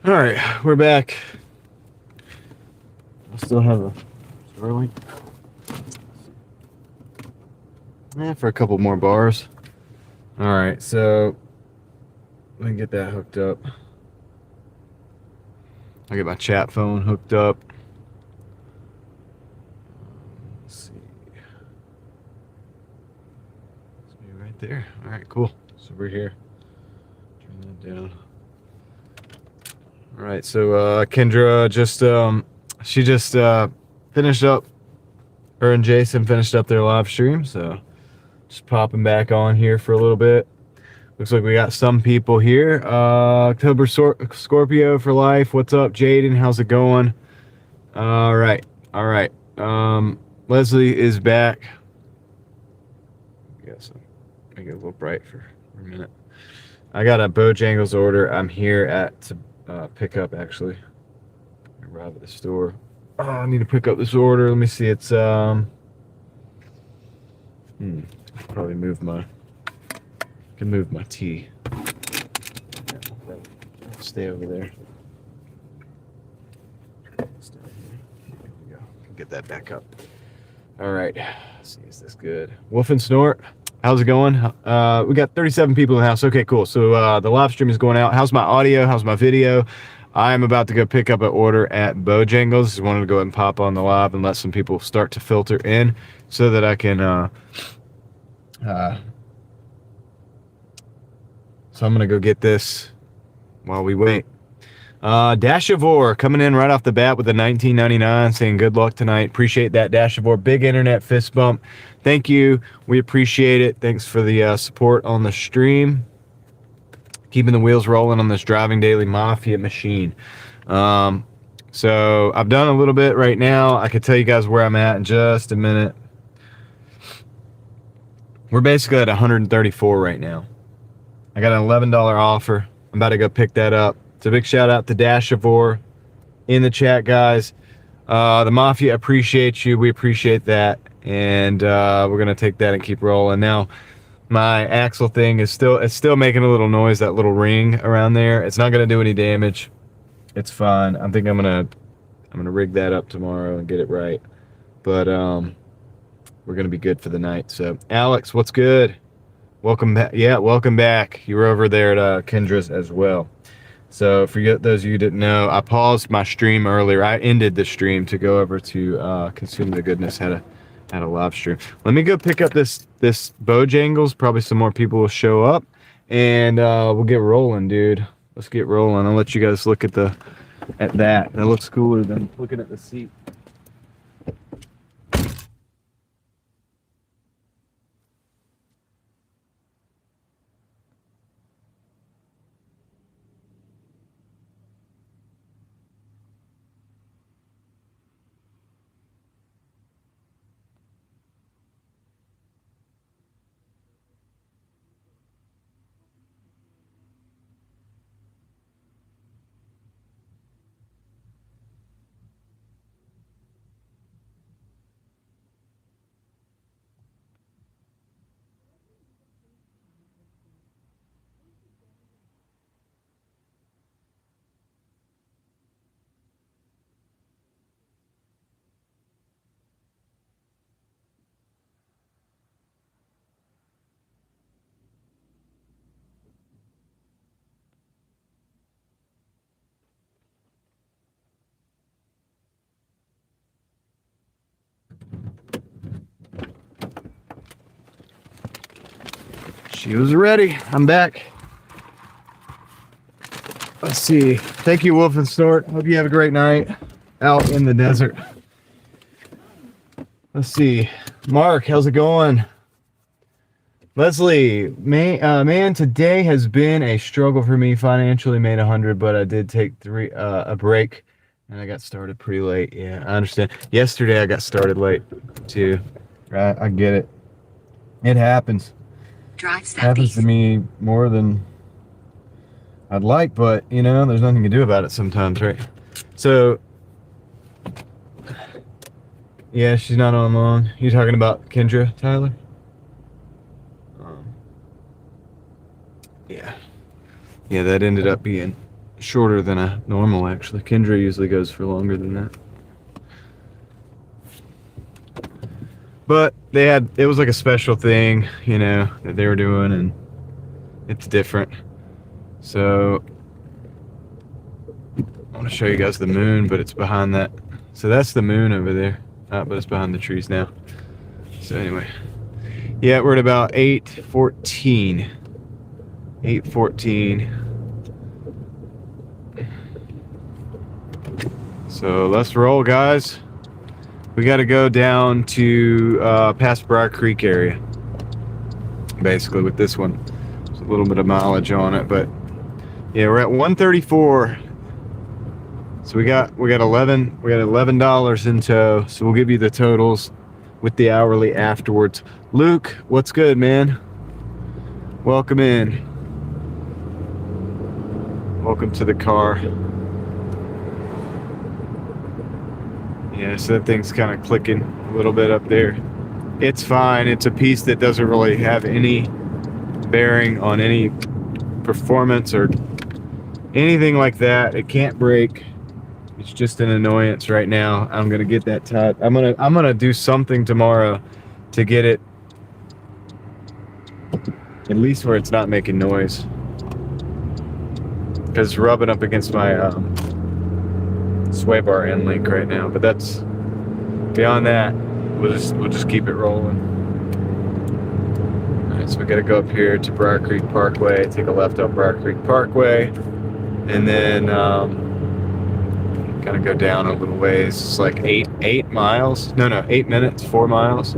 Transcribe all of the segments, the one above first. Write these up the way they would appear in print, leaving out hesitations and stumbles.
All right, we're back. I still have a Starlink. For a couple more bars. All right, so let me get that hooked up. I get my chat phone hooked up. Let's see. It's me right there. All right, cool. So we're here. Turn that down. All right, so Kendra she just finished up. Her and Jason finished up their live stream, so just popping back on here for a little bit. Looks like we got some people here. October Scorpio for life. What's up, Jaden? How's it going? All right. Leslie is back. Yes, make it a little bright for a minute. I got a Bojangles order. I'm here to pick up, actually. Arrive at the store. Oh, I need to pick up this order. Let me see. It's probably can move my tea. Yeah, stay over there. Stay here. There we go. Get that back up. All right. Let's see, is this good? Wolf and Snort. How's it going? We got 37 people in the house. Okay, cool. So the live stream is going out. How's my audio? How's my video? I'm about to go pick up an order at Bojangles. Just wanted to go ahead and pop on the live and let some people start to filter in so that I can so I'm going to go get this while we wait. Dashavor coming in right off the bat with a $19.99 saying good luck tonight. Appreciate that, Dashavor. Big internet fist bump. Thank you. We appreciate it. Thanks for the support on the stream. Keeping the wheels rolling on this Driving Daily Mafia machine. So I've done a little bit right now. I can tell you guys where I'm at in just a minute. We're basically at 134 right now. I got an $11 offer. I'm about to go pick that up. So big shout out to Dashavor in the chat, guys. The Mafia appreciate you. We appreciate that. And we're going to take that and keep rolling. Now, my axle thing is still making a little noise, that little ring around there. It's not going to do any damage. It's fine. I think I'm going to rig that up tomorrow and get it right. But we're going to be good for the night. So, Alex, what's good? Welcome back. Yeah, welcome back. You were over there at Kendra's as well. So for those of you who didn't know, I paused my stream earlier. I ended the stream to go over to Consume the Goodness. Had a live stream. Let me go pick up this Bojangles. Probably some more people will show up, and we'll get rolling, dude. Let's get rolling. I'll let you guys look at that. That looks cooler than looking at the seat. She was ready. I'm back. Let's see. Thank you, Wolf and Snort. Hope you have a great night out in the desert. Let's see. Mark, how's it going? Leslie, man, today has been a struggle for me financially. Made 100, but I did take a break, and I got started pretty late. Yeah, I understand. Yesterday I got started late too. Right, I get it. It happens. Happens to me more than I'd like, but you know, there's nothing to do about it sometimes, right? So, yeah, she's not on long. You talking about Kendra, Tyler? Yeah, that ended up being shorter than a normal, actually. Kendra usually goes for longer than that. But it was like a special thing, you know, that they were doing, and it's different. So I want to show you guys the moon, but it's behind that. So that's the moon over there, but it's behind the trees now. So anyway, yeah, we're at about 8:14. 8:14. So let's roll, guys. We got to go down to past Briar Creek area, basically, with this one. There's a little bit of mileage on it, but yeah, we're at 134. So we got $11 in tow. So we'll give you the totals with the hourly afterwards. Luke, what's good, man? Welcome in. Welcome to the car. Yeah, so that thing's kind of clicking a little bit up there. It's fine. It's a piece that doesn't really have any bearing on any performance or anything like that. It can't break. It's just an annoyance right now. I'm gonna get that tied. I'm gonna do something tomorrow to get it at least where it's not making noise, because it's rubbing up against my sway bar end link right now. But that's beyond that. We'll just keep it rolling. All right, so we got to go up here to Briar Creek Parkway, take a left up Briar Creek Parkway, and then kind of go down a little ways. It's like 8 miles. No, 8 minutes, 4 miles.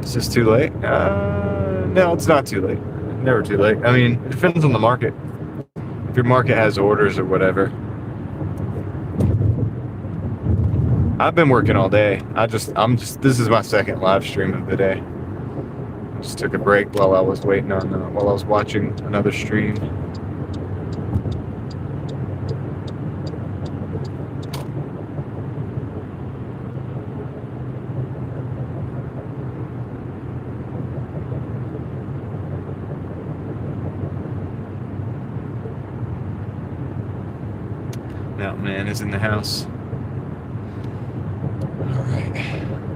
Is this too late? No, it's not too late. Never too late. I mean, it depends on the market. If your market has orders or whatever. I've been working all day. This is my second live stream of the day. I just took a break while I was waiting on, while I was watching another stream. Mountain Man is in the house.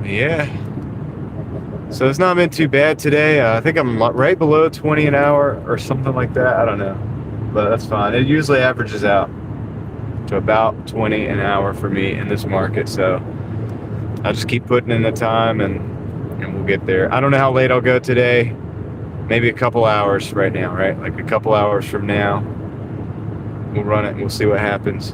Yeah, so it's not been too bad today. I think I'm right below 20 an hour or something like that. I don't know, but that's fine. It usually averages out to about 20 an hour for me in this market. So I'll just keep putting in the time and we'll get there. I don't know how late I'll go today. Maybe a couple hours right now, right? Like a couple hours from now, we'll run it and we'll see what happens.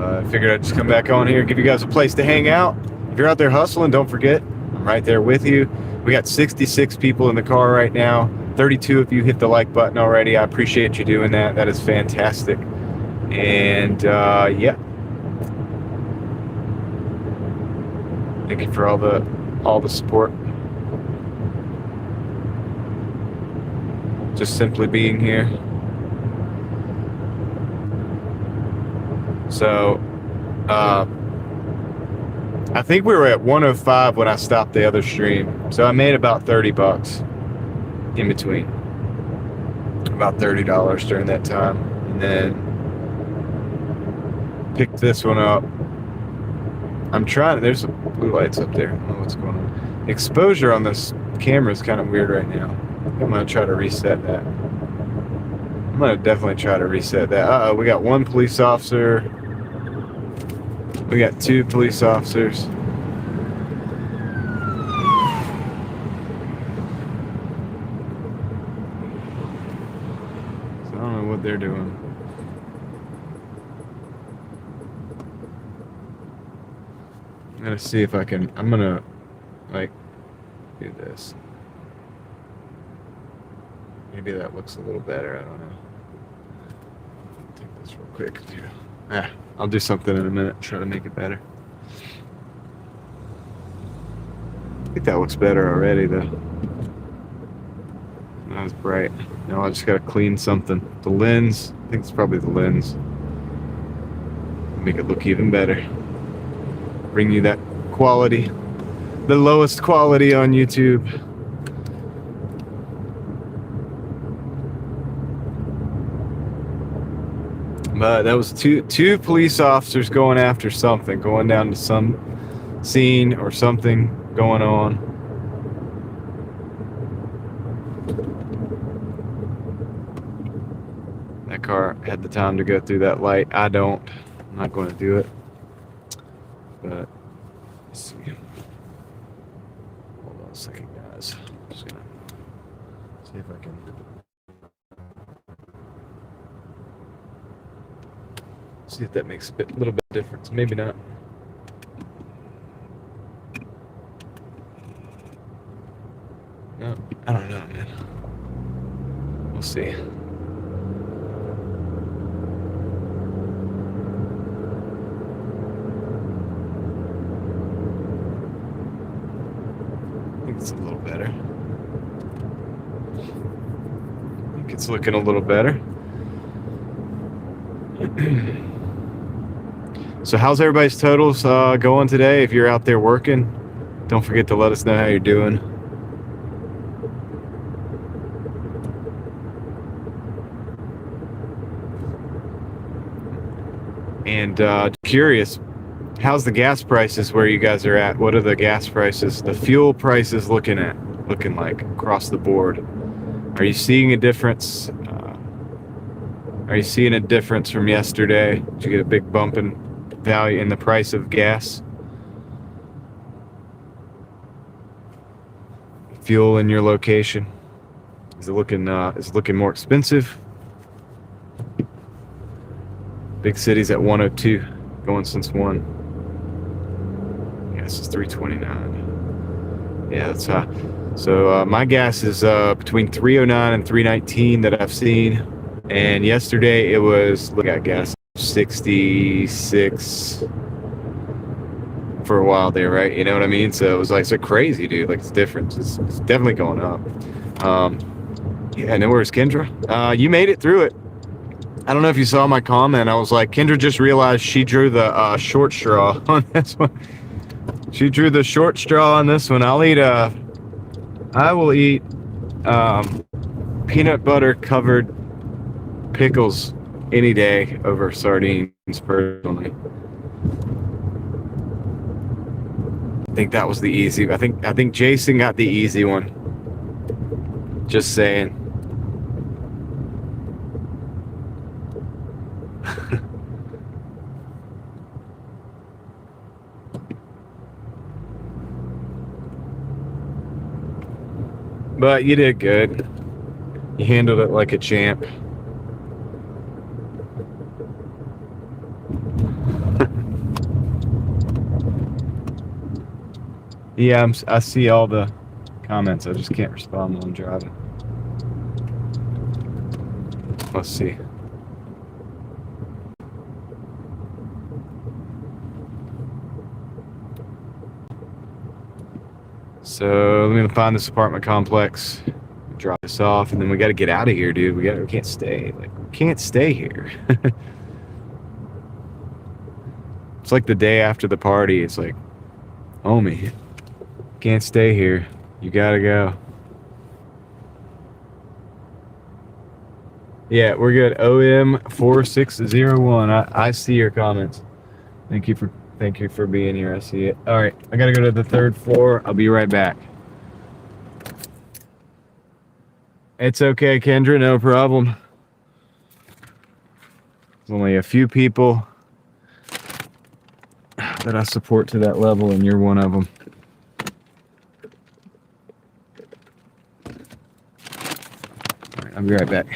I figured I'd just come back on here, give you guys a place to hang out. If you're out there hustling, don't forget, I'm right there with you. We got 66 people in the car right now. 32 of you hit the like button already. I appreciate you doing that. That is fantastic. And yeah. Thank you for all the support. Just simply being here. So I think we were at 105 when I stopped the other stream. So I made about $30 in between. About $30 during that time. And then picked this one up. I'm trying, there's some blue lights up there. I don't know what's going on. Exposure on this camera is kind of weird right now. I'm going to try to reset that. I'm going to definitely try to reset that. Uh-oh, we got one police officer. We got 2 police officers. So I don't know what they're doing. I'm gonna see if I can, I'm gonna like do this. Maybe that looks a little better, I don't know. Take this real quick too. I'll do something in a minute, try to make it better. I think that looks better already though. Not as bright. Now I just gotta clean something. The lens, I think it's probably the lens. Make it look even better. Bring you that quality. The lowest quality on YouTube. But that was two police officers going after something, going down to some scene or something going on. That car had the time to go through that light. I don't. I'm not going to do it. But let's see. Hold on a second, guys. I'm just gonna see if I can. See if that makes a little bit of difference. Maybe not. No, I don't know, man. We'll see. I think it's a little better. I think it's looking a little better. So how's everybody's totals going today? If you're out there working, don't forget to let us know how you're doing. And curious, how's the gas prices where you guys are at? What are the gas prices, the fuel prices looking like across the board? Are you seeing a difference? Are you seeing a difference from yesterday? Did you get a big bump in value in the price of gas? Fuel in your location? Is it looking more expensive? Big cities at 102, going since 1. Gas is 329. Yeah, that's high. So my gas is between 309 and 319 that I've seen. And yesterday it was, look at gas, 66 for a while there, right? You know what I mean? So it was like so crazy, dude. Like it's different. It's definitely going up. Yeah, and then where's Kendra? You made it through it. I don't know if you saw my comment. I was like, Kendra just realized she drew the short straw on this one. She drew the short straw on this one. I will eat peanut butter covered pickles any day over sardines personally. I think that was the easy. I think Jason got the easy one. Just saying. But you did good. You handled it like a champ. Yeah, I see all the comments. I just can't respond while I'm driving. Let's see. So let me find this apartment complex, drop this off, and then we got to get out of here, dude. We can't stay. Like, we can't stay here. It's like the day after the party. It's like, homie, can't stay here. You gotta go. Yeah, we're good. OM4601. I see your comments. Thank you for being here. I see it. All right, I gotta go to the 3rd floor. I'll be right back. It's okay, Kendra. No problem. There's only a few people that I support to that level, and you're one of them. All right, I'll be right back.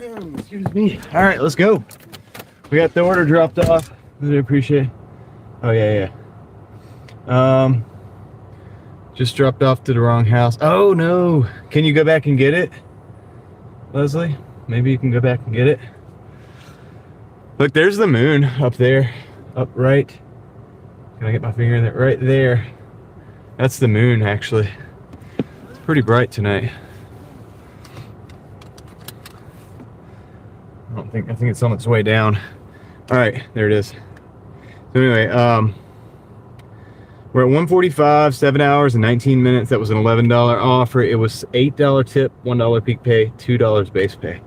Excuse me. All right, let's go. We got the order dropped off. Really appreciate it. Oh yeah. Just dropped off to the wrong house. Oh no. Can you go back and get it, Leslie? Maybe you can go back and get it. Look, there's the moon up there. Up right. Can I get my finger in there? Right there. That's the moon, actually. It's pretty bright tonight. I think it's on its way down. All right, there it is. So anyway, we're at 145, 7 hours and 19 minutes. That was an $11 offer. It was $8 tip, $1 peak pay, $2 base pay,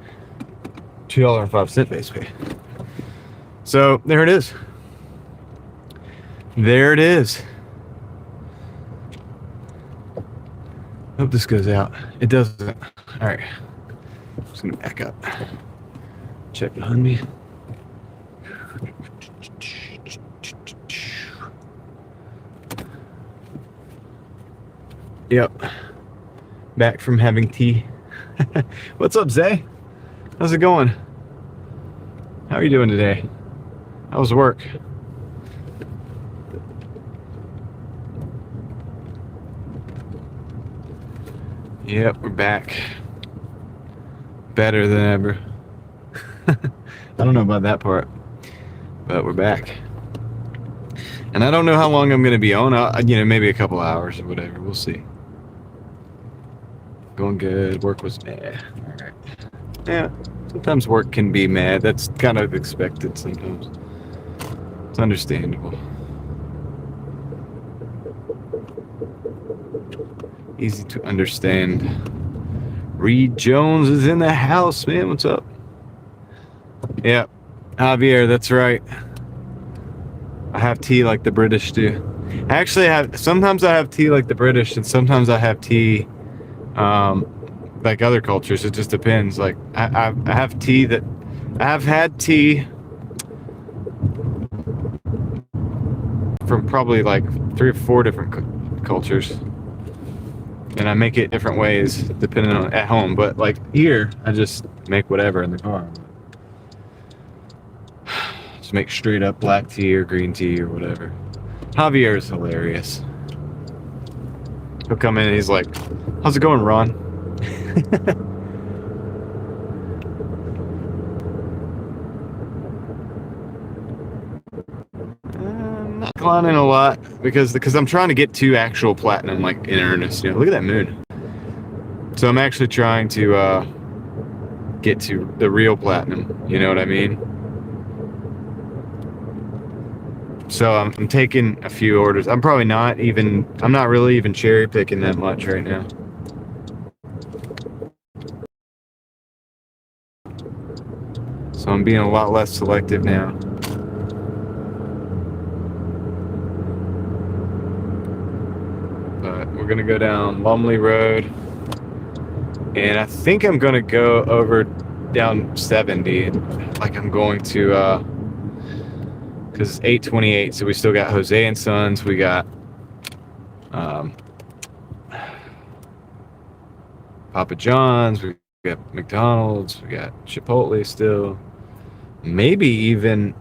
$2.05 base pay. So there it is. There it is. Hope this goes out. It doesn't. All right. I'm just gonna back up. Check behind me. Yep. Back from having tea. What's up, Zay? How's it going? How are you doing today? How was work? Yep, we're back. Better than ever. I don't know about that part, but we're back. And I don't know how long I'm going to be on. Maybe a couple hours or whatever. We'll see. Going good. Work was mad. All right. Yeah, sometimes work can be mad. That's kind of expected sometimes. It's understandable. Easy to understand. Reed Jones is in the house, man. What's up? Yeah, Javier, that's right. I have tea like the British do. Actually, sometimes I have tea like the British, and sometimes I have tea like other cultures. It just depends. Like I have tea that I have had tea from probably like 3 or 4 different cultures, and I make it different ways depending on at home. But like here, I just make whatever in the car. Just make straight up black tea or green tea or whatever. Javier is hilarious. He'll come in and he's like, "How's it going, Ron?" I'm not climbing a lot because I'm trying to get to actual platinum, like in earnest. Look at that moon. So I'm actually trying to get to the real platinum. You know what I mean? So I'm taking a few orders. I'm not really even cherry picking that much right now. So I'm being a lot less selective now. But we're gonna go down Lumley Road, and I think I'm gonna go over down 70, like I'm going to because it's 8:28, so we still got Jose and Sons. We got Papa John's. We got McDonald's. We got Chipotle still. Maybe even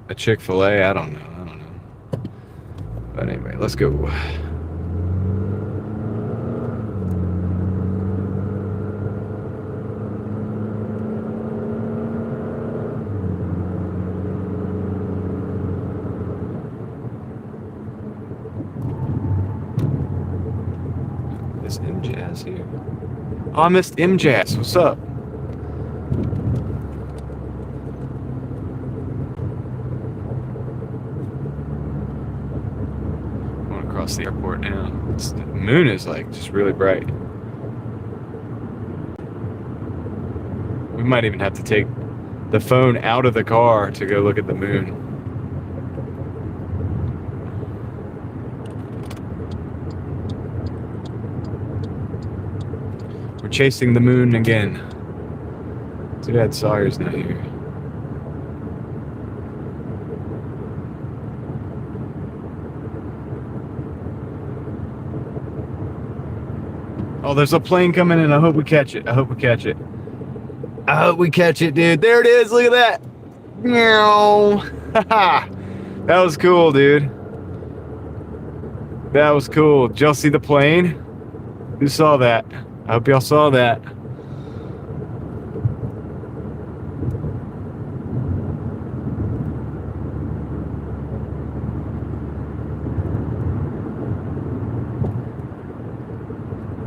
a Chick-fil-A. I don't know. But anyway, let's go. Is M-Jazz here? Oh, I missed M-Jazz. What's up? Going across the airport now. The moon is like just really bright. We might even have to take the phone out of the car to go look at the moon. We're chasing the moon again. Too bad Sawyer's not here. Oh, there's a plane coming in. I hope we catch it. I hope we catch it, dude. There it is. Look at that. Meow. That was cool, dude. That was cool. Did y'all see the plane? Who saw that? I hope y'all saw that.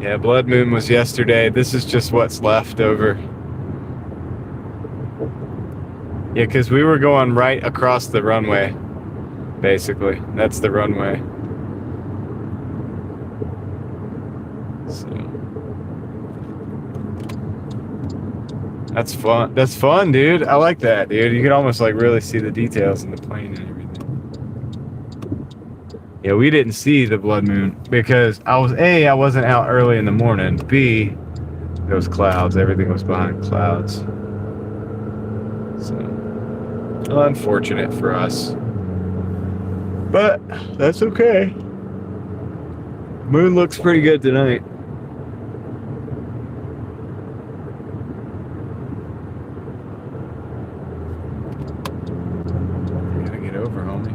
Yeah, Blood Moon was yesterday. This is just what's left over. Yeah, because we were going right across the runway, basically. That's the runway. So that's fun. That's fun, dude. I like that, dude. You can almost like really see the details in the plane and everything. Yeah, we didn't see the blood moon because I wasn't out early in the morning. B, there was clouds. Everything was behind clouds. So, unfortunate for us. But that's okay. Moon looks pretty good tonight. I gotta get over, homie.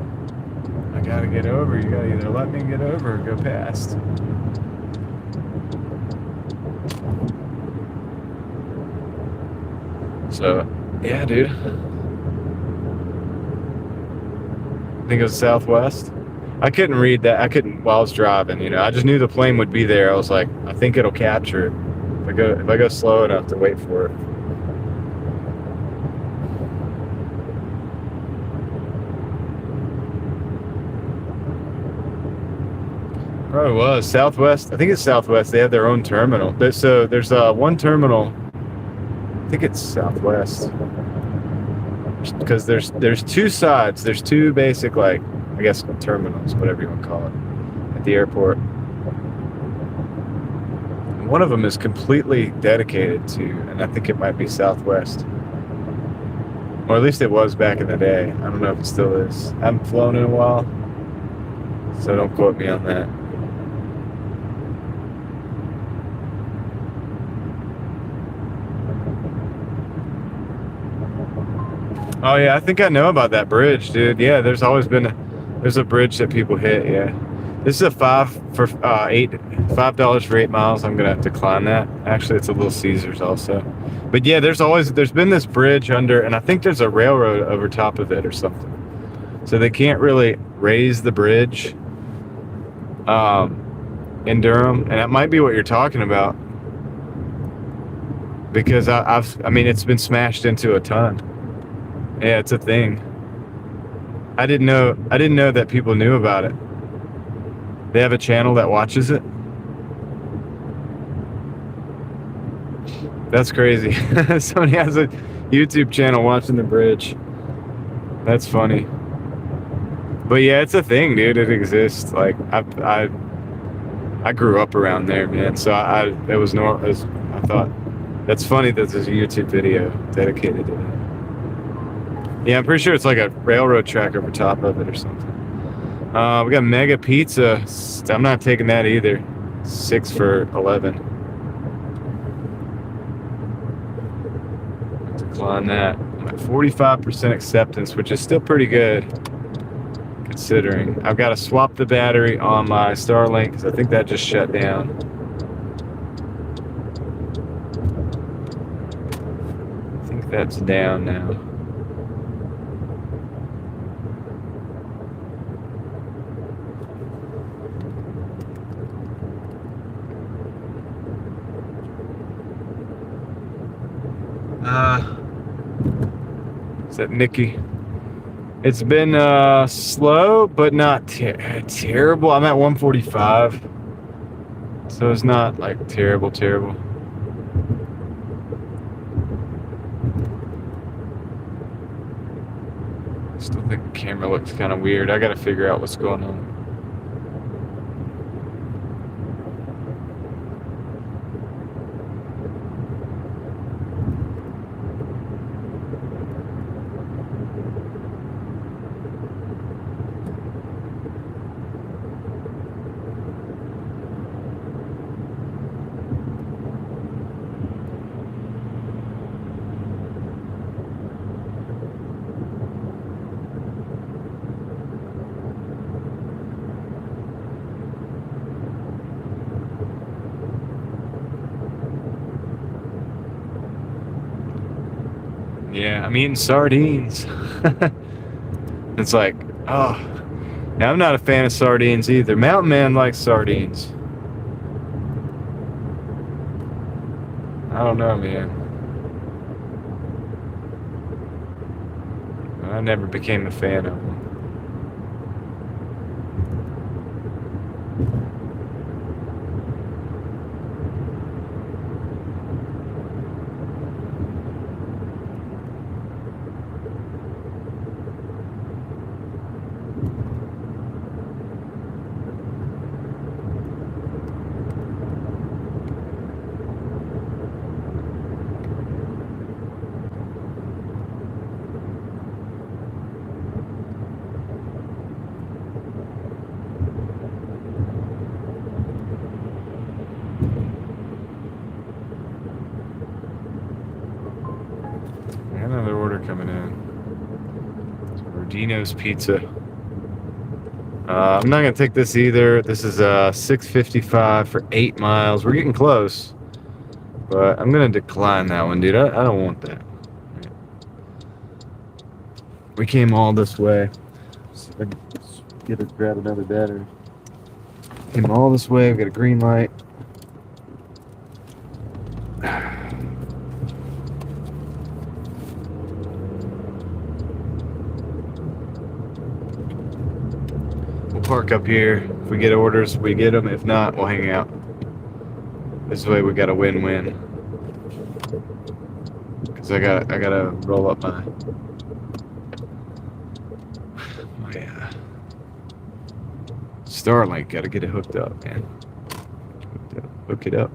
I gotta get over. You gotta either let me get over or go past. So, yeah, dude. I think it was Southwest. I couldn't read that. I couldn't while I was driving, you know. I just knew the plane would be there. I was like, I think it'll capture it. If I go slow enough to wait for it. Probably was. Southwest. I think it's Southwest. They have their own terminal. So there's one terminal. I think it's Southwest. Because there's two sides. There's two basic, like, I guess, terminals, whatever you want to call it, at the airport. And one of them is completely dedicated to, and I think it might be Southwest. Or at least it was back in the day. I don't know if it still is. I haven't flown in a while, so don't quote me on that. Oh yeah, I think I know about that bridge, dude. Yeah, there's always been there's a bridge that people hit. Yeah, this is a $5 for 8 miles. I'm gonna decline that. Actually, it's a Little Caesars also. But yeah, there's been this bridge under, and I think there's a railroad over top of it or something. So they can't really raise the bridge in Durham, and that might be what you're talking about. Because I mean, it's been smashed into a ton. Yeah, it's a thing. I didn't know that people knew about it. They have a channel that watches it. That's crazy. Somebody has a YouTube channel watching the bridge. That's funny. But yeah, it's a thing, dude. It exists. Like I grew up around there, man. So I thought that's funny that there's a YouTube video dedicated to that. Yeah, I'm pretty sure it's like a railroad track over top of it or something. We got Mega Pizza. I'm not taking that either. 6 for $11. Decline that. I'm at 45% acceptance, which is still pretty good, considering. I've got to swap the battery on my Starlink because I think that just shut down. I think that's down now. Is that Nikki? It's been slow, but not terrible. I'm at 145, so it's not like terrible. I still think the camera looks kind of weird. I gotta figure out what's going on. Yeah, I'm eating sardines. It's like, oh, now I'm not a fan of sardines either. Mountain Man likes sardines. I don't know, man. I never became a fan of them. Another order coming in. Rodino's Pizza. I'm not gonna take this either. This is $6.55 for 8 miles. We're getting close, but I'm gonna decline that one, dude. I don't want that. We came all this way. Get to grab another battery. Came all this way. We got a green light. Park up here. If we get orders, we get them. If not, we'll hang out. This way we got a win-win. Cause I gotta roll up my Starlink. Gotta get it hooked up, man. Hook it up.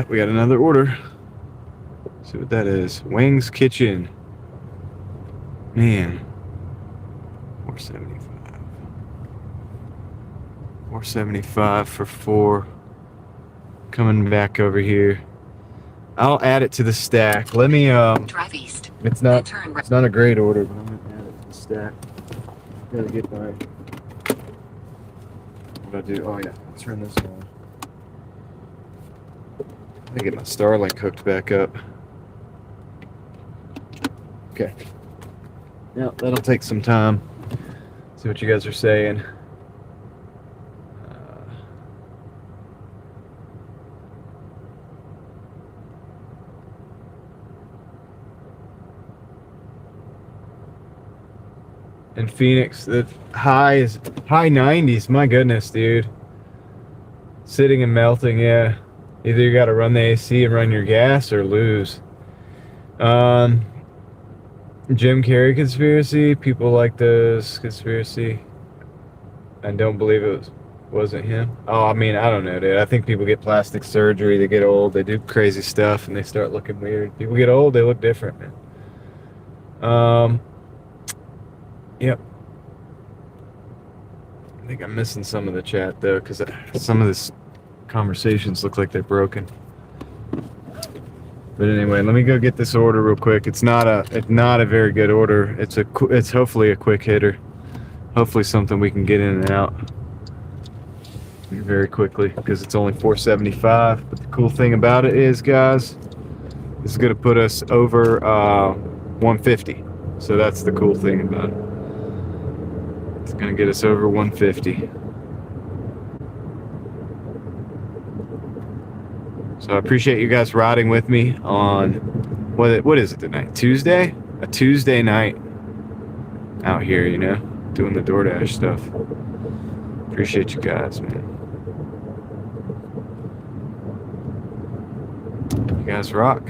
We got another order. See what that is. Wings Kitchen. Man, $4.75. $4.75 for 4. Coming back over here. I'll add it to the stack. Let me Drive east. It's not a great order, but I'm gonna add it to the stack. Gotta get my what do I do? Oh yeah, I'll turn this on. I gotta get my Starlink hooked back up. Okay. Yeah, that'll take some time. See what you guys are saying. In Phoenix, the high is high 90s. My goodness, dude. Sitting and melting, yeah. Either you got to run the AC and run your gas or lose. Jim Carrey conspiracy. People like this conspiracy. I don't believe it wasn't him. Oh, I mean, I don't know, dude. I think people get plastic surgery. They get old. They do crazy stuff, and they start looking weird. People get old. They look different, man. Yep. I think I'm missing some of the chat, though, because some of these conversations look like they're broken. But anyway, let me go get this order real quick. It's not a very good order. It's hopefully a quick hitter. Hopefully something we can get in and out very quickly because it's only $4.75. But the cool thing about it is, guys, this is going to put us over 150. So that's the cool thing about it. It's going to get us over 150. So I appreciate you guys riding with me on, what is it tonight? Tuesday? A Tuesday night out here, you know, doing the Doordash stuff. Appreciate you guys, man. You guys rock.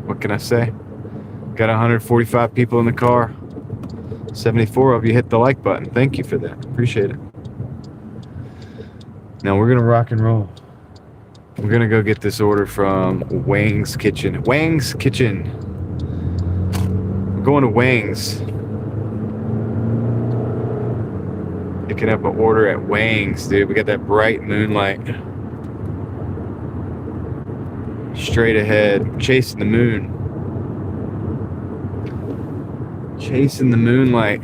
What can I say? Got 145 people in the car. 74 of you hit the like button. Thank you for that. Appreciate it. Now we're going to rock and roll. We're going to go get this order from Wang's Kitchen. Wang's Kitchen. We're going to Wang's. Picking up an order at Wang's, dude. We got that bright moonlight. Straight ahead. Chasing the moon. Chasing the moonlight.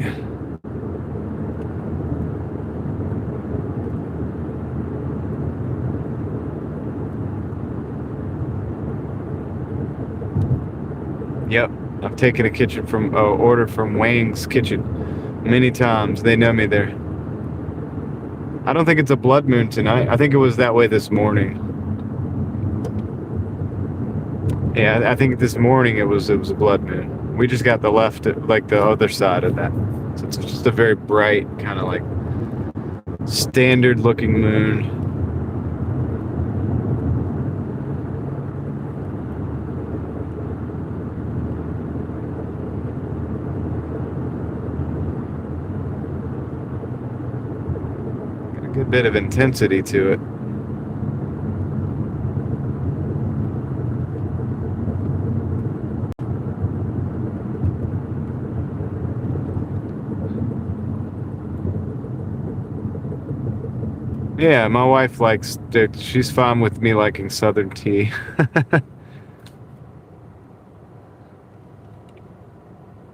Yep, I've taken a kitchen from order from Wang's Kitchen many times. They know me there. I don't think it's a blood moon tonight. I think it was that way this morning. Yeah, I think this morning it was a blood moon. We just got the left, like the other side of that. So it's just a very bright, kind of like standard looking moon. Got a good bit of intensity to it. Yeah, my wife likes, she's fine with me liking Southern tea.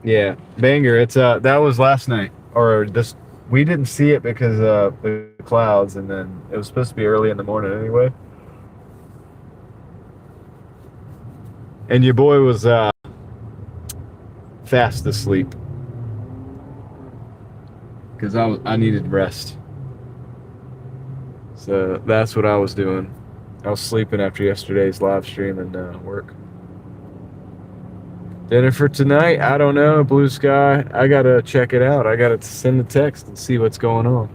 Yeah, banger. It's that was last night or this. We didn't see it because the clouds, and then it was supposed to be early in the morning anyway. And your boy was fast asleep because I needed rest. So that's what I was doing. I was sleeping after yesterday's live stream and work. Dinner for tonight? I don't know. Blue sky. I gotta check it out. I gotta send a text and see what's going on.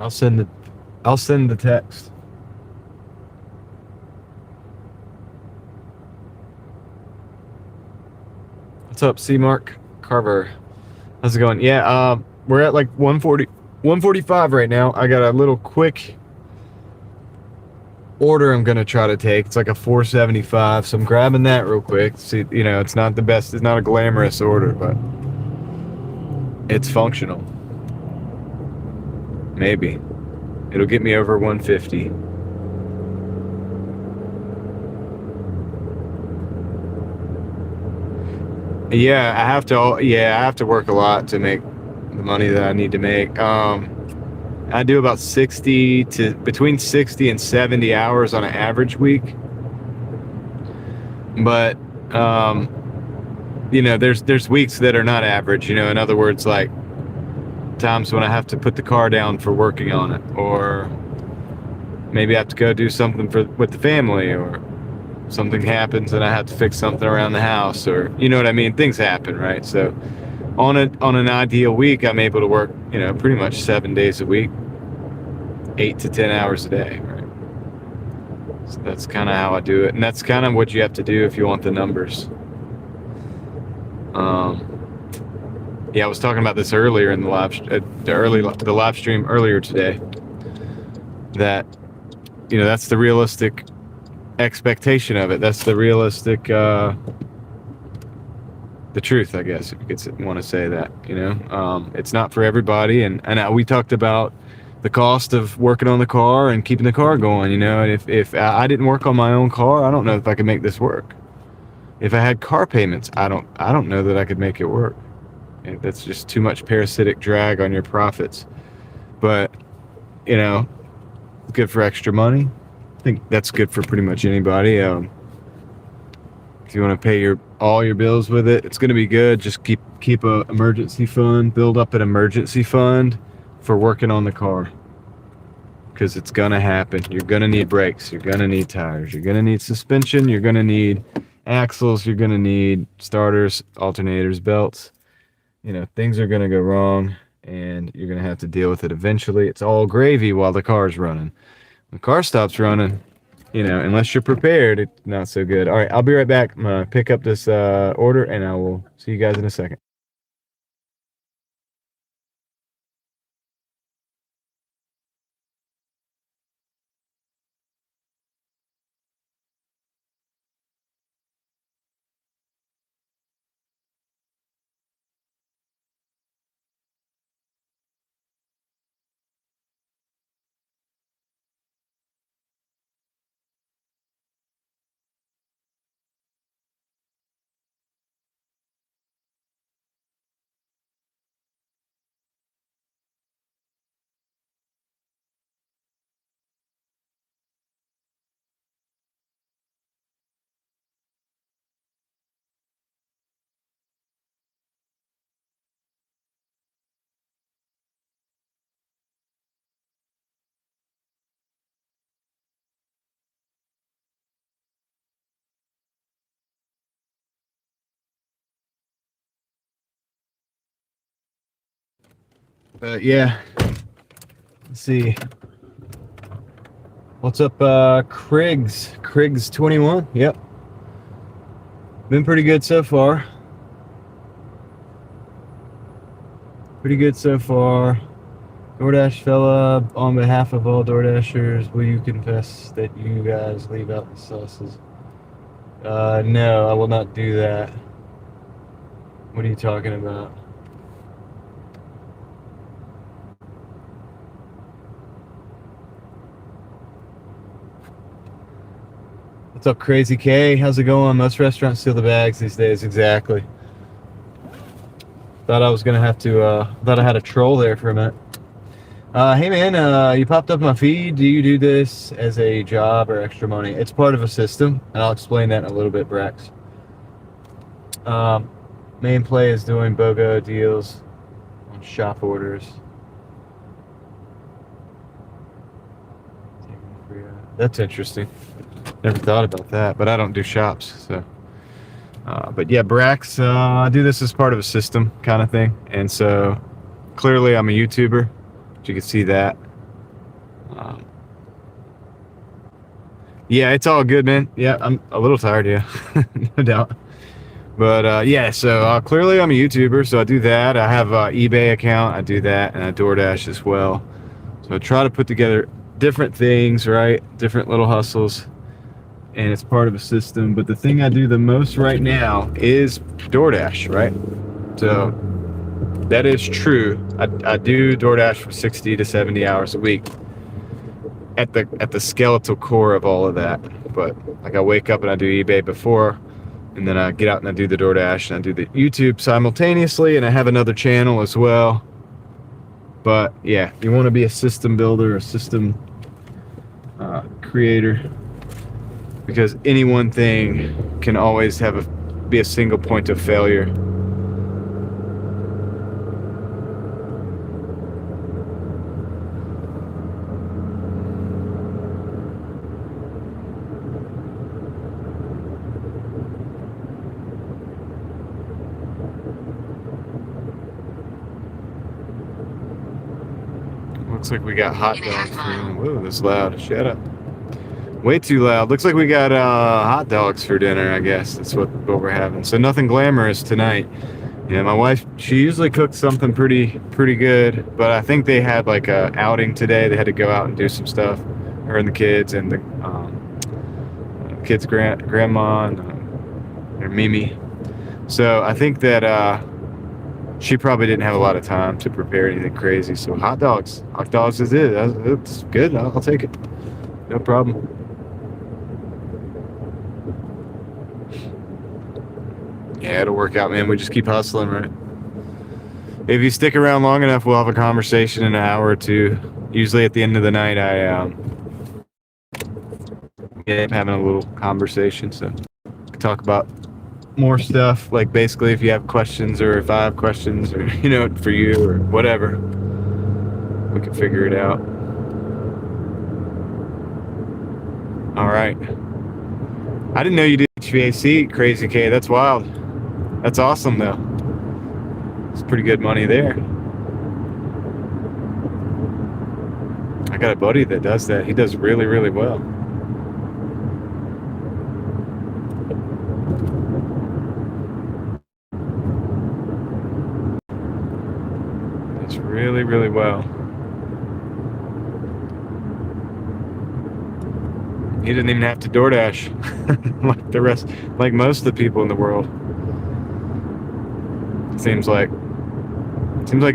I'll send the I'll send the text. What's up, C Mark Carver? How's it going? Yeah, we're at like 140, 145 right now. I got a little quick order I'm gonna try to take. It's like a 475, so I'm grabbing that real quick. See, you know, it's not the best. It's not a glamorous order, but it's functional. Maybe it'll get me over 150. Yeah, I have to. Yeah, I have to work a lot to make the money that I need to make. I do about 60 to between 60 and 70 hours on an average week. But you know, there's weeks that are not average. You know, in other words, like times when I have to put the car down for working on it, or maybe I have to go do something with the family, or something happens and I have to fix something around the house, or you know what I mean. Things happen, right? So on an ideal week, I'm able to work, you know, pretty much 7 days a week, 8 to 10 hours a day, right? So that's kind of how I do it, and that's kind of what you have to do if you want the numbers. Yeah, I was talking about this earlier in the the live stream earlier today. That, you know, that's the realistic expectation of it. That's the realistic, the truth, I guess, if you could want to say that. You know, it's not for everybody, and we talked about the cost of working on the car and keeping the car going. You know, and if I didn't work on my own car, I don't know if I could make this work. If I had car payments, I don't know that I could make it work. And that's just too much parasitic drag on your profits. But, you know, it's good for extra money. I think that's good for pretty much anybody. If you want to pay all your bills with it, it's going to be good. Just keep a emergency fund, build up an emergency fund for working on the car, because it's going to happen. You're going to need brakes. You're going to need tires. You're going to need suspension. You're going to need axles. You're going to need starters, alternators, belts. You know, things are going to go wrong, and you're going to have to deal with it eventually. It's all gravy while the car's running. When the car stops running, you know, unless you're prepared, it's not so good. All right, I'll be right back. I'm going to pick up this order, and I will see you guys in a second. But yeah, let's see. What's up, Kriggs 21? Yep. Been pretty good so far. Pretty good so far. DoorDash fella, on behalf of all DoorDashers, will you confess that you guys leave out the sauces? No, I will not do that. What are you talking about? What's up, Crazy K? How's it going? Most restaurants steal the bags these days. Exactly. Thought I was gonna have to. Thought I had a troll there for a minute. Hey man, you popped up my feed. Do you do this as a job or extra money? It's part of a system, and I'll explain that in a little bit, Brax. Main play is doing BOGO deals on shop orders. That's interesting. Never thought about that, but I don't do shops, so. But yeah, Brax, I do this as part of a system kind of thing, and so clearly I'm a YouTuber. You can see that. Yeah, it's all good, man. Yeah, I'm a little tired, yeah, no doubt. But yeah, so clearly I'm a YouTuber, so I do that. I have an eBay account, I do that, and I DoorDash as well. So I try to put together different things, right? Different little hustles, and it's part of a system. But the thing I do the most right now is DoorDash, right? So that is true. I do DoorDash for 60 to 70 hours a week at the skeletal core of all of that. But like I wake up and I do eBay before, and then I get out and I do the DoorDash and I do the YouTube simultaneously, and I have another channel as well. But yeah, you want to be a system builder, a system creator, because any one thing can always be a single point of failure. Looks like we got hot dogs for dinner. Whoa, that's loud. Shut up. Way too loud. Looks like we got hot dogs for dinner, I guess. That's what we're having. So nothing glamorous tonight. Yeah, my wife, she usually cooks something pretty good, but I think they had like a outing today. They had to go out and do some stuff. Her and the kids and the kids' grandma and Mimi. So I think that she probably didn't have a lot of time to prepare anything crazy. So hot dogs is it. It's good. I'll take it. No problem. Yeah, it'll work out, man. We just keep hustling, right? If you stick around long enough, we'll have a conversation in an hour or two. Usually at the end of the night, I am having a little conversation, so we can talk about more stuff, like basically if you have questions or if I have questions or, for you or whatever, we can figure it out. All right. I didn't know you did HVAC, Crazy K. That's wild. That's awesome, though. It's pretty good money there. I got a buddy that does that. He does really, really well. It's really, really well. He didn't even have to DoorDash like most of the people in the world. Seems like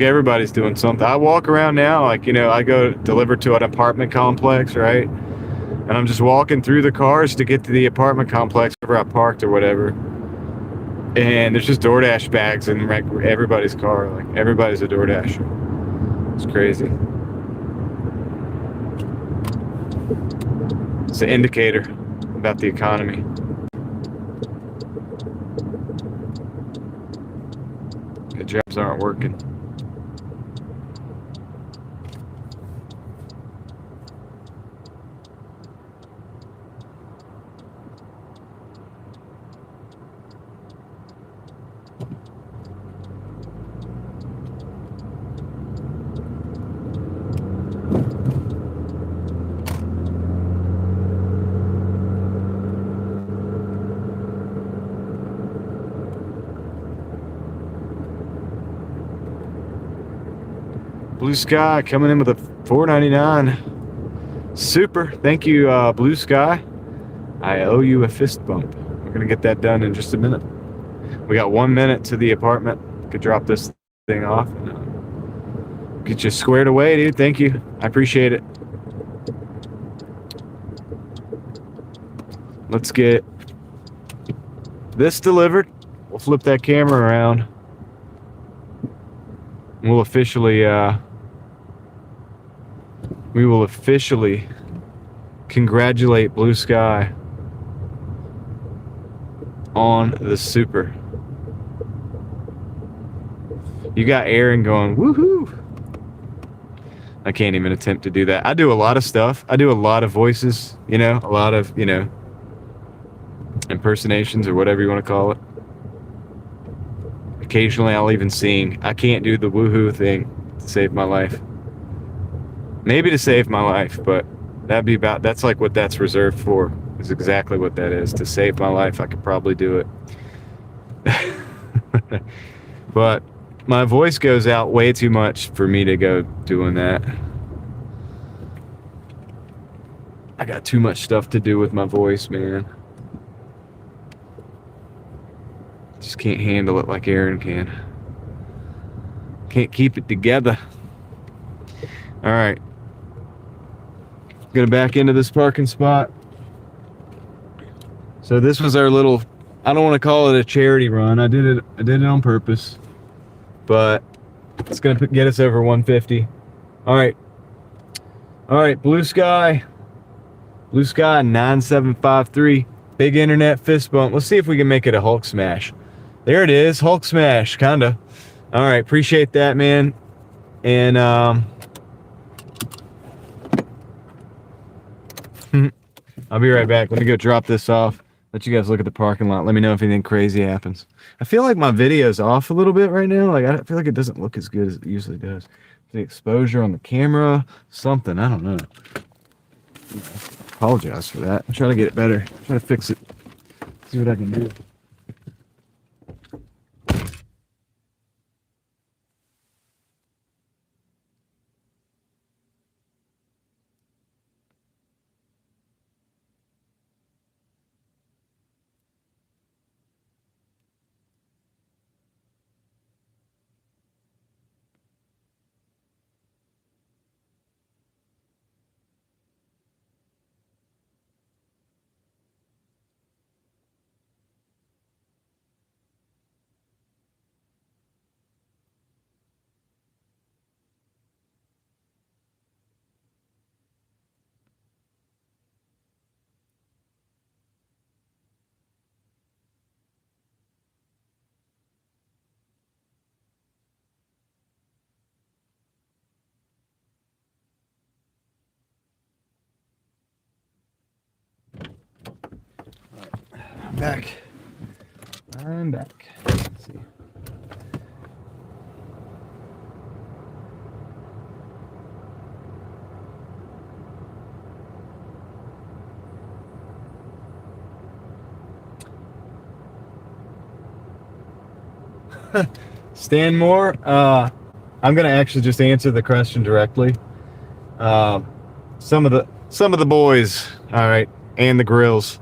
everybody's doing something. I walk around now, I go deliver to an apartment complex, right? And I'm just walking through the cars to get to the apartment complex where I parked or whatever. And there's just DoorDash bags in everybody's car. Like everybody's a DoorDasher. It's crazy. It's an indicator about the economy. The jobs aren't working. Blue Sky coming in with a $4.99 super. Thank you, Blue Sky. I owe you a fist bump. We're gonna get that done in just a minute. We got 1 minute to the apartment. Could drop this thing off and get you squared away, dude. Thank you. I appreciate it. Let's get this delivered. We'll flip that camera around. We'll officially we will officially congratulate Blue Sky on the super. You got Aaron going, woohoo! I can't even attempt to do that. I do a lot of stuff. I do a lot of voices, you know, a lot of, you know, impersonations or whatever you want to call it. Occasionally I'll even sing. I can't do the woohoo thing to save my life. Maybe to save my life, but that's like what that's reserved for, is exactly what that is. To save my life, I could probably do it. But my voice goes out way too much for me to go doing that. I got too much stuff to do with my voice, man. Just can't handle it like Aaron can. Can't keep it together. All right. Gonna back into this parking spot. So this was our little, I don't want to call it a charity run. I did it on purpose. But it's gonna get us over 150. All right. All right, Blue Sky. Blue Sky 9753. Big internet fist bump. Let's see if we can make it a Hulk smash. There it is, Hulk smash, kinda. All right, appreciate that, man. And I'll be right back. Let me go drop this off. Let you guys look at the parking lot. Let me know if anything crazy happens. I feel like my video's off a little bit right now. Like, I feel like it doesn't look as good as it usually does. The exposure on the camera, something, I don't know. Apologize for that. I'm trying to get it better. I'm trying to fix it. See what I can do. Back. I'm back. Let's see. Stan Moore, I'm gonna actually just answer the question directly. Some of the boys, all right, and the grills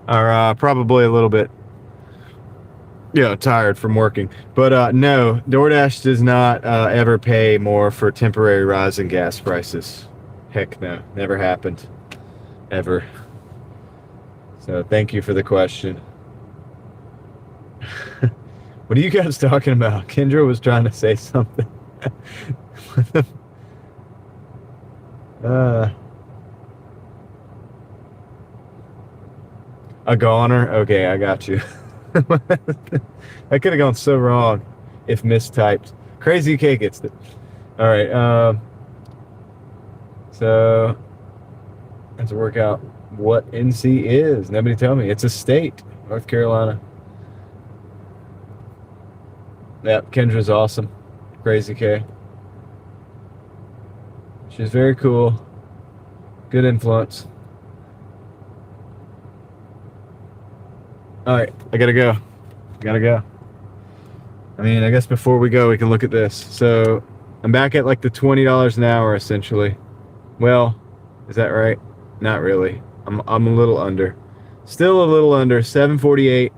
are probably a little bit, you know, tired from working. But no, DoorDash does not ever pay more for temporary rise in gas prices. Heck no, never happened, ever. So thank you for the question. What are you guys talking about? Kendra was trying to say something. A goner? Okay, I got you. I could have gone so wrong if mistyped. Crazy K gets it. All right. So let's work out what NC is. Nobody tell me. It's a state, North Carolina. Yep, Kendra's awesome. Crazy K. She's very cool. Good influence. All right, I gotta go. I mean, I guess before we go, we can look at this. So, I'm back at like the $20 an hour essentially. Well, is that right? Not really. I'm a little under. Still a little under. 748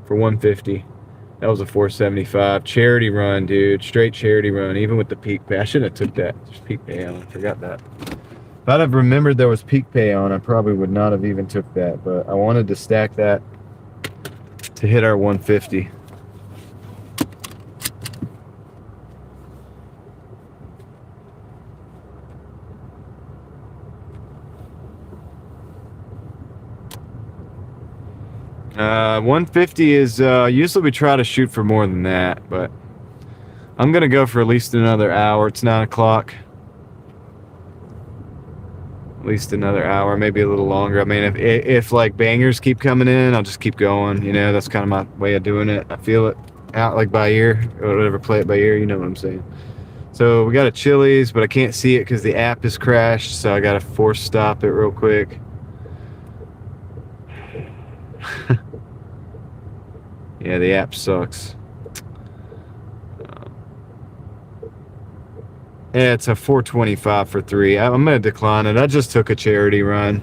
for 150. That was a 475 charity run, dude. Straight charity run, even with the peak pay. I shouldn't have took that. There's peak pay on. I forgot that. If I'd have remembered there was peak pay on, I probably would not have even took that. But I wanted to stack that to hit our 150. Uh, 150 is usually we try to shoot for more than that, but I'm gonna go for at least another hour. It's 9 o'clock. At least another hour, maybe a little longer. I mean, if like bangers keep coming in, I'll just keep going. You know, that's kind of my way of doing it. I feel it out like by ear, or whatever. Play it by ear. You know what I'm saying. So we got a Chili's, but I can't see it because the app is crashed. So I got to force stop it real quick. Yeah, the app sucks. Yeah, it's a 425 for 3. I'm going to decline it. I just took a charity run.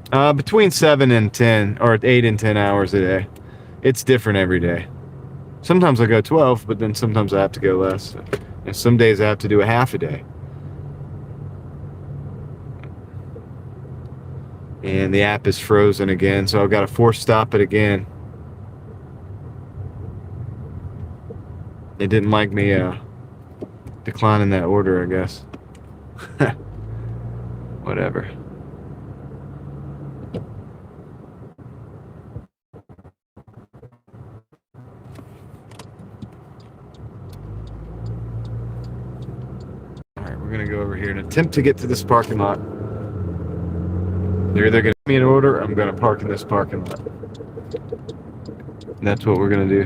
Between 7 and 10, or 8 and 10 hours a day. It's different every day. Sometimes I go 12, but then sometimes I have to go less. And some days I have to do a half a day. And the app is frozen again, so I've got to force stop it again. It didn't like me declining that order, I guess. Whatever. Alright, we're going to go over here and attempt to get to this parking lot. They're either going to give me an order or I'm going to park in this parking lot. And that's what we're going to do.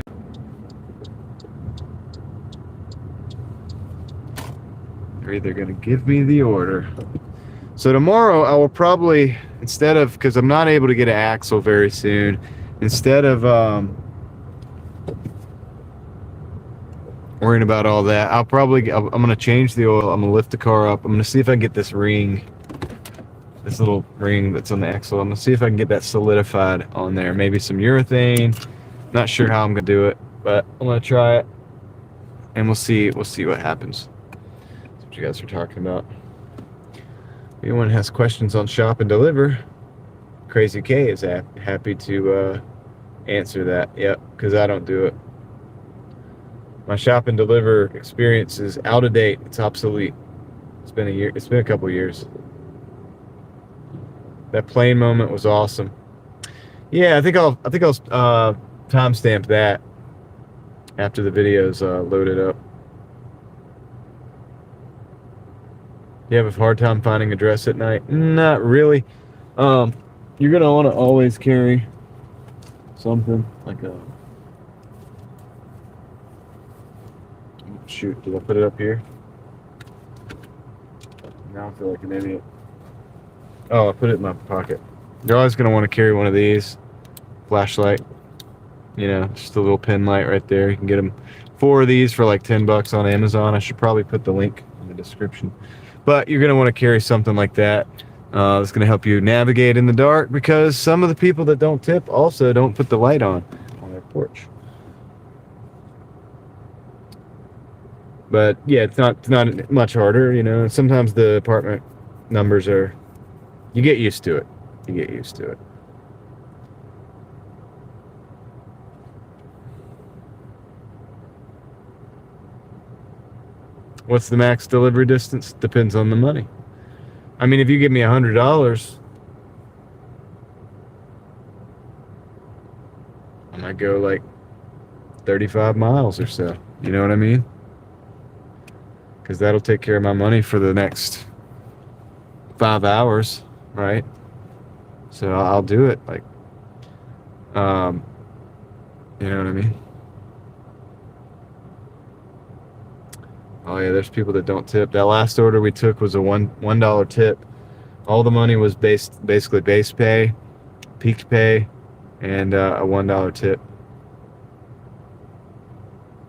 They're either going to give me the order. So tomorrow I will probably, instead of, because I'm not able to get an axle very soon, instead of worrying about all that, I'm going to change the oil. I'm going to lift the car up. I'm going to see if I can get this ring. This little ring that's on the axle. I'm gonna see if I can get that solidified on there. Maybe some urethane. Not sure how I'm gonna do it, but I'm gonna try it, and we'll see what happens. That's what you guys are talking about. If anyone has questions on shop and deliver, Crazy K is happy to answer that. Yep, because I don't do it. My shop and deliver experience is out of date. It's obsolete. It's been a year. It's been a couple years. That plane moment was awesome. Yeah, I think I'll timestamp that after the video's loaded up. You have a hard time finding a dress at night? Not really. You're gonna want to always carry something like a. Shoot, did I put it up here? Now I feel like an idiot. Oh, I put it in my pocket. You're always going to want to carry one of these. Flashlight. You know, just a little pin light right there. You can get them 4 of these for like $10 on Amazon. I should probably put the link in the description. But you're going to want to carry something like that. It's going to help you navigate in the dark, because some of the people that don't tip also don't put the light on their porch. But yeah, it's not much harder, you know. Sometimes the apartment numbers are, you get used to it. You get used to it. What's the max delivery distance? Depends on the money. I mean, if you give me $100, I might go like 35 miles or so. You know what I mean? Because that'll take care of my money for the next 5 hours, right? So I'll do it. Like, you know what I mean? Oh yeah, there's people that don't tip. That last order we took was a $1 tip. All the money was basically base pay Peak Pay, and a $1 tip.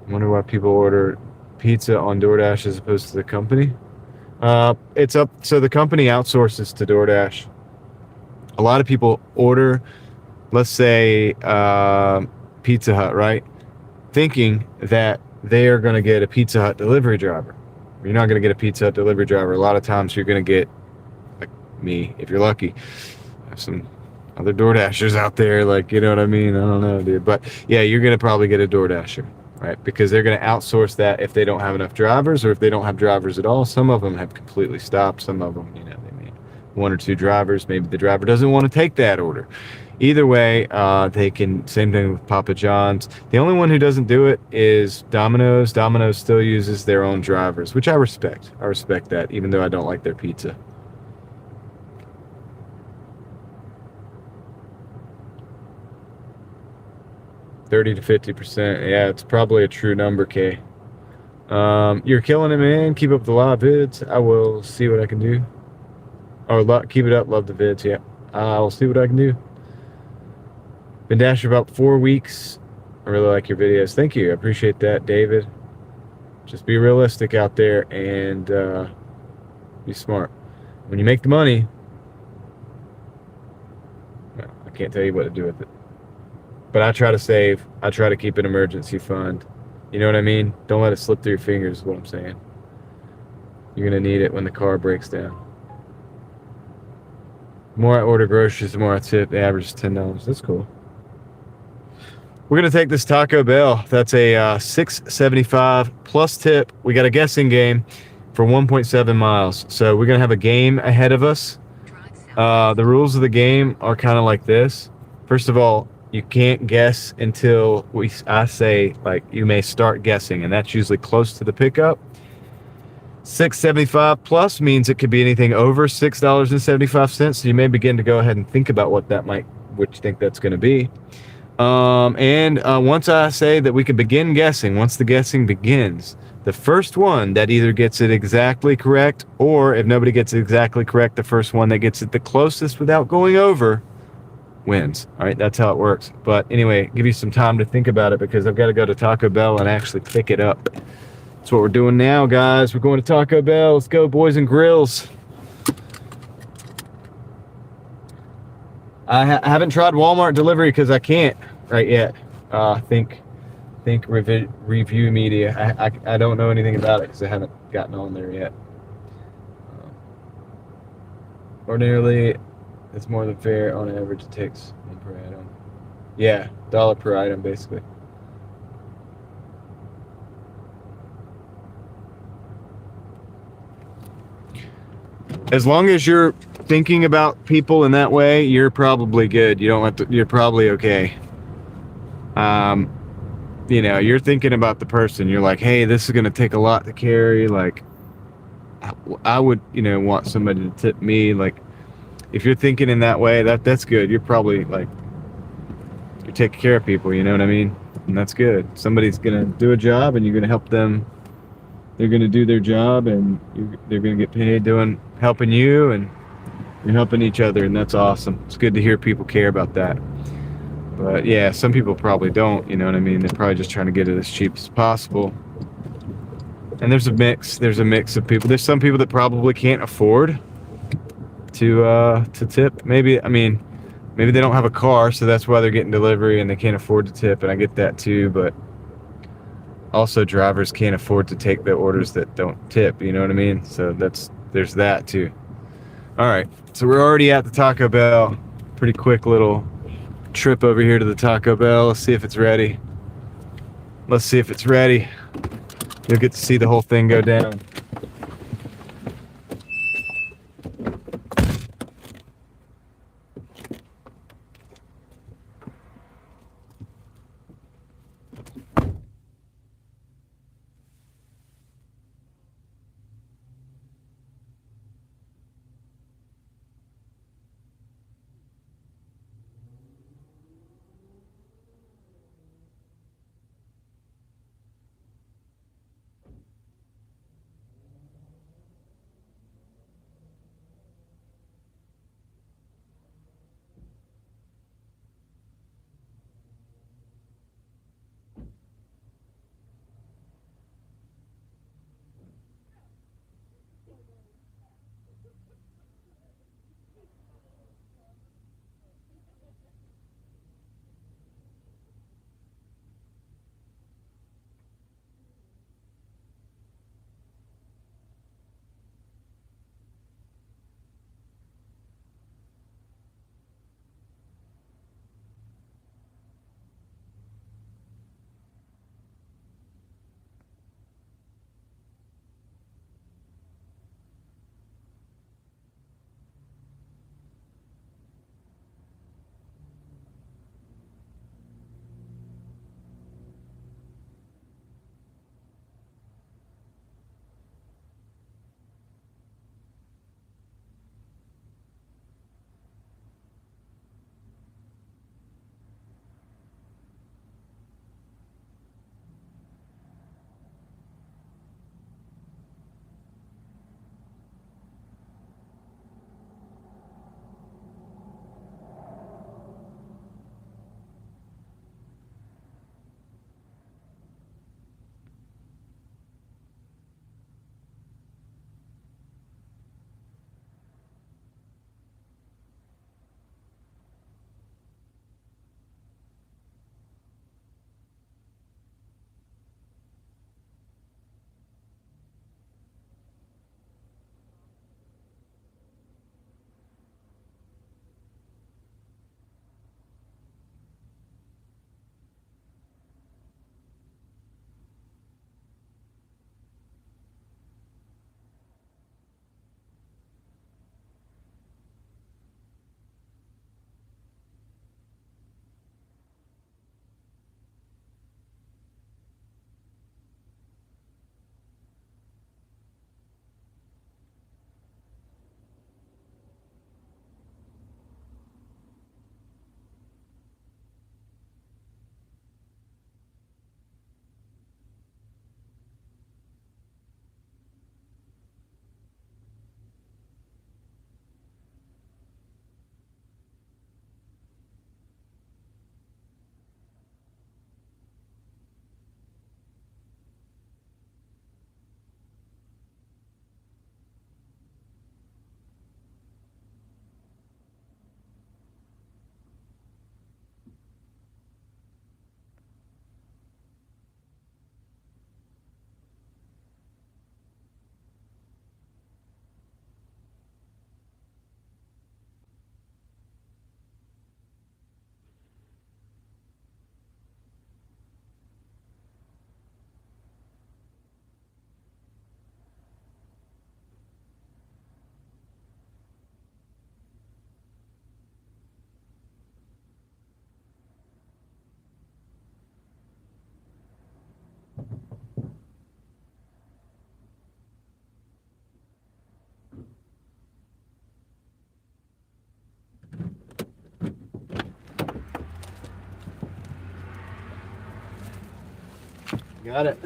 I wonder why people order pizza on DoorDash as opposed to the company. It's up. So the company outsources to DoorDash. A lot of people order, let's say, Pizza Hut, right? Thinking that they are going to get a Pizza Hut delivery driver. You're not going to get a Pizza Hut delivery driver. A lot of times you're going to get, like me, if you're lucky. I have some other DoorDashers out there, like, you know what I mean? I don't know, dude. But yeah, you're going to probably get a DoorDasher, right? Because they're going to outsource that if they don't have enough drivers, or if they don't have drivers at all. Some of them have completely stopped. Some of them, you know, they may one or two drivers. Maybe the driver doesn't want to take that order. Either way, they can. Same thing with Papa John's. The only one who doesn't do it is Domino's. Domino's still uses their own drivers, which I respect. I respect that, even though I don't like their pizza. $30 to 50%. Yeah, it's probably a true number, Kay. You're killing it, man. Keep up the live vids. I will see what I can do. Keep it up. Love the vids. Yeah, I'll see what I can do. Been dashing about 4 weeks. I really like your videos. Thank you. I appreciate that, David. Just be realistic out there and be smart. When you make the money, well, I can't tell you what to do with it. But I try to save. I try to keep an emergency fund. You know what I mean? Don't let it slip through your fingers is what I'm saying. You're going to need it when the car breaks down. The more I order groceries, the more I tip. The average is $10. That's cool. We're going to take this Taco Bell. That's a $6.75 plus tip. We got a guessing game for 1.7 miles. So we're going to have a game ahead of us. The rules of the game are kind of like this. First of all, you can't guess until I say, like, you may start guessing, and that's usually close to the pickup. $6.75 plus means it could be anything over $6.75. So you may begin to go ahead and think about what you think that's going to be. Once I say that we can begin guessing, once the guessing begins, the first one that either gets it exactly correct, or if nobody gets it exactly correct, the first one that gets it the closest without going over wins. All right, that's how it works. But anyway, give you some time to think about it, because I've got to go to Taco Bell and actually pick it up. That's what we're doing now, guys. We're going to Taco Bell. Let's go, boys and grills. I haven't tried Walmart delivery because I can't right yet. Think review media. I don't know anything about it because I haven't gotten on there yet. Ordinarily, it's more than fair. On average, it takes one per item. Yeah, $1 per item, basically. As long as you're thinking about people in that way, you're probably good. You don't have to. You're probably okay. You know, you're thinking about the person. You're like, hey, this is going to take a lot to carry. Like, I would, want somebody to tip me. Like, if you're thinking in that way, that's good. You're probably like, you're taking care of people. You know what I mean? And that's good. Somebody's going to do a job, and you're going to help them. They're going to do their job, and they're going to get paid helping you, and you're helping each other, and that's awesome. It's good to hear people care about that. But yeah, some people probably don't, you know what I mean? They're probably just trying to get it as cheap as possible. And there's a mix of people. There's some people that probably can't afford to tip. Maybe they don't have a car, so that's why they're getting delivery and they can't afford to tip, and I get that too. But also, drivers can't afford to take the orders that don't tip, you know what I mean? So there's that too. All right, so we're already at the Taco Bell. Pretty quick little trip over here to the Taco Bell. Let's see if it's ready. You'll get to see the whole thing go down. Got it.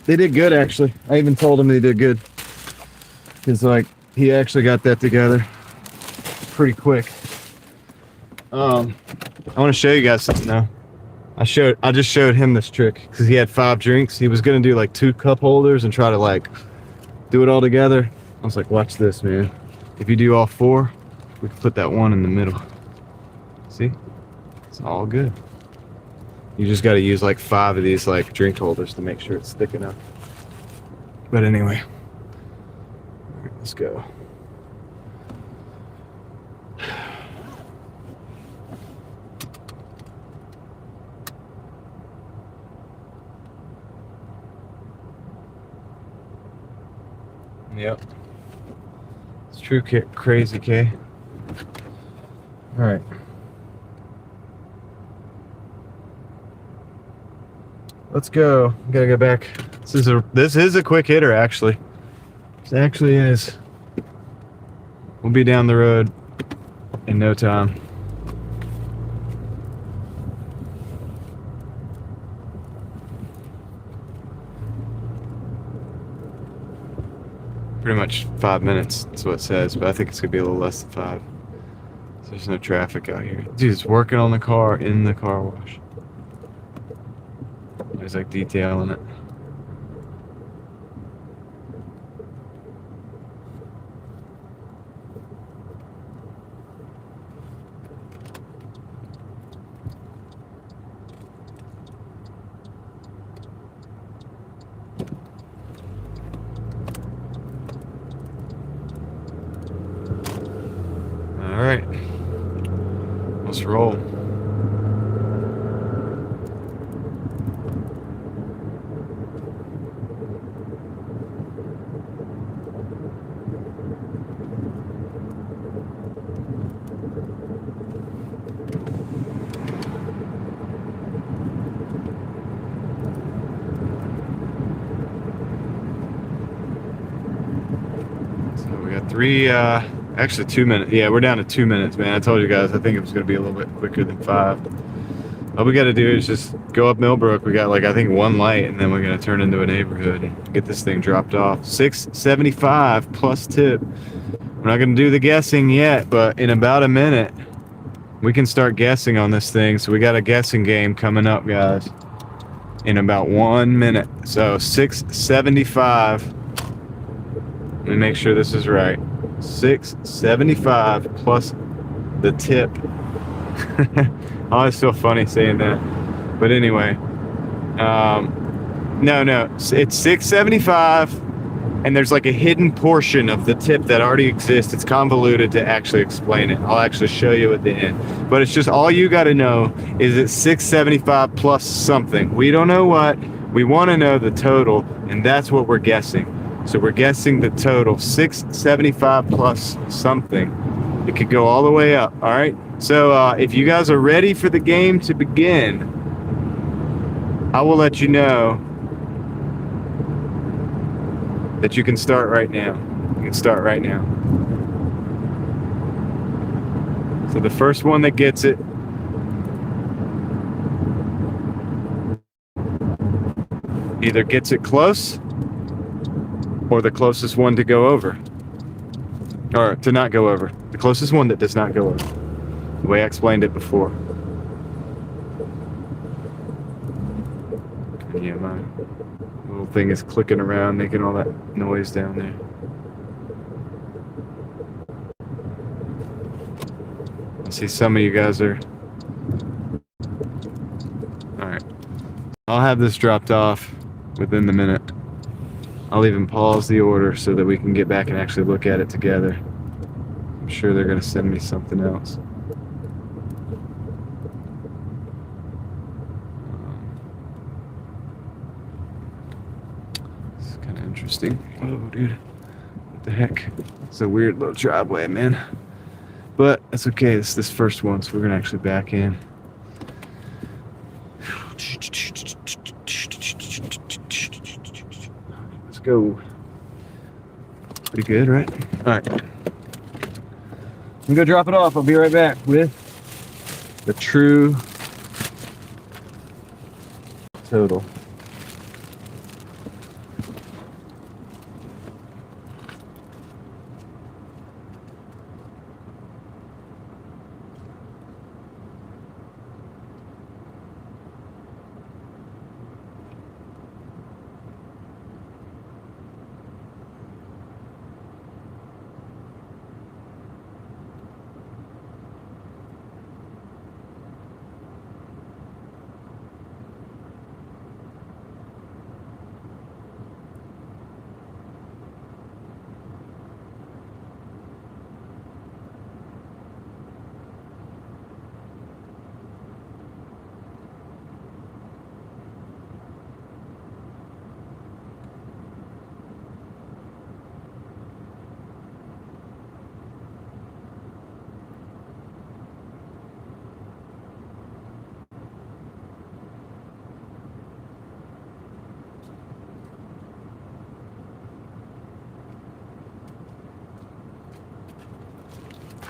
They did good, actually. I even told him they did good. Because, like, he actually got that together pretty quick. I want to show you guys something now. I just showed him this trick because he had 5 drinks. He was gonna do like 2 cup holders and try to like do it all together. I was like, watch this, man. If you do all 4, we can put that one in the middle. See? It's all good. You just got to use like 5 of these like drink holders to make sure it's thick enough. But anyway, all right, let's go. Yep. It's true, crazy K. All right. Let's go. Gotta go back. This is a quick hitter, actually. This actually is. We'll be down the road in no time. Pretty much 5 minutes, that's what it says, but I think it's gonna be a little less than 5. So there's no traffic out here. Dude, it's working on the car in the car wash. There's like detail in it. All right, let's roll. So we got 3, actually 2 minutes. Yeah, we're down to 2 minutes, man. I told you guys, I think it was going to be a little bit quicker than 5. All we got to do is just go up Millbrook. We got like, I think 1 light, and then we're going to turn into a neighborhood and get this thing dropped off. $6.75 plus tip. We're not going to do the guessing yet, but in about a minute, we can start guessing on this thing. So we got a guessing game coming up, guys, in about 1 minute. So $6.75. Let me make sure this is right. $6.75 plus the tip. Oh, it's so funny saying that. But anyway, no, it's $6.75, and there's like a hidden portion of the tip that already exists. It's convoluted to actually explain it. I'll actually show you at the end. But it's just all you got to know is it's $6.75 plus something. We don't know what. We want to know the total, and that's what we're guessing. So we're guessing the total, $6.75 plus something. It could go all the way up, all right? So if you guys are ready for the game to begin, I will let you know that you can start right now. You can start right now. So the first one that gets it either gets it close or the closest one to go over. Or to not go over. The closest one that does not go over. The way I explained it before. Yeah, my little thing is clicking around, making all that noise down there. I see some of you guys are... Alright. I'll have this dropped off within the minute. I'll even pause the order so that we can get back and actually look at it together. I'm sure they're going to send me something else. It's kind of interesting. Oh, dude. What the heck? It's a weird little driveway, man. But that's okay. It's this first one, so we're going to actually back in. Let's go. Pretty good, right? All right. I'm gonna go drop it off. I'll be right back with the true total.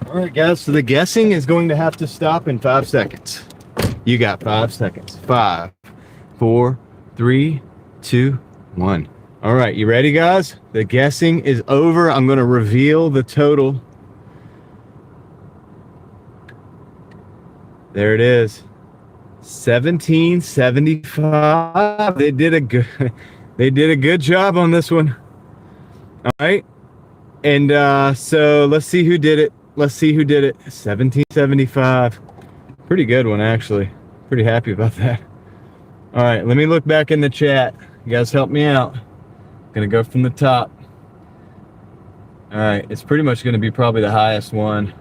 All right, guys, so the guessing is going to have to stop in 5 seconds. You got 5 seconds. 5, 4, 3, 2, 1. All right, you ready, guys? The guessing is over. I'm going to reveal the total. There it is. 1775. They did a good job on this one. All right. And so let's see who did it. 1775. Pretty good one, actually. Pretty happy about that. All right, let me look back in the chat. You guys help me out. Gonna go from the top. All right, it's pretty much gonna be probably the highest one.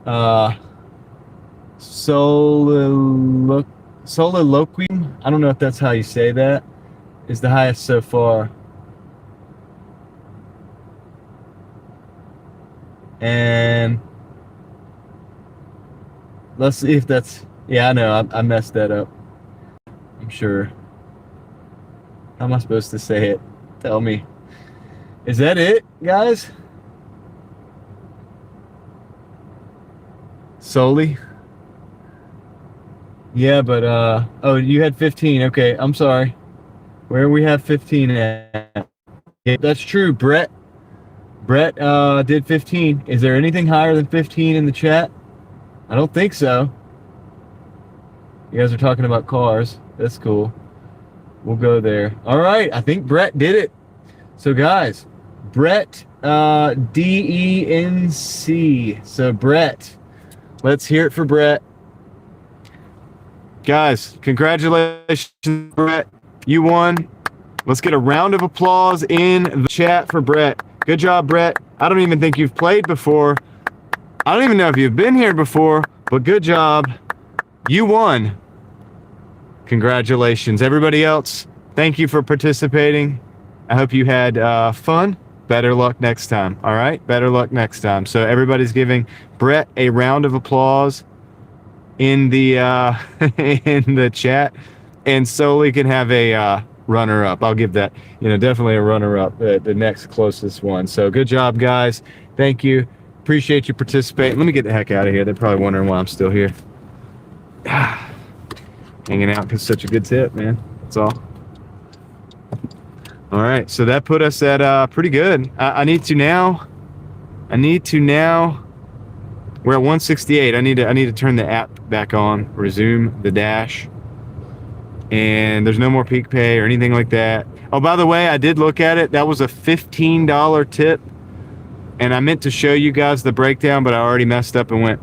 Soliloquium, I don't know if that's how you say that, is the highest so far. And let's see if that's, yeah, I know, I messed that up. I'm sure. How am I supposed to say it? Tell me. Is that it, guys? Solely? Yeah, but, oh, you had 15. Okay, I'm sorry. Where we have 15 at? Yeah, that's true, Brett. Brett did 15. Is there anything higher than 15 in the chat? I don't think so. You guys are talking about cars. That's cool. We'll go there. All right, I think Brett did it. So guys, Brett, D-E-N-C. So Brett, let's hear it for Brett. Guys, congratulations, Brett. You won. Let's get a round of applause in the chat for Brett. Good job, Brett. I don't even think you've played before. I don't even know if you've been here before, but good job. You won. Congratulations. Everybody else, thank you for participating. I hope you had fun. Better luck next time. All right? Better luck next time. So everybody's giving Brett a round of applause in the in the chat, and Soli can have a runner-up. I'll give that, definitely a runner-up, the next closest one. So good job, guys. Thank you. Appreciate you participating. Let me get the heck out of here. They're probably wondering why I'm still here. Hanging out because such a good tip, man. That's all. All right, so that put us at pretty good. I need to now. We're at 168. I need to turn the app back on, resume the dash. And there's no more peak pay or anything like that. Oh, by the way, I did look at it. That was a $15 tip. And I meant to show you guys the breakdown, but I already messed up and went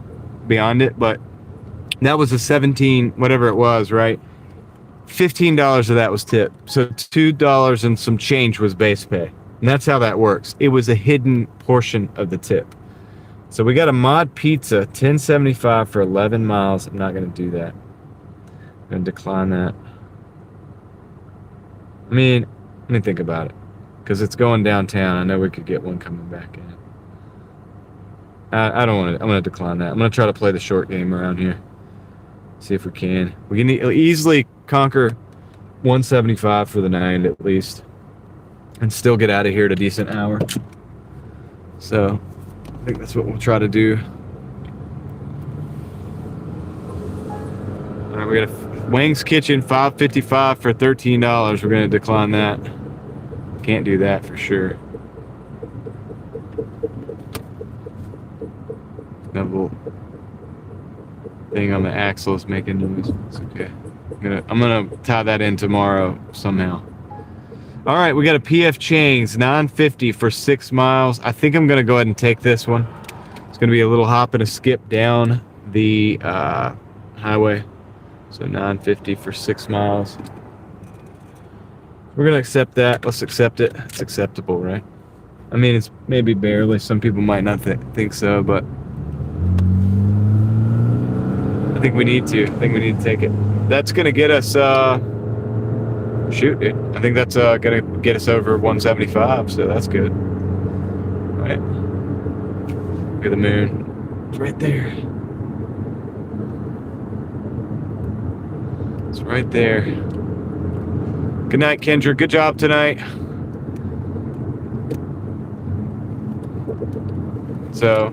beyond it. But that was a 17, whatever it was, right? $15 of that was tip. So $2 and some change was base pay. And that's how that works. It was a hidden portion of the tip. So we got a mod pizza, $10.75 for 11 miles. I'm not going to do that. I'm going to decline that. I mean, let me think about it. Because it's going downtown. I know we could get one coming back in. I don't want to. I'm going to decline that. I'm going to try to play the short game around here. See if we can. We can easily conquer 175 for the night at least. And still get out of here at a decent hour. So, I think that's what we'll try to do. All right, we got a Wang's Kitchen, $5.55 for $13. We're going to decline that. Can't do that for sure. Double thing on the axle is making noise. It's okay. I'm gonna tie that in tomorrow somehow. All right, we got a PF Chains, $9.50 for 6 miles. I think I'm gonna go ahead and take this one. It's gonna be a little hop and a skip down the highway. So $9.50 for 6 miles. We're gonna accept that. Let's accept it. It's acceptable, right? I mean, it's maybe barely. Some people might not think so, but I think we need to. I think we need to take it. That's gonna get us. Shoot, dude. I think that's gonna get us over 175. So that's good. Right. Look at the moon. It's right there. It's right there. Good night, Kendra. Good job tonight. So,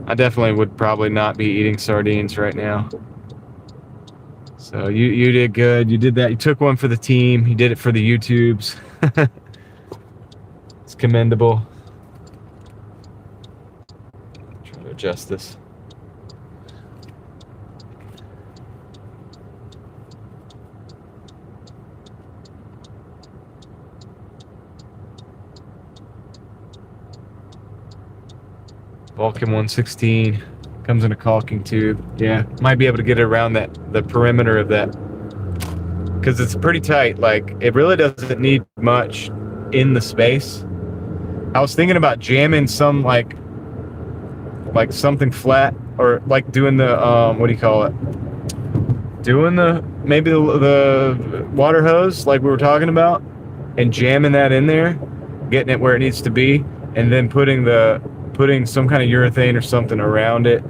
I definitely would probably not be eating sardines right now. So you did good. You did that. You took one for the team. You did it for the YouTubes. It's commendable. Try to adjust this. Vulcan 116 comes in a caulking tube. Yeah, might be able to get it around the perimeter of that, because it's pretty tight. Like, it really doesn't need much in the space. I was thinking about jamming some like something flat, or like doing the what do you call it? Doing maybe the water hose like we were talking about, and jamming that in there, getting it where it needs to be, and then putting some kind of urethane or something around it.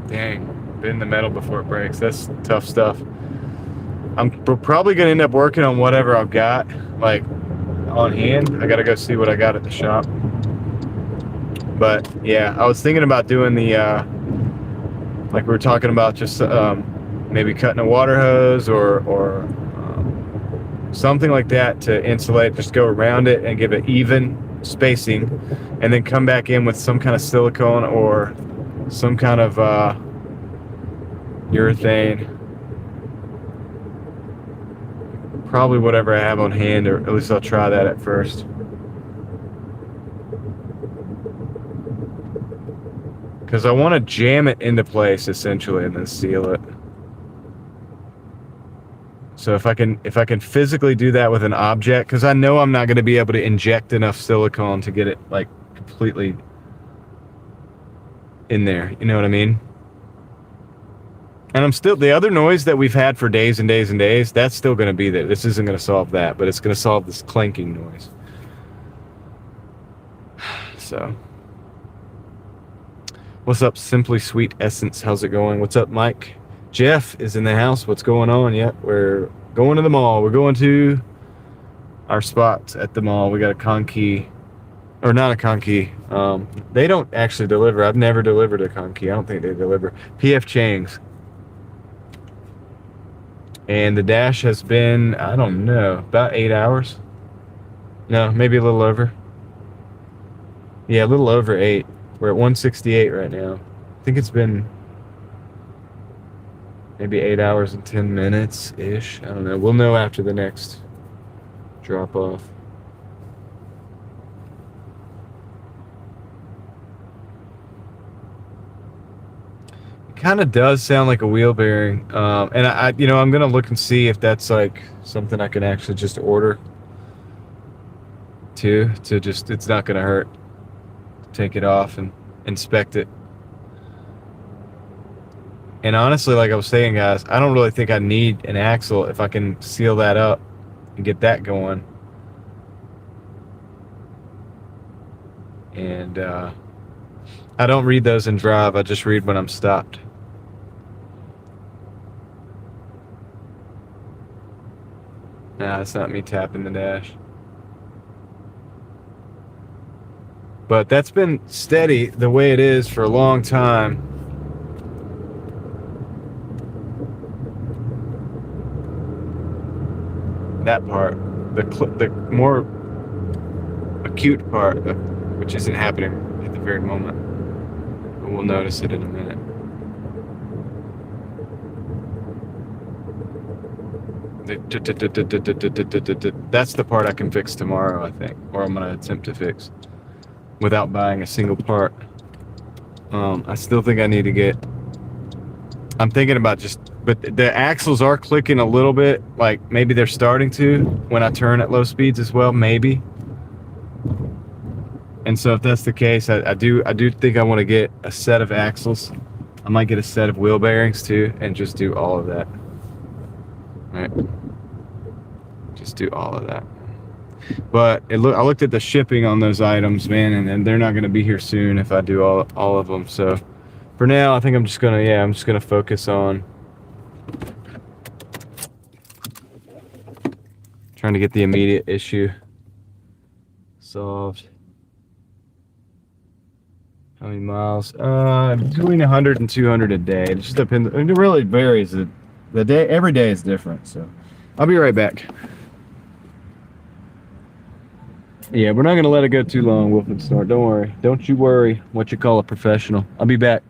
Dang, bend the metal before it breaks. That's tough stuff. I'm probably gonna end up working on whatever I've got, like, on hand. I gotta go see what I got at the shop. But yeah, I was thinking about doing the like we were talking about, just maybe cutting a water hose or something like that to insulate, just go around it and give it even spacing, and then come back in with some kind of silicone or some kind of urethane. Probably whatever I have on hand, or at least I'll try that at first. Because I want to jam it into place essentially and then seal it. So if I can physically do that with an object, because I know I'm not going to be able to inject enough silicone to get it like completely in there. You know what I mean? And the other noise that we've had for days and days and days, that's still going to be there. This isn't going to solve that, but it's going to solve this clanking noise. So, what's up, Simply Sweet Essence? How's it going? What's up, Mike? Jeff is in the house. What's going on? Yep, we're going to the mall. We're going to our spots at the mall. We got a Conky, or not a Conky. They don't actually deliver. I've never delivered a Conky. I don't think they deliver. PF Chang's. And the dash has been, I don't know, about 8 hours. No, maybe a little over. Yeah, a little over 8. We're at 168 right now. I think it's been maybe 8 hours and 10 minutes-ish. I don't know. We'll know after the next drop-off. Kind of does sound like a wheel bearing, and I'm gonna look and see if that's like something I can actually just order to just, it's not gonna hurt to take it off and inspect it. And honestly, like I was saying, guys, I don't really think I need an axle if I can seal that up and get that going. And I don't read those in Drive. I just read when I'm stopped. Nah, it's not me tapping the dash. But that's been steady the way it is for a long time. That part, the more acute part, which isn't happening at the very moment, but we'll notice it in a minute. That's the part I can fix tomorrow, I think, or I'm gonna attempt to fix without buying a single part. I still think I need to get, I'm thinking about but the axles are clicking a little bit, like maybe they're starting to when I turn at low speeds as well, maybe. And so if that's the case, I do think I want to get a set of axles. I might get a set of wheel bearings too, and just do all of that. Right, just do all of that. But I looked at the shipping on those items, man, and they're not going to be here soon if I do all of them. So for now, I think I'm just gonna focus on Trying to get the immediate issue solved. How many miles? Between 100 and 200 a day. It just depends. It really varies. The day, every day is different. So I'll be right back. Yeah, we're not going to let it go too long, Wolf and Snort. Don't worry. Don't you worry what you call a professional. I'll be back.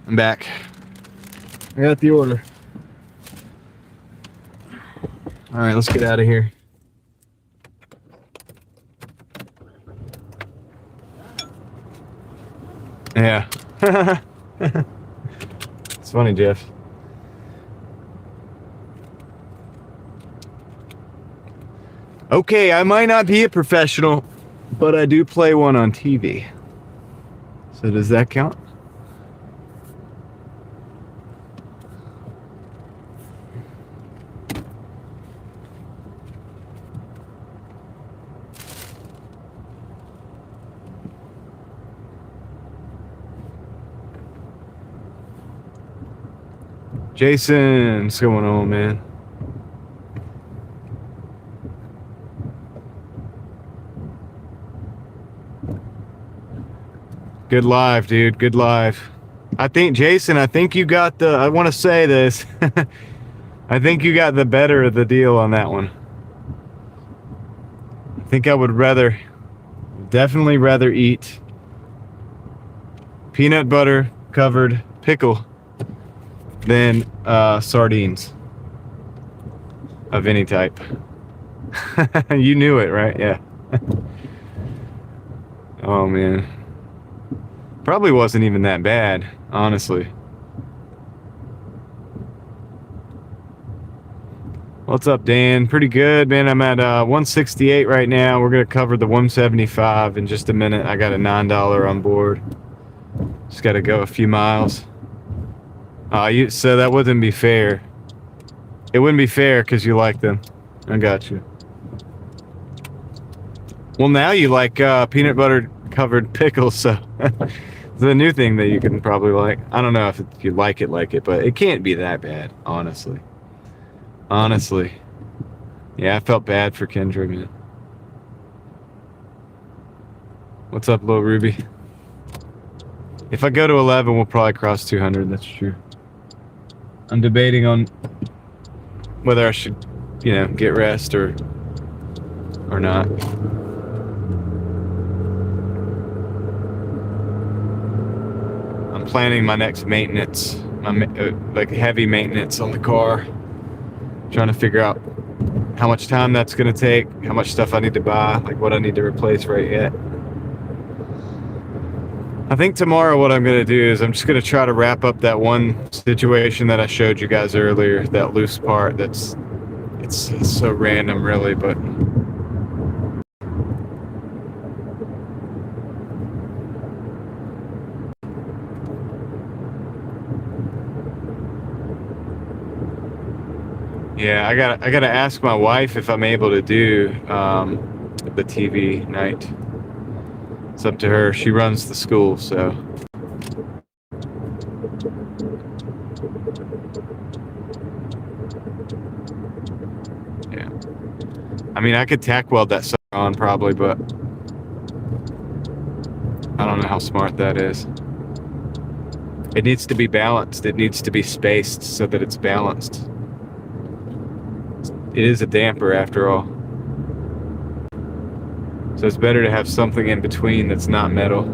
I'm back. I got the order. All right, let's get out of here. Yeah. It's funny, Jeff. Okay, I might not be a professional, but I do play one on TV. So does that count? Jason, what's going on, man? Good live, dude. Good live. I think, Jason, I think you got the, I want to say this. I think you got the better of the deal on that one. I think I would definitely rather eat peanut butter covered pickle than sardines of any type. You knew it, right? Yeah. Oh, man. Probably wasn't even that bad, honestly. What's up, Dan? Pretty good, man. I'm at 168 right now. We're gonna cover the 175 in just a minute. I got a $9 on board. Just got to go a few miles. So that wouldn't be fair. It wouldn't be fair because you like them. I got you. Well, now you like peanut butter covered pickles, so it's a new thing that you can probably like. I don't know if you like it, but it can't be that bad, honestly. Honestly. Yeah, I felt bad for Kendra, man. What's up, little Ruby? If I go to 11, we'll probably cross 200, that's true. I'm debating on whether I should, get rest or not. I'm planning my next maintenance, like heavy maintenance on the car. Trying to figure out how much time that's going to take, how much stuff I need to buy, like what I need to replace right yet. I think tomorrow what I'm going to do is I'm just going to try to wrap up that one situation that I showed you guys earlier, that loose part it's so random really, but yeah, I gotta ask my wife if I'm able to do the TV night. It's up to her. She runs the school, so. Yeah. I mean, I could tack weld that sucker on probably, but I don't know how smart that is. It needs to be balanced. It needs to be spaced so that it's balanced. It is a damper after all. So it's better to have something in between that's not metal.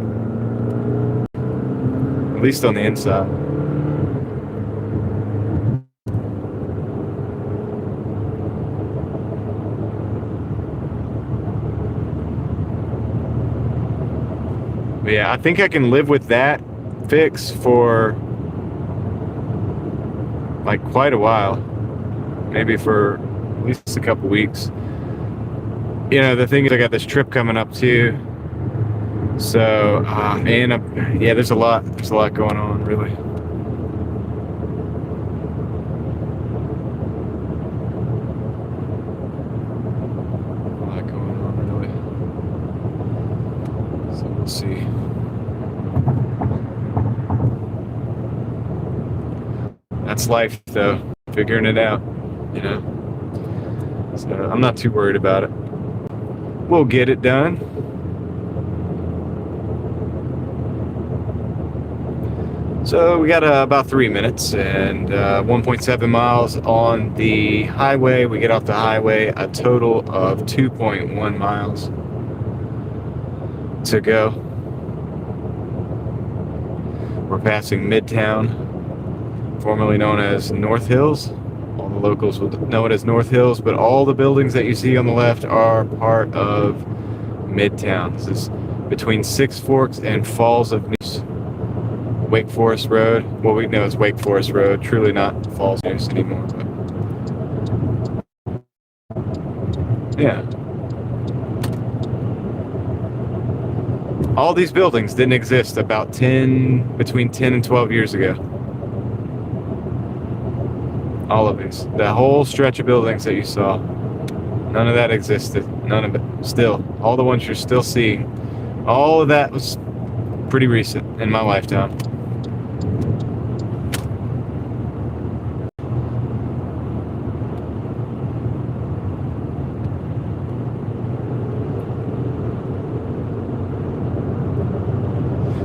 At least on the inside. But yeah, I think I can live with that fix for like quite a while. Maybe for at least a couple weeks. The thing is I got this trip coming up too. So, yeah, there's a lot going on really. A lot going on really. So we'll see. That's life though, figuring it out, So I'm not too worried about it. We'll get it done. So we got about 3 minutes and 1.7 miles on the highway. We get off the highway, a total of 2.1 miles to go. We're passing Midtown, formerly known as North Hills. All the locals would know it as North Hills, but all the buildings that you see on the left are part of Midtown. This is between Six Forks and Falls of News. Wake Forest Road. Well, we know it's Wake Forest Road, truly not Falls of News anymore. But yeah. All these buildings didn't exist about between 10 and 12 years ago. All of these. The whole stretch of buildings that you saw. None of that existed. None of it. Still. All the ones you're still seeing. All of that was pretty recent in my lifetime.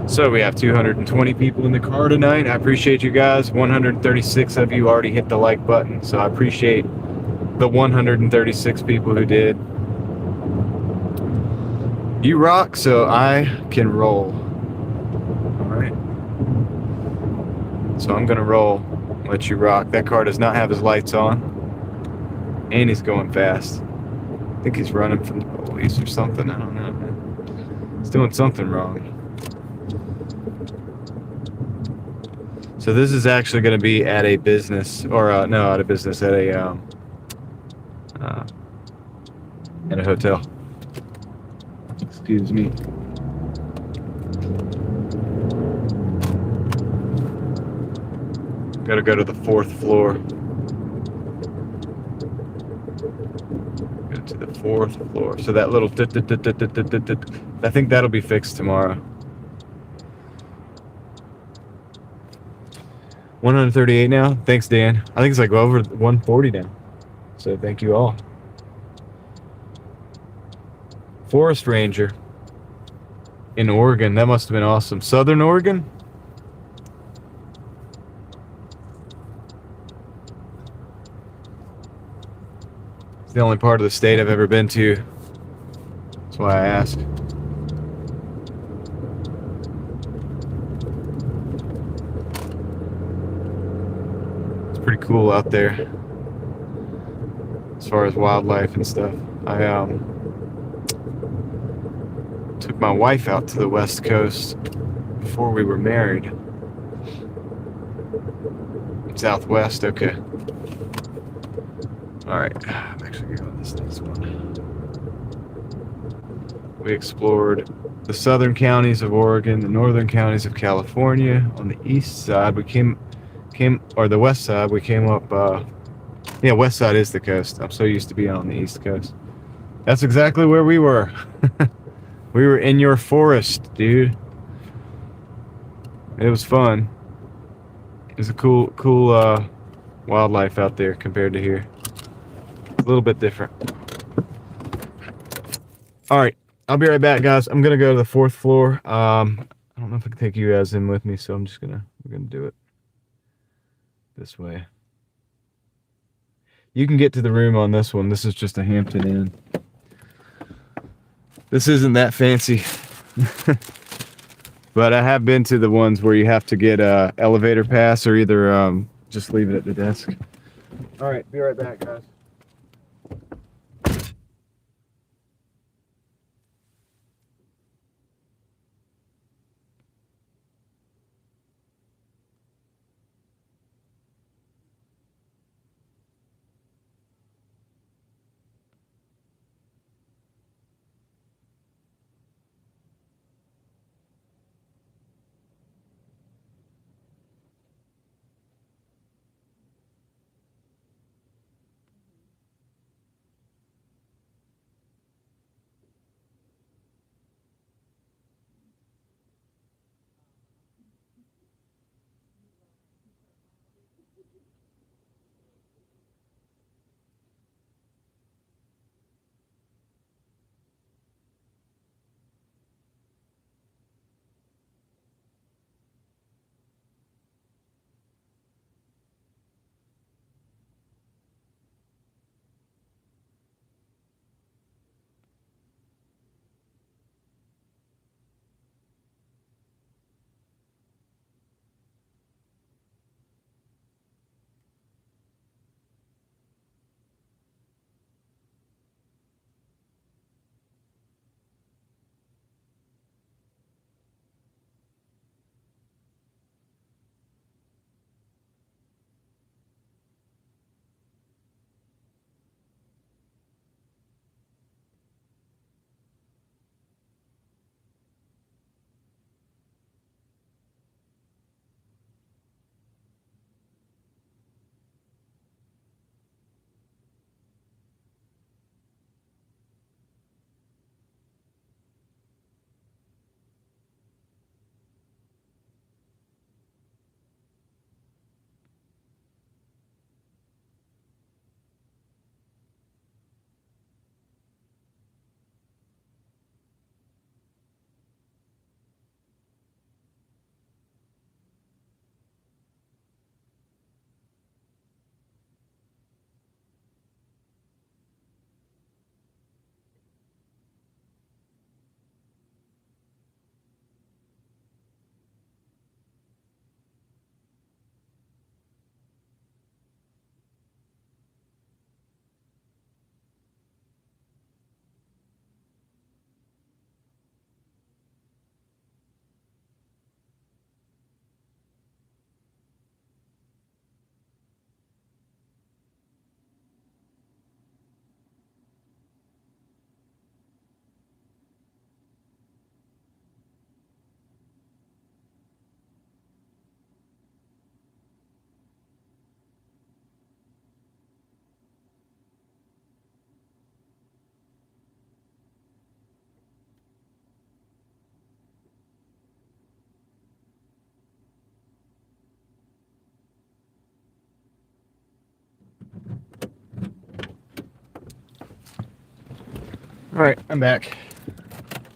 So we have 220 people in the car tonight. I appreciate you guys. 136 of you already hit the like button, so I appreciate the 136 people who did. You rock, so I can roll. All right. So I'm gonna roll. Let you rock. That car does not have his lights on, and he's going fast. I think he's running from the police or something. I don't know, man. He's doing something wrong. So this is actually going to be at a business, or at a and a hotel. Excuse me. Gotta go to the 4th floor. Go to the 4th floor. So that little I think that'll be fixed tomorrow. 138 now. Thanks, Dan. I think it's like over 140 now. So thank you all. Forest Ranger in Oregon. That must have been awesome. Southern Oregon? It's the only part of the state I've ever been to. That's why I asked. It's pretty cool out there as far as wildlife and stuff. I took my wife out to the West Coast before we were married. Southwest, okay. Alright, I'm actually going this next one. We explored the southern counties of Oregon, the northern counties of California. On the east side, we came or the west side, we came up, yeah, west side is the coast. I'm so used to being on the east coast. That's exactly where we were. We were in your forest, dude. It was fun. It was a cool wildlife out there compared to here. A little bit different. All right, I'll be right back, guys. I'm gonna go to the 4th floor. I don't know if I can take you guys in with me, so we're gonna do it this way. You can get to the room on this one. This is just a Hampton Inn. This isn't that fancy. But I have been to the ones where you have to get a elevator pass or either just leave it at the desk. All right, be right back, guys. All right, I'm back.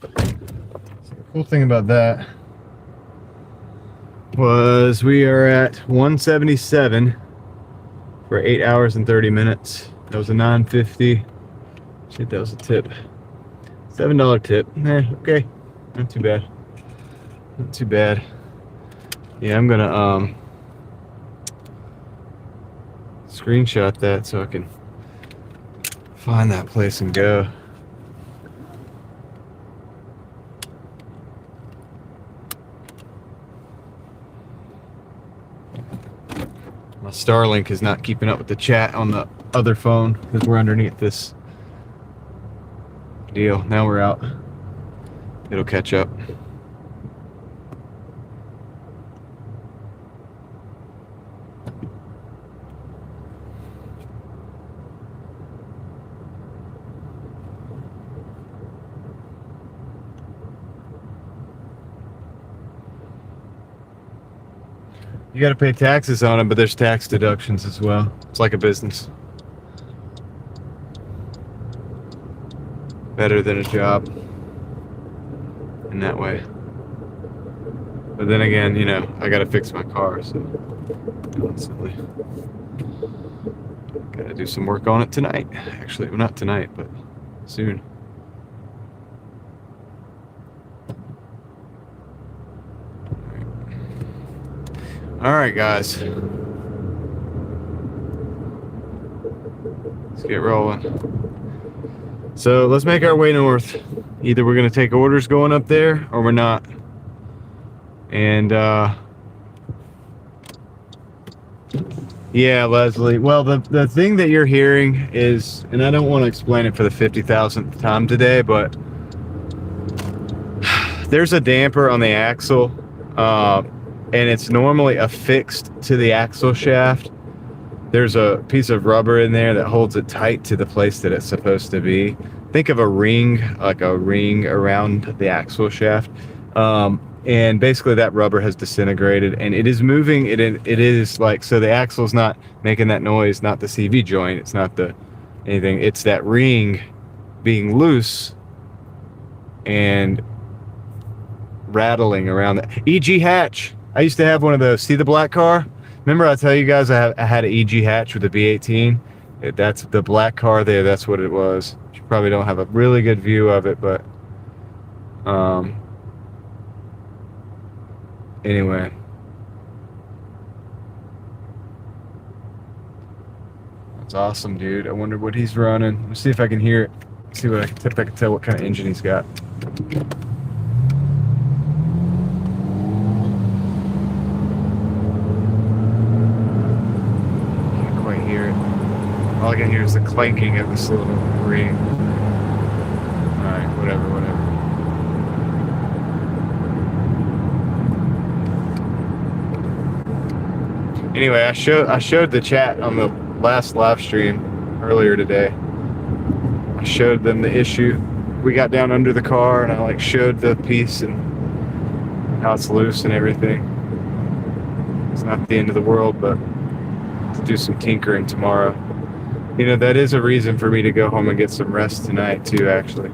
So the cool thing about that was we are at 177 for 8 hours and 30 minutes. That was a $9.50. Shit, that was a tip. $7 tip. Okay. Not too bad. Not too bad. Yeah, I'm gonna screenshot that so I can find that place and go. My Starlink is not keeping up with the chat on the other phone because we're underneath this deal. Now we're out. It'll catch up. You got to pay taxes on it, but there's tax deductions as well. It's like a business. Better than a job in that way. But then again, you know, I got to fix my car, so constantly. Got to do some work on it tonight. Actually, well, not tonight, but soon. All right, guys. Let's get rolling. So let's make our way north. Either we're gonna take orders going up there or we're not. And yeah, Leslie. Well, the thing that you're hearing is, and I don't want to explain it for the 50,000th time today, but there's a damper on the axle. And it's normally affixed to the axle shaft. There's a piece of rubber in there that holds it tight to the place that it's supposed to be. Think of a ring, like a ring around the axle shaft. And basically that rubber has disintegrated and it is moving. It is like, so the axle's not making that noise, not the CV joint. It's not the anything. It's that ring being loose and rattling around the EG hatch. I used to have one of those. See the black car? Remember I tell you guys I had an EG hatch with a B18? That's the black car there. That's what it was. You probably don't have a really good view of it, but anyway. That's awesome, dude. I wonder what he's running. Let's see if I can hear it. See what I can tell what kind of engine he's got. All I can hear is the clanking of this little ring. Alright, whatever. Anyway, I showed the chat on the last live stream earlier today. I showed them the issue. We got down under the car and I like showed the piece and how it's loose and everything. It's not the end of the world, but to do some tinkering tomorrow. You know, that is a reason for me to go home and get some rest tonight, too, actually.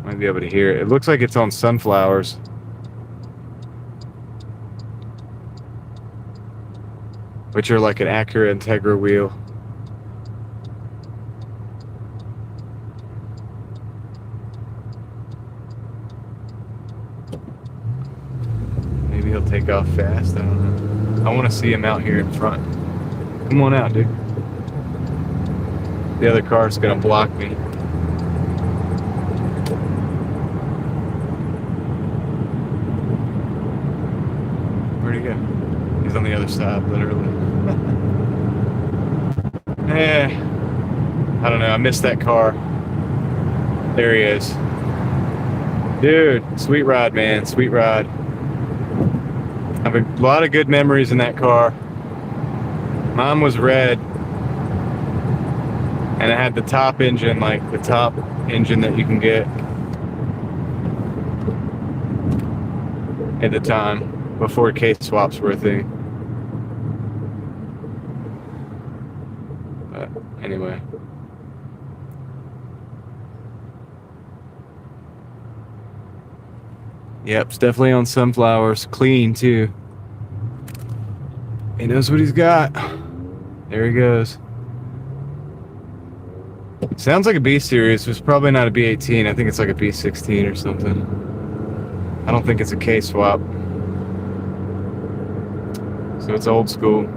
Might be able to hear it. It looks like it's on sunflowers. Which are like an Acura Integra wheel. He'll take off fast. I don't know. I want to see him out here in front. Come on out, dude. The other car's gonna block me. Where'd he go? He's on the other side, literally. I don't know. I missed that car. There he is. Dude, sweet ride, man. Sweet ride. I have a lot of good memories in that car. Mine was red. And it had the top engine, like the top engine that you can get at the time, before case swaps were a thing. Anyway. Yep, it's definitely on sunflowers. Clean, too. He knows what he's got. There he goes. Sounds like a B series. It's probably not a B18. I think it's like a B16 or something. I don't think it's a K swap. So it's old school.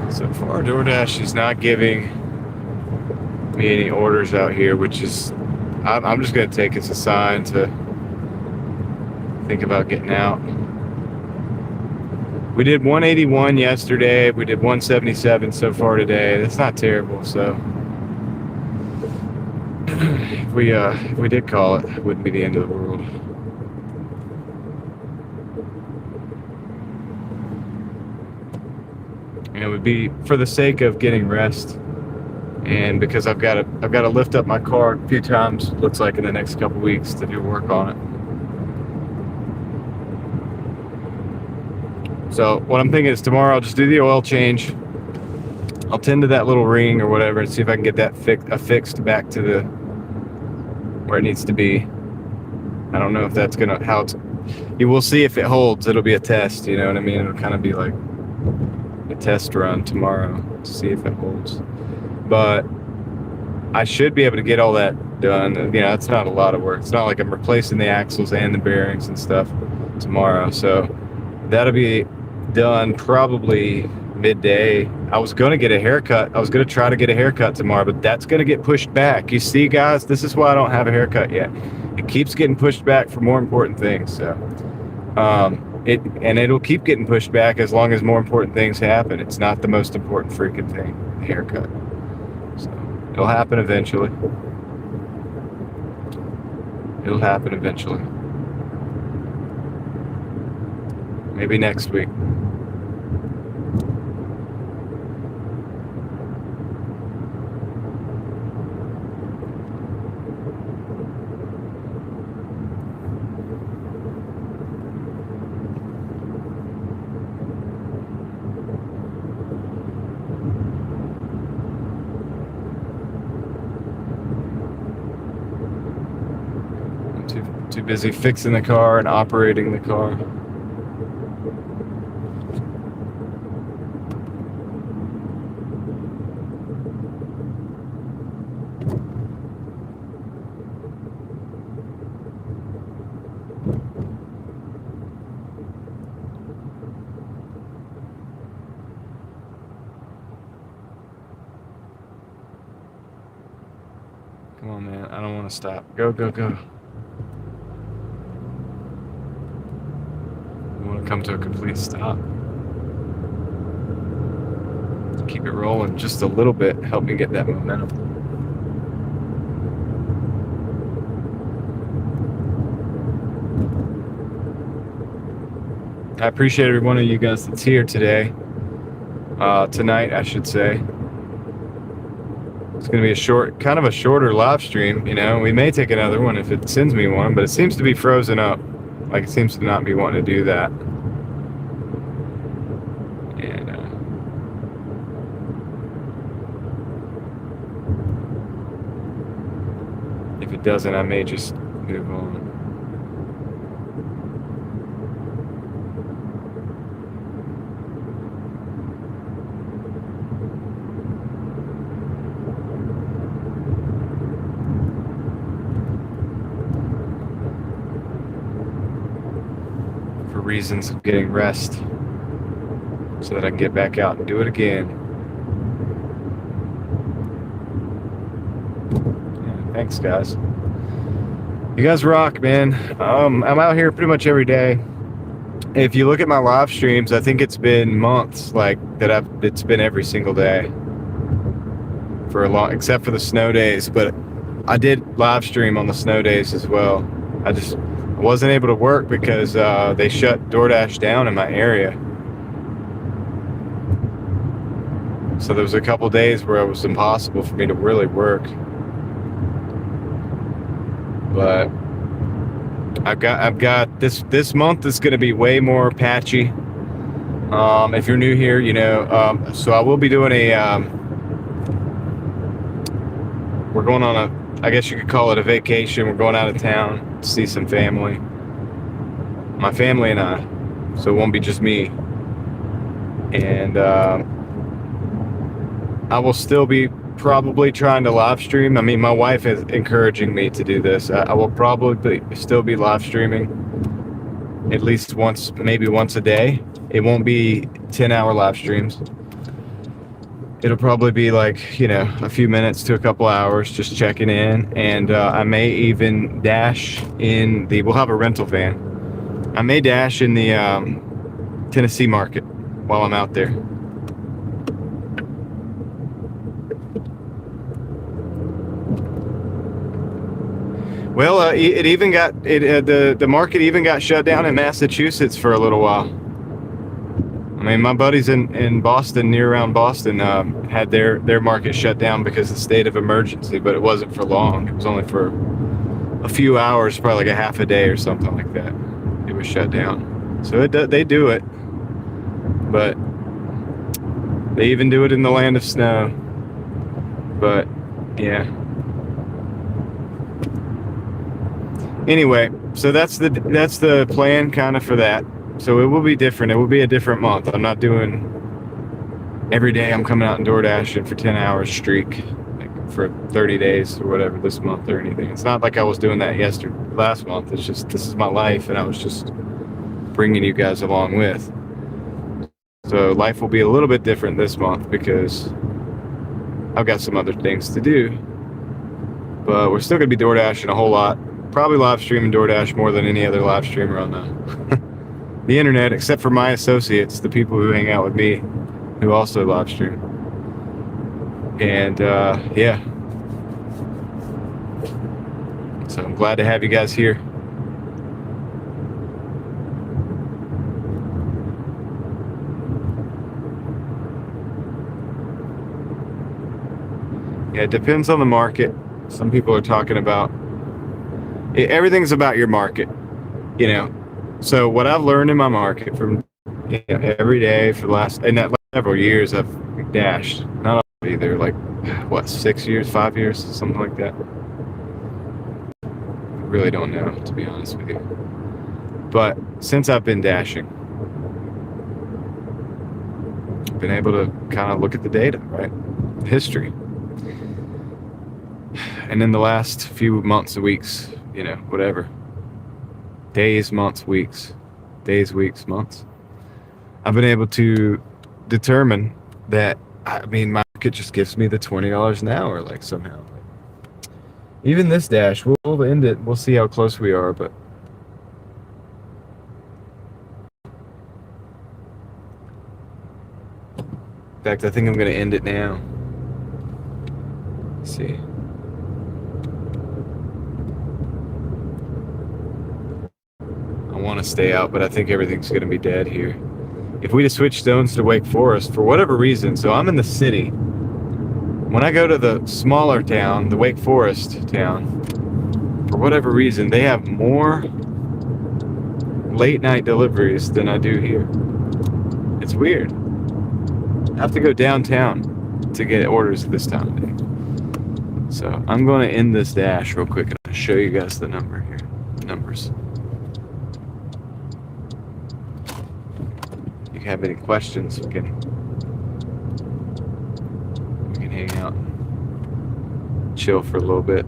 So far, Doordash is not giving me any orders out here, which is, I'm just going to take as a sign to think about getting out. We did 181 yesterday. We did 177 so far today. That's not terrible. So if we did call it, it wouldn't be the end of the world. And it would be for the sake of getting rest, and because I've got to lift up my car a few times. Looks like in the next couple weeks to do work on it. So what I'm thinking is tomorrow I'll just do the oil change. I'll tend to that little ring or whatever and see if I can get that affixed back to the where it needs to be. I don't know if that's gonna how it's. You will see if it holds. It'll be a test. You know what I mean? It'll kind of be like a test run tomorrow to see if it holds. But I should be able to get all that done. You know, it's not a lot of work. It's not like I'm replacing the axles and the bearings and stuff tomorrow. So that'll be done probably midday. I was going to get a haircut. I was going to try to get a haircut tomorrow, but that's going to get pushed back. You see, guys, this is why I don't have a haircut yet. It keeps getting pushed back for more important things. So, it'll keep getting pushed back as long as more important things happen. It's not the most important freaking thing, the haircut. So it'll happen eventually. It'll happen eventually. Maybe next week. Too busy fixing the car and operating the car. Come on, man. I don't want to stop. Go, go, go. Come to a complete stop. Keep it rolling just a little bit, help me get that momentum. I appreciate every one of you guys that's here today. Tonight, I should say. It's going to be kind of a shorter live stream, you know. We may take another one if it sends me one, but it seems to be frozen up. Like, it seems to not be wanting to do that. And, if it doesn't, I may just move on. reasons of getting rest so that I can get back out and do it again. Yeah, thanks, guys. You guys rock, man. I'm out here pretty much every day. If you look at my live streams, I think it's been months it's been every single day for a long, except for the snow days, but I did live stream on the snow days as well. I just wasn't able to work because they shut Doordash down in my area. So there was a couple days where it was impossible for me to really work. But I've got this month is going to be way more patchy. If you're new here, you know, so I will be doing we're going on I guess you could call it a vacation. We're going out of town to see some family. My family and I. So it won't be just me. And I will still be probably trying to live stream. I mean, my wife is encouraging me to do this. I will probably still be live streaming at least maybe once a day. It won't be 10-hour live streams. It'll probably be like, you know, a few minutes to a couple hours just checking in. And I may even dash in we'll have a rental van. I may dash in the Tennessee market while I'm out there. Well, the market even got shut down in Massachusetts for a little while. I mean, my buddies in Boston, near around Boston, had their market shut down because of the state of emergency, but it wasn't for long. It was only for a few hours, probably like a half a day or something like that. It was shut down. So they do it, but they even do it in the land of snow. But yeah. Anyway, so that's the plan kind of for that. So it will be different. It will be a different month. I'm not doing every day. I'm coming out and Doordashing for 10 hours streak, like for 30 days or whatever this month or anything. It's not like I was doing that last month. It's just, this is my life, and I was just bringing you guys along with. So life will be a little bit different this month because I've got some other things to do. But we're still going to be Doordashing a whole lot. Probably live streaming Doordash more than any other live streamer on the internet, except for my associates, the people who hang out with me, who also live stream. And yeah. So I'm glad to have you guys here. Yeah, it depends on the market. Some people are talking about everything's about your market, you know. So what I've learned in my market from every day for the last several years, I've dashed. Not all either, like what, 6 years, 5 years, something like that. I really don't know, to be honest with you. But since I've been dashing, I've been able to kind of look at the data, right? History. And in the last few months and weeks, you know, whatever. Days, months, weeks. Days, weeks, months. I've been able to determine that, I mean, my market just gives me the $20 an hour, like somehow. Even this dash, we'll end it. We'll see how close we are, but in fact, I think I'm going to end it now. Let's see. I want to stay out, but I think everything's going to be dead here. If we just switch zones to Wake Forest, for whatever reason, so I'm in the city. When I go to the smaller town, the Wake Forest town, for whatever reason, they have more late night deliveries than I do here. It's weird. I have to go downtown to get orders this time of day. So I'm going to end this dash real quick and I'll show you guys the number here. Numbers. If you have any questions, we can hang out and chill for a little bit.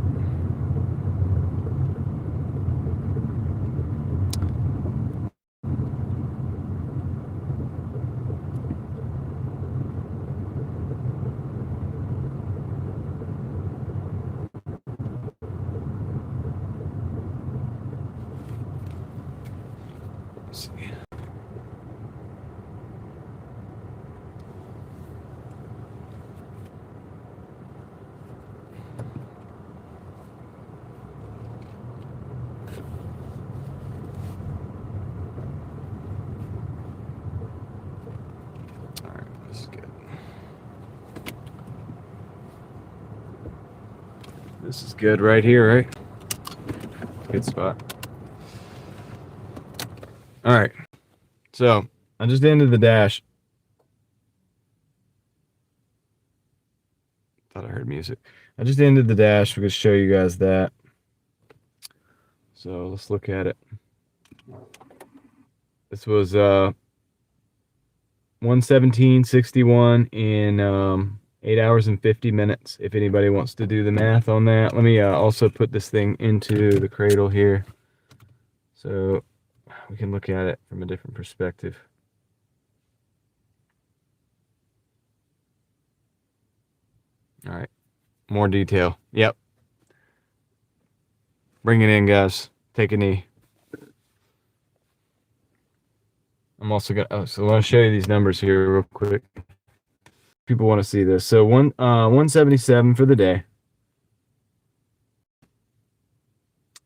This is good right here, right? Good spot. All right. So I just ended the dash. Thought I heard music. I just ended the dash. We're going to show you guys that. So let's look at it. This was 117.61 in 8 hours and 50 minutes. If anybody wants to do the math on that. Let me also put this thing into the cradle here so we can look at it from a different perspective. All right, more detail. Yep. Bring it in, guys. Take a knee. I'm also gonna. So I want to show you these numbers here real quick. People want to see this. So 177 for the day.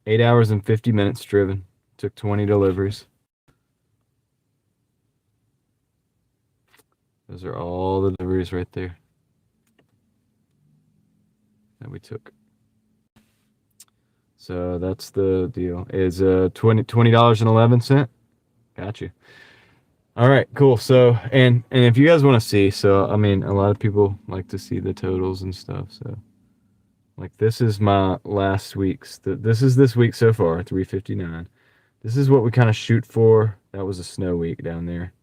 8 hours and 50 minutes driven. Took 20 deliveries. Those are all the deliveries right there that we took. So that's the deal. Is $20.11. Got you. All right, cool. So and if you guys want to see, so I mean, a lot of people like to see the totals and stuff. So like this is my last week's. This is this week so far, 359. This is what we kind of shoot for. That was a snow week down there,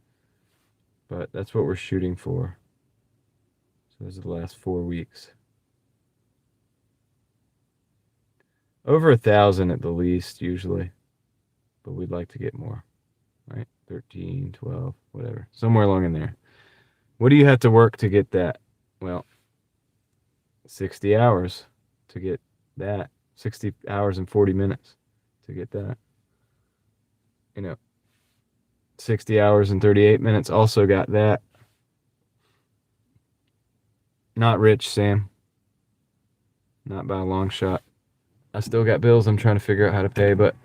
but that's what we're shooting for. So those are the last 4 weeks. Over 1,000 at the least usually, but we'd like to get more, right? 13, 12, whatever, somewhere along in there. What do you have to work to get that? Well, 60 hours to get that. 60 hours and 40 minutes to get that. 60 hours and 38 minutes also got that. Not rich, Sam. Not by a long shot. I still got bills I'm trying to figure out how to pay, but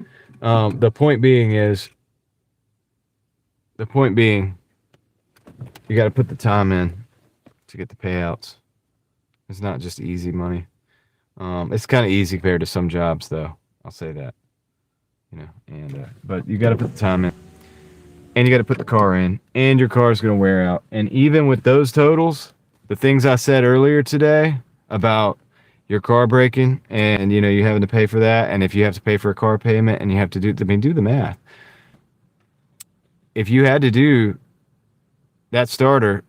the point being, you got to put the time in to get the payouts. It's not just easy money. It's kind of easy compared to some jobs, though. I'll say that. But you got to put the time in, and you got to put the car in, and your car is going to wear out. And even with those totals, the things I said earlier today about your car breaking, and you having to pay for that, and if you have to pay for a car payment, and you have to do the math. If you had to do that starter,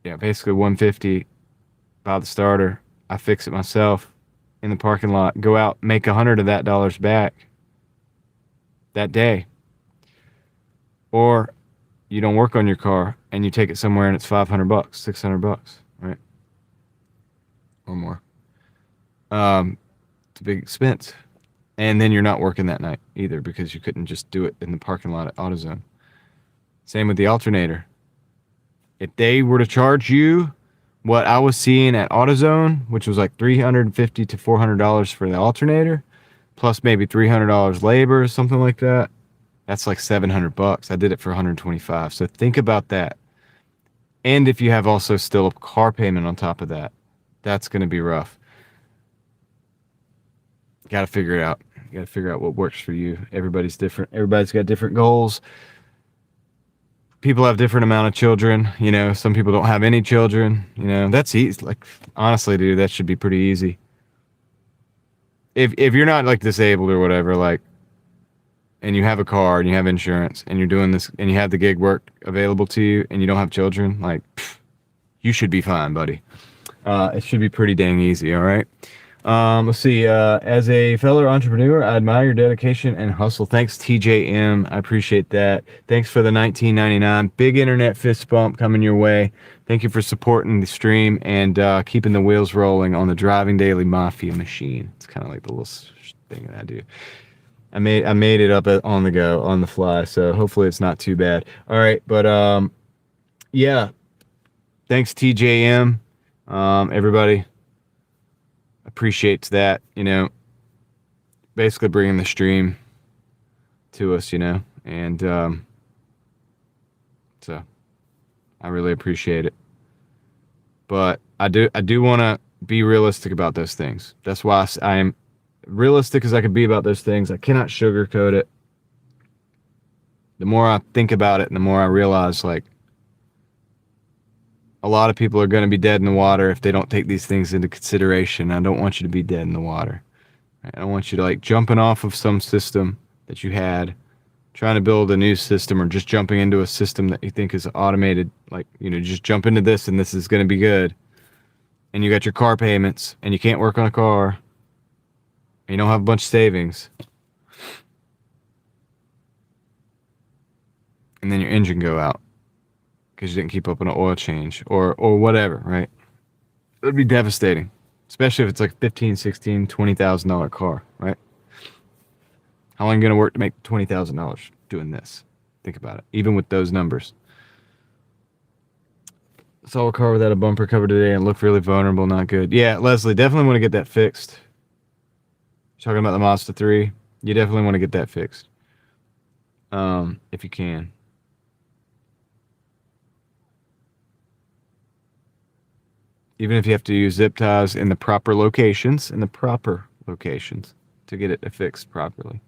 basically 150 buy the starter, I fix it myself in the parking lot, go out, make $100 of that dollars back that day. Or you don't work on your car and you take it somewhere and it's $500, $600, right? Or more. It's a big expense. And then you're not working that night either because you couldn't just do it in the parking lot at AutoZone. Same with the alternator. If they were to charge you what I was seeing at AutoZone, which was like $350 to $400 for the alternator, plus maybe $300 labor or something like that, that's like $700. I did it for $125. So think about that. And if you have also still a car payment on top of that, that's going to be rough. Got to figure it out. You got to figure out what works for you. Everybody's different. Everybody's got different goals. People have different amount of children. Some people don't have any children. That's easy. Like, honestly, dude, that should be pretty easy. If you're not like disabled or whatever, like, and you have a car and you have insurance and you're doing this and you have the gig work available to you and you don't have children, like, you should be fine, buddy. It should be pretty dang easy. All right. Let's see. As a fellow entrepreneur, I admire your dedication and hustle. Thanks, TJM. I appreciate that. Thanks for the $19.99. Big internet fist bump coming your way. Thank you for supporting the stream and keeping the wheels rolling on the Driving Daily Mafia machine. It's kind of like the little thing that I do. I made it up on the go, on the fly, so hopefully it's not too bad. All right, but yeah. Thanks, TJM. Everybody appreciates that, basically bringing the stream to us, and so I really appreciate it. But I do want to be realistic about those things. That's why I am realistic as I could be about those things. I cannot sugarcoat it. The more I think about it and the more I realize, like, a lot of people are going to be dead in the water if they don't take these things into consideration. I don't want you to be dead in the water. I don't want you to, like, jumping off of some system that you had, trying to build a new system, or just jumping into a system that you think is automated. Like, you know, just jump into this and this is going to be good. And you got your car payments and you can't work on a car. And you don't have a bunch of savings. And then your engine go out because you didn't keep up on an oil change or whatever, right? It would be devastating, especially if it's like $15,000, $16,000, $20,000 car, right? How long are you going to work to make $20,000 doing this? Think about it, even with those numbers. Saw a car without a bumper cover today and looked really vulnerable, not good. Yeah, Leslie, definitely want to get that fixed. Talking about the Mazda 3, you definitely want to get that fixed. If you can. Even if you have to use zip ties in the proper locations, to get it fixed properly.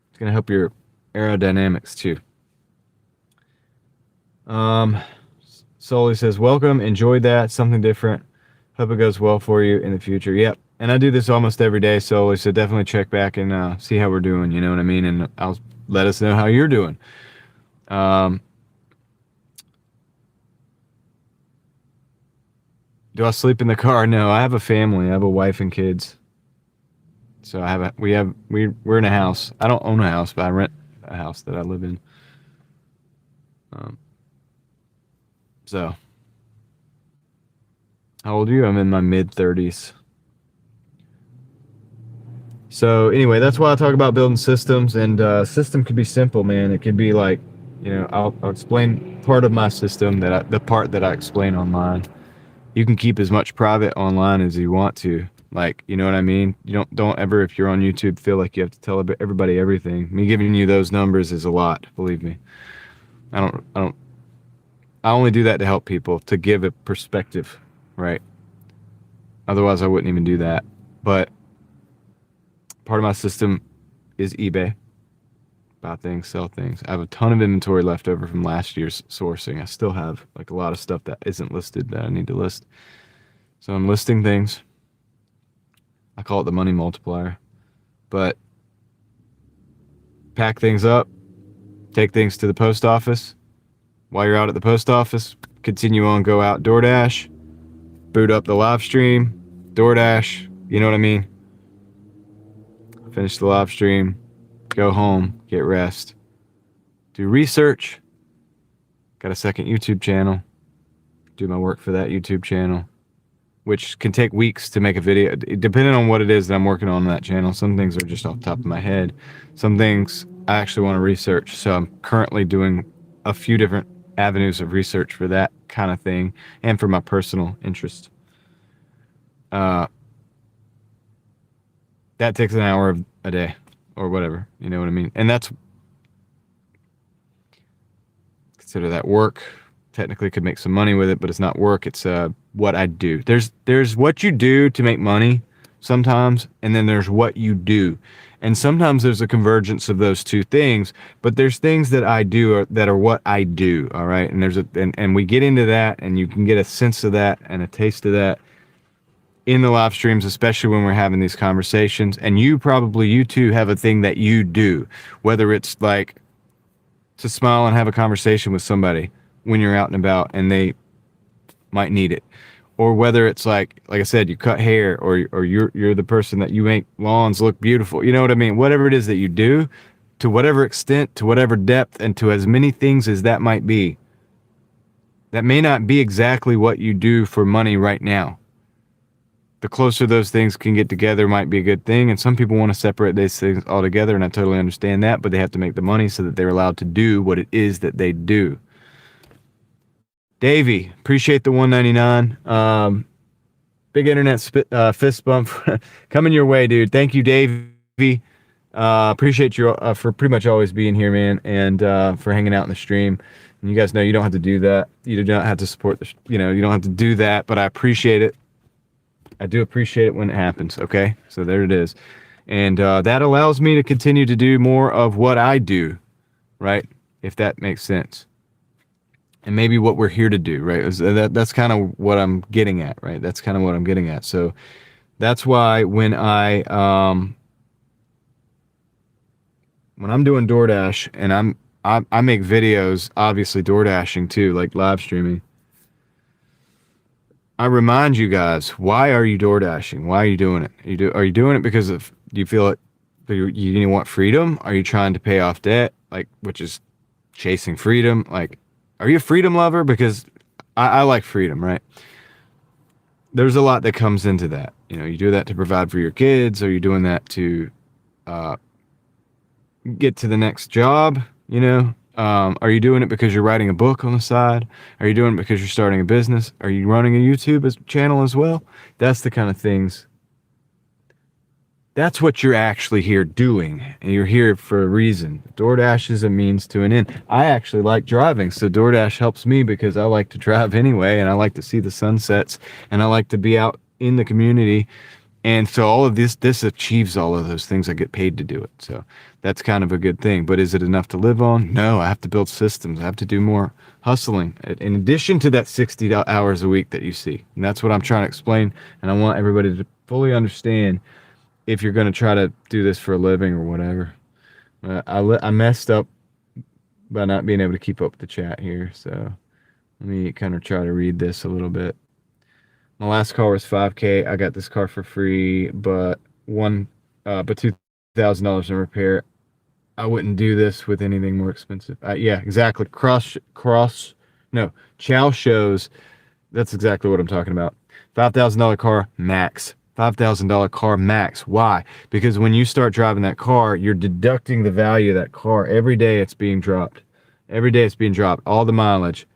It's going to help your aerodynamics too. Sully says, welcome, enjoyed that, something different. Hope it goes well for you in the future. Yep, and I do this almost every day, Sully, so definitely check back and see how we're doing, you know what I mean? And I'll let us know how you're doing. Do I sleep in the car? No, I have a family. I have a wife and kids. So we're in a house. I don't own a house, but I rent a house that I live in. So, how old are you? I'm in my mid-30s. So anyway, that's why I talk about building systems, and system could be simple, man. It could be like, you know, I'll explain part of my system, the part that I explain online. You can keep as much private online as you want to. Like, you know what I mean? You don't ever, if you're on YouTube, feel like you have to tell everybody everything. Me giving you those numbers is a lot, believe me. I only do that to help people, to give a perspective, right? Otherwise, I wouldn't even do that. But part of my system is eBay. Buy things, sell things. I have a ton of inventory left over from last year's sourcing. I still have like a lot of stuff that isn't listed that I need to list. So I'm listing things. I call it the money multiplier. But pack things up, take things to the post office. While you're out at the post office, continue on, go out Doordash, boot up the live stream, Doordash, you know what I mean? Finish the live stream, go home, get rest, do research, got a second YouTube channel, do my work for that YouTube channel, which can take weeks to make a video, depending on what it is that I'm working on that channel. Some things are just off the top of my head. Some things I actually want to research, so I'm currently doing a few different avenues of research for that kind of thing and for my personal interest. That takes an hour a day or whatever, you know what I mean? And that's, consider that work. Technically could make some money with it, but it's not work. It's what I do. There's what you do to make money sometimes, and then there's what you do. And sometimes there's a convergence of those two things, but there's things that I do that are what I do, all right? And and we get into that, and you can get a sense of that and a taste of that in the live streams, especially when we're having these conversations. And you too have a thing that you do, whether it's like to smile and have a conversation with somebody when you're out and about and they might need it, or whether it's like I said, you cut hair, or you're the person that you make lawns look beautiful. You know what I mean? Whatever it is that you do, to whatever extent, to whatever depth, and to as many things as that might be, that may not be exactly what you do for money right now. The closer those things can get together might be a good thing, and some people want to separate these things altogether, and I totally understand that, but they have to make the money so that they're allowed to do what it is that they do. Davey, appreciate the $1.99. Big internet fist bump coming your way, dude. Thank you, Davey. Appreciate you for pretty much always being here, man, and for hanging out in the stream. And you guys know you don't have to do that. You do not have to support you don't have to do that, but I appreciate it. I do appreciate it when it happens. Okay, so there it is, and that allows me to continue to do more of what I do, right? If that makes sense, and maybe what we're here to do, right? That's kind of what I'm getting at, right? That's kind of what I'm getting at. So that's why when I'm doing DoorDash and I make videos, obviously DoorDashing too, like live streaming. I remind you guys, why are you DoorDashing? Why are you doing it? Are you doing it because of you feel it? You want freedom? Are you trying to pay off debt, like which is chasing freedom? Like, are you a freedom lover? Because I like freedom, right? There's a lot that comes into that. You know, you do that to provide for your kids, or you're doing that to get to the next job, you know? Are you doing it because you're writing a book on the side? Are you doing it because you're starting a business? Are you running a YouTube channel as well? That's the kind of things. That's what you're actually here doing, and you're here for a reason. DoorDash is a means to an end. I actually like driving, so DoorDash helps me because I like to drive anyway, and I like to see the sunsets, and I like to be out in the community. And so all of this achieves all of those things. I get paid to do it. So that's kind of a good thing. But is it enough to live on? No, I have to build systems. I have to do more hustling in addition to that 60 hours a week that you see. And that's what I'm trying to explain. And I want everybody to fully understand if you're going to try to do this for a living or whatever. I messed up by not being able to keep up with the chat here. So let me kind of try to read this a little bit. My last car was $5K. I got this car for free, but $2,000 in repair. I wouldn't do this with anything more expensive. Yeah, exactly. Chow shows. That's exactly what I'm talking about. $5,000 car max. $5,000 car max. Why? Because when you start driving that car, you're deducting the value of that car. Every day it's being dropped. Every day it's being dropped. All the mileage.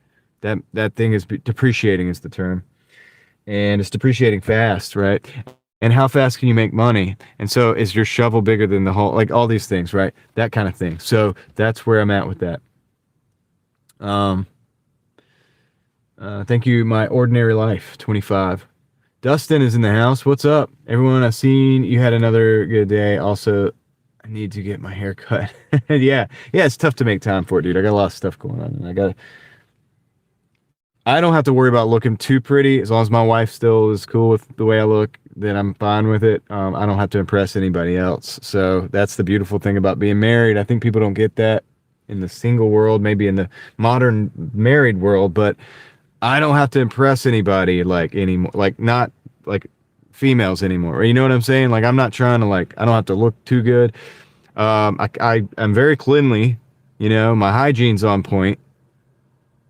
That thing is depreciating is the term. And it's depreciating fast, right? And how fast can you make money? And so is your shovel bigger than the whole, like all these things, right? That kind of thing. So that's where I'm at with that. Thank you, My Ordinary Life 25. Dustin is in the house. What's up? Everyone, I've seen you had another good day. Also, I need to get my hair cut. Yeah, it's tough to make time for it, dude. I got a lot of stuff going on. And I don't have to worry about looking too pretty. As long as my wife still is cool with the way I look, then I'm fine with it. I don't have to impress anybody else. So that's the beautiful thing about being married. I think people don't get that in the single world, maybe in the modern married world, but I don't have to impress anybody like anymore, like not like females anymore. You know what I'm saying? Like I'm not trying to I don't have to look too good. I'm very cleanly, you know, my hygiene's on point.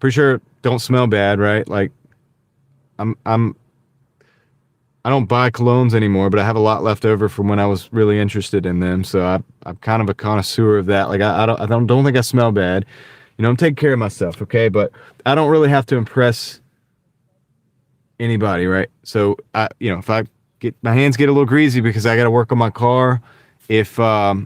Pretty sure don't smell bad, right? Like I don't buy colognes anymore, but I have a lot left over from when I was really interested in them. So I'm kind of a connoisseur of that. Like I don't think I smell bad. You know, I'm taking care of myself, okay? But I don't really have to impress anybody, right? So if I get my hands get a little greasy because I got to work on my car, if of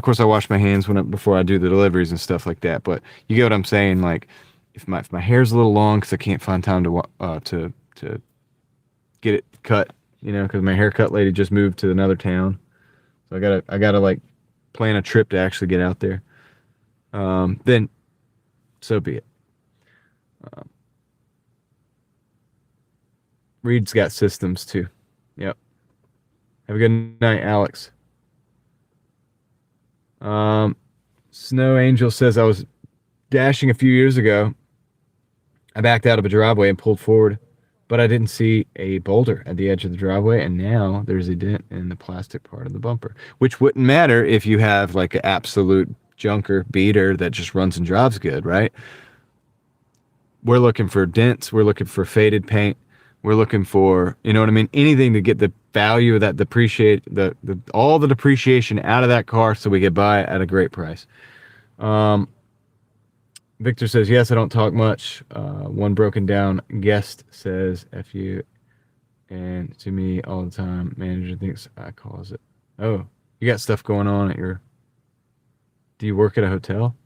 course I wash my hands before I do the deliveries and stuff like that. But you get what I'm saying? Like if my hair's a little long because I can't find time to get it cut, because my haircut lady just moved to another town, so I gotta like plan a trip to actually get out there. Then so be it. Reed's got systems too. Yep. Have a good night, Alex. Snow Angel says I was dashing a few years ago. I backed out of a driveway and pulled forward, but I didn't see a boulder at the edge of the driveway, and now there's a dent in the plastic part of the bumper, which wouldn't matter if you have like an absolute junker beater that just runs and drives good, right? We're looking for dents. We're looking for faded paint. We're looking for, you know what I mean? Anything to get the value of that all the depreciation out of that car so we could buy it at a great price. Victor says, yes, I don't talk much. One broken down guest says, F you and to me all the time. Manager thinks I cause it. Oh, you got stuff going on do you work at a hotel?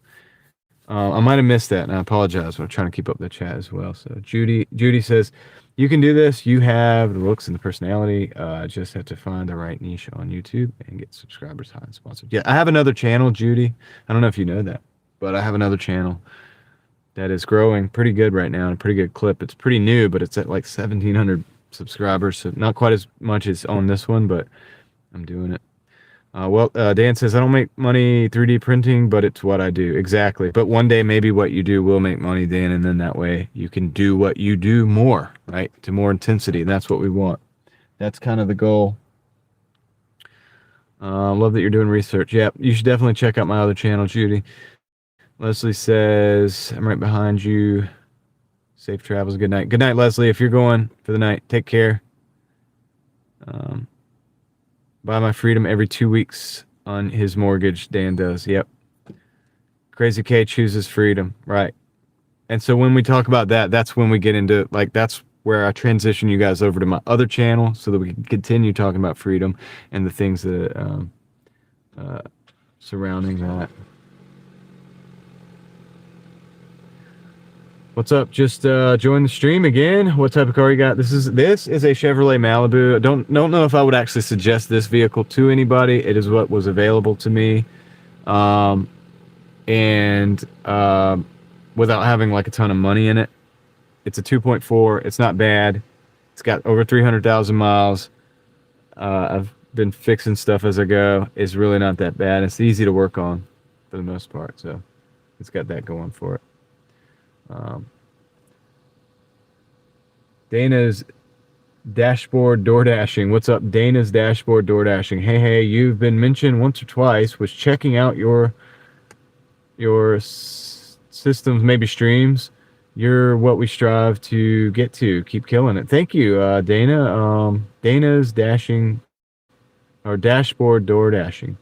I might have missed that, and I apologize. I'm trying to keep up the chat as well. So Judy says, you can do this. You have the looks and the personality. Just have to find the right niche on YouTube and get subscribers high and sponsored. Yeah, I have another channel, Judy. I don't know if you know that, but I have another channel that is growing pretty good right now, and a pretty good clip. It's pretty new, but it's at like 1,700 subscribers, so not quite as much as on this one, but I'm doing it. Dan says, I don't make money 3D printing, but it's what I do. Exactly. But one day, maybe what you do will make money, Dan, and then that way you can do what you do more, right? To more intensity. And that's what we want. That's kind of the goal. Love that you're doing research. Yeah, you should definitely check out my other channel, Judy. Leslie says, I'm right behind you. Safe travels. Good night. Good night, Leslie. If you're going for the night, take care. Buy my freedom every 2 weeks on his mortgage, Dan does. Yep. Crazy K chooses freedom. Right. And so when we talk about that, that's when we get into, like, that's where I transition you guys over to my other channel so that we can continue talking about freedom and the things that surrounding that. What's up? Just join the stream again. What type of car you got? This is a Chevrolet Malibu. I don't know if I would actually suggest this vehicle to anybody. It is what was available to me, and without having like a ton of money in it. It's a 2.4. It's not bad. It's got over 300,000 miles. I've been fixing stuff as I go. It's really not that bad. It's easy to work on for the most part. So it's got that going for it. Dana's dashboard Doordashing. What's up, Dana's dashboard Doordashing? Hey, you've been mentioned once or twice. Was checking out your systems, maybe streams. You're what we strive to get to. Keep killing it. Thank you, Dana. Dana's dashing or dashboard Doordashing.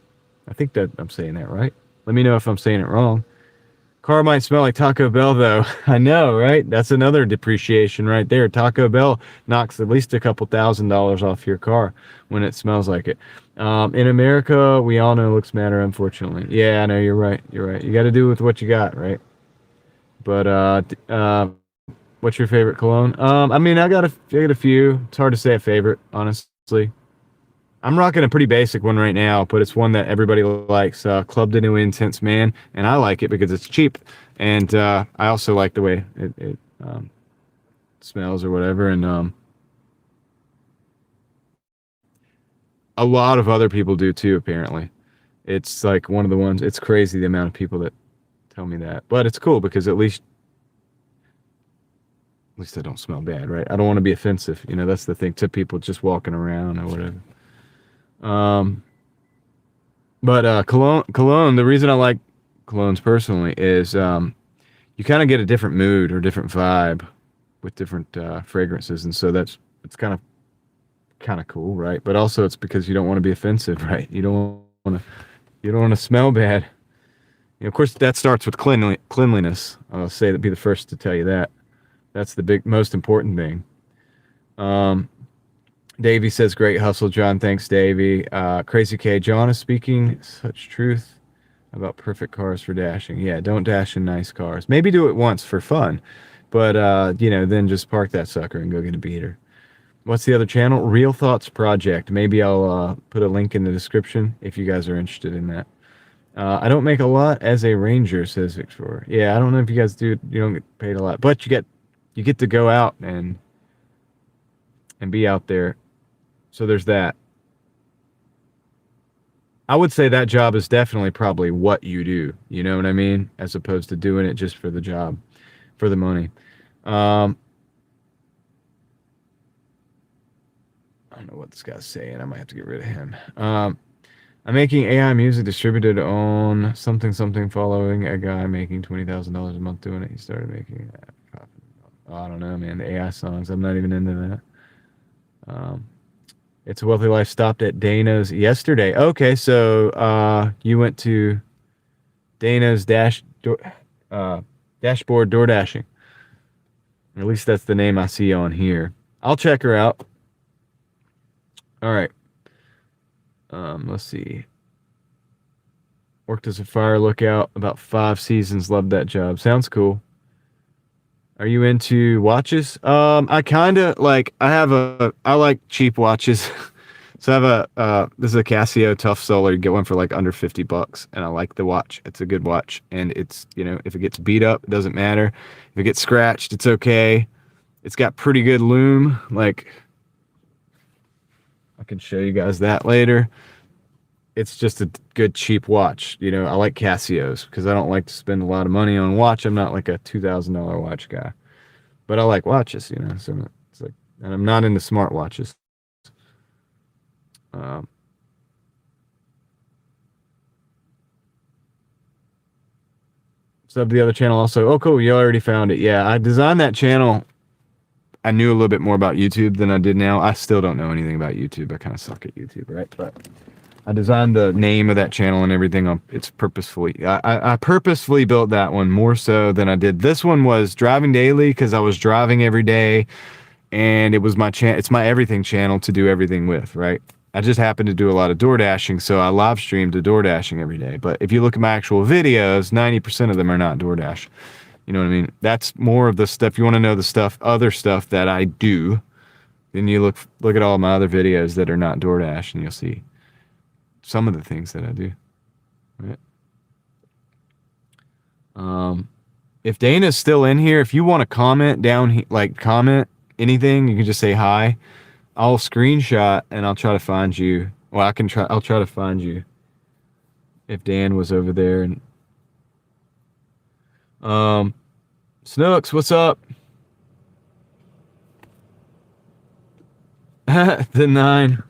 I think that I'm saying that right. Let me know if I'm saying it wrong. Car might smell like Taco Bell, though. I know, right? That's another depreciation right there. Taco Bell knocks at least a couple $1,000s off your car when it smells like it. In America, we all know looks matter, unfortunately. Yeah, I know, you're right. You're right. You got to do with what you got, right? But what's your favorite cologne? I mean, I got a few. It's hard to say a favorite, honestly. I'm rocking a pretty basic one right now, but it's one that everybody likes. Club de Nuit Intense Man, and I like it because it's cheap, and I also like the way it smells or whatever. And a lot of other people do too. Apparently, it's like one of the ones. It's crazy the amount of people that tell me that, but it's cool because at least I don't smell bad, right? I don't want to be offensive. You know, that's the thing to people just walking around or whatever. But cologne, the reason I like colognes personally is you kind of get a different mood or different vibe with different fragrances, and so it's kind of cool, right? But also it's because you don't want to be offensive, right? You don't want to smell bad. You know, of course, that starts with cleanliness. I'll be the first to tell you that. That's the most important thing. Davey says, great hustle, John. Thanks, Davey. Crazy K. John is speaking such truth about perfect cars for dashing. Yeah, don't dash in nice cars. Maybe do it once for fun, but, then just park that sucker and go get a beater. What's the other channel? Real Thoughts Project. Maybe I'll put a link in the description if you guys are interested in that. I don't make a lot as a ranger, says Victor. Yeah, I don't know if you guys do. You don't get paid a lot, but you get to go out and be out there. So there's that. I would say that job is definitely probably what you do. You know what I mean? As opposed to doing it just for the job, for the money. I don't know what this guy's saying. I might have to get rid of him. I'm making AI music distributed on something following a guy making $20,000 a month doing it. He started making I don't know, man. The AI songs. I'm not even into that. It's a Wealthy Life stopped at Dana's yesterday. Okay, so you went to Dana's dashboard Doordashing. At least that's the name I see on here. I'll check her out. All right. Let's see. Worked as a fire lookout about 5 seasons. Loved that job. Sounds cool. Are you into watches? I kind of like, I like cheap watches. So I have this is a Casio Tough Solar. You get one for like under $50, and I like the watch. It's a good watch, and it's, if it gets beat up, it doesn't matter. If it gets scratched, it's okay. It's got pretty good lume. Like, I can show you guys that later. It's just a good cheap watch. I like Casios because I don't like to spend a lot of money on a watch. I'm not like a $2,000 watch guy, but I like watches. So it's like, and I'm not into smart watches. Sub the other channel also. Oh, cool. You already found it. Yeah, I designed that channel. I knew a little bit more about YouTube than I did now. I still don't know anything about YouTube. I kind of suck at YouTube, right? But I designed the name of that channel and everything. It's purposefully. I purposefully built that one more so than I did. This one was Driving Daily because I was driving every day, and it was my it's my everything channel to do everything with, right? I just happen to do a lot of Doordashing, so I live stream to Doordashing every day. But if you look at my actual videos, 90% of them are not Doordash. You know what I mean? That's more of the stuff. You want to know the other stuff that I do, then you look at all my other videos that are not Doordash, and you'll see some of the things that I do. Right? If Dana's still in here, if you want to comment down here, like comment anything, you can just say hi. I'll screenshot and I'll try to find you. Well, I'll try to find you if Dan was over there. And Snooks, what's up? The 9.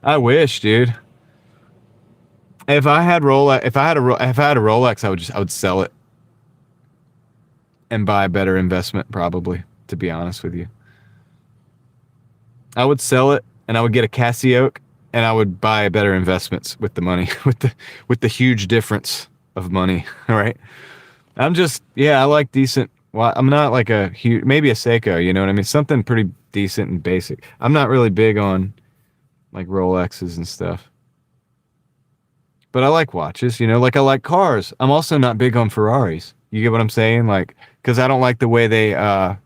I wish, dude. If I had Rolex, if I had a Rolex, I would sell it and buy a better investment, probably, to be honest with you. I would sell it and I would get a Casio and I would buy better investments with the money, with the huge difference of money. All right. I like decent. Well, I'm not like a huge, maybe a Seiko, you know what I mean? Something pretty decent and basic. I'm not really big on like Rolexes and stuff. But I like watches, like I like cars. I'm also not big on Ferraris. You get what I'm saying? Like, because I don't like the way they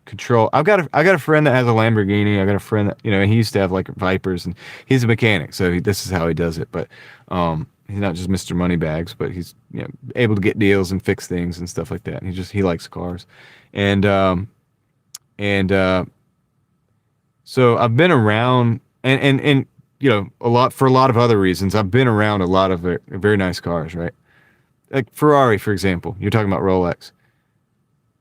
control. I got a friend that has a Lamborghini. I got a friend that, he used to have like Vipers, and he's a mechanic, so this is how he does it. But he's not just Mr. Moneybags, but he's able to get deals and fix things and stuff like that. And he likes cars, and so I've been around and a lot for a lot of other reasons. I've been around a lot of very nice cars, right? Like Ferrari, for example. You're talking about Rolex.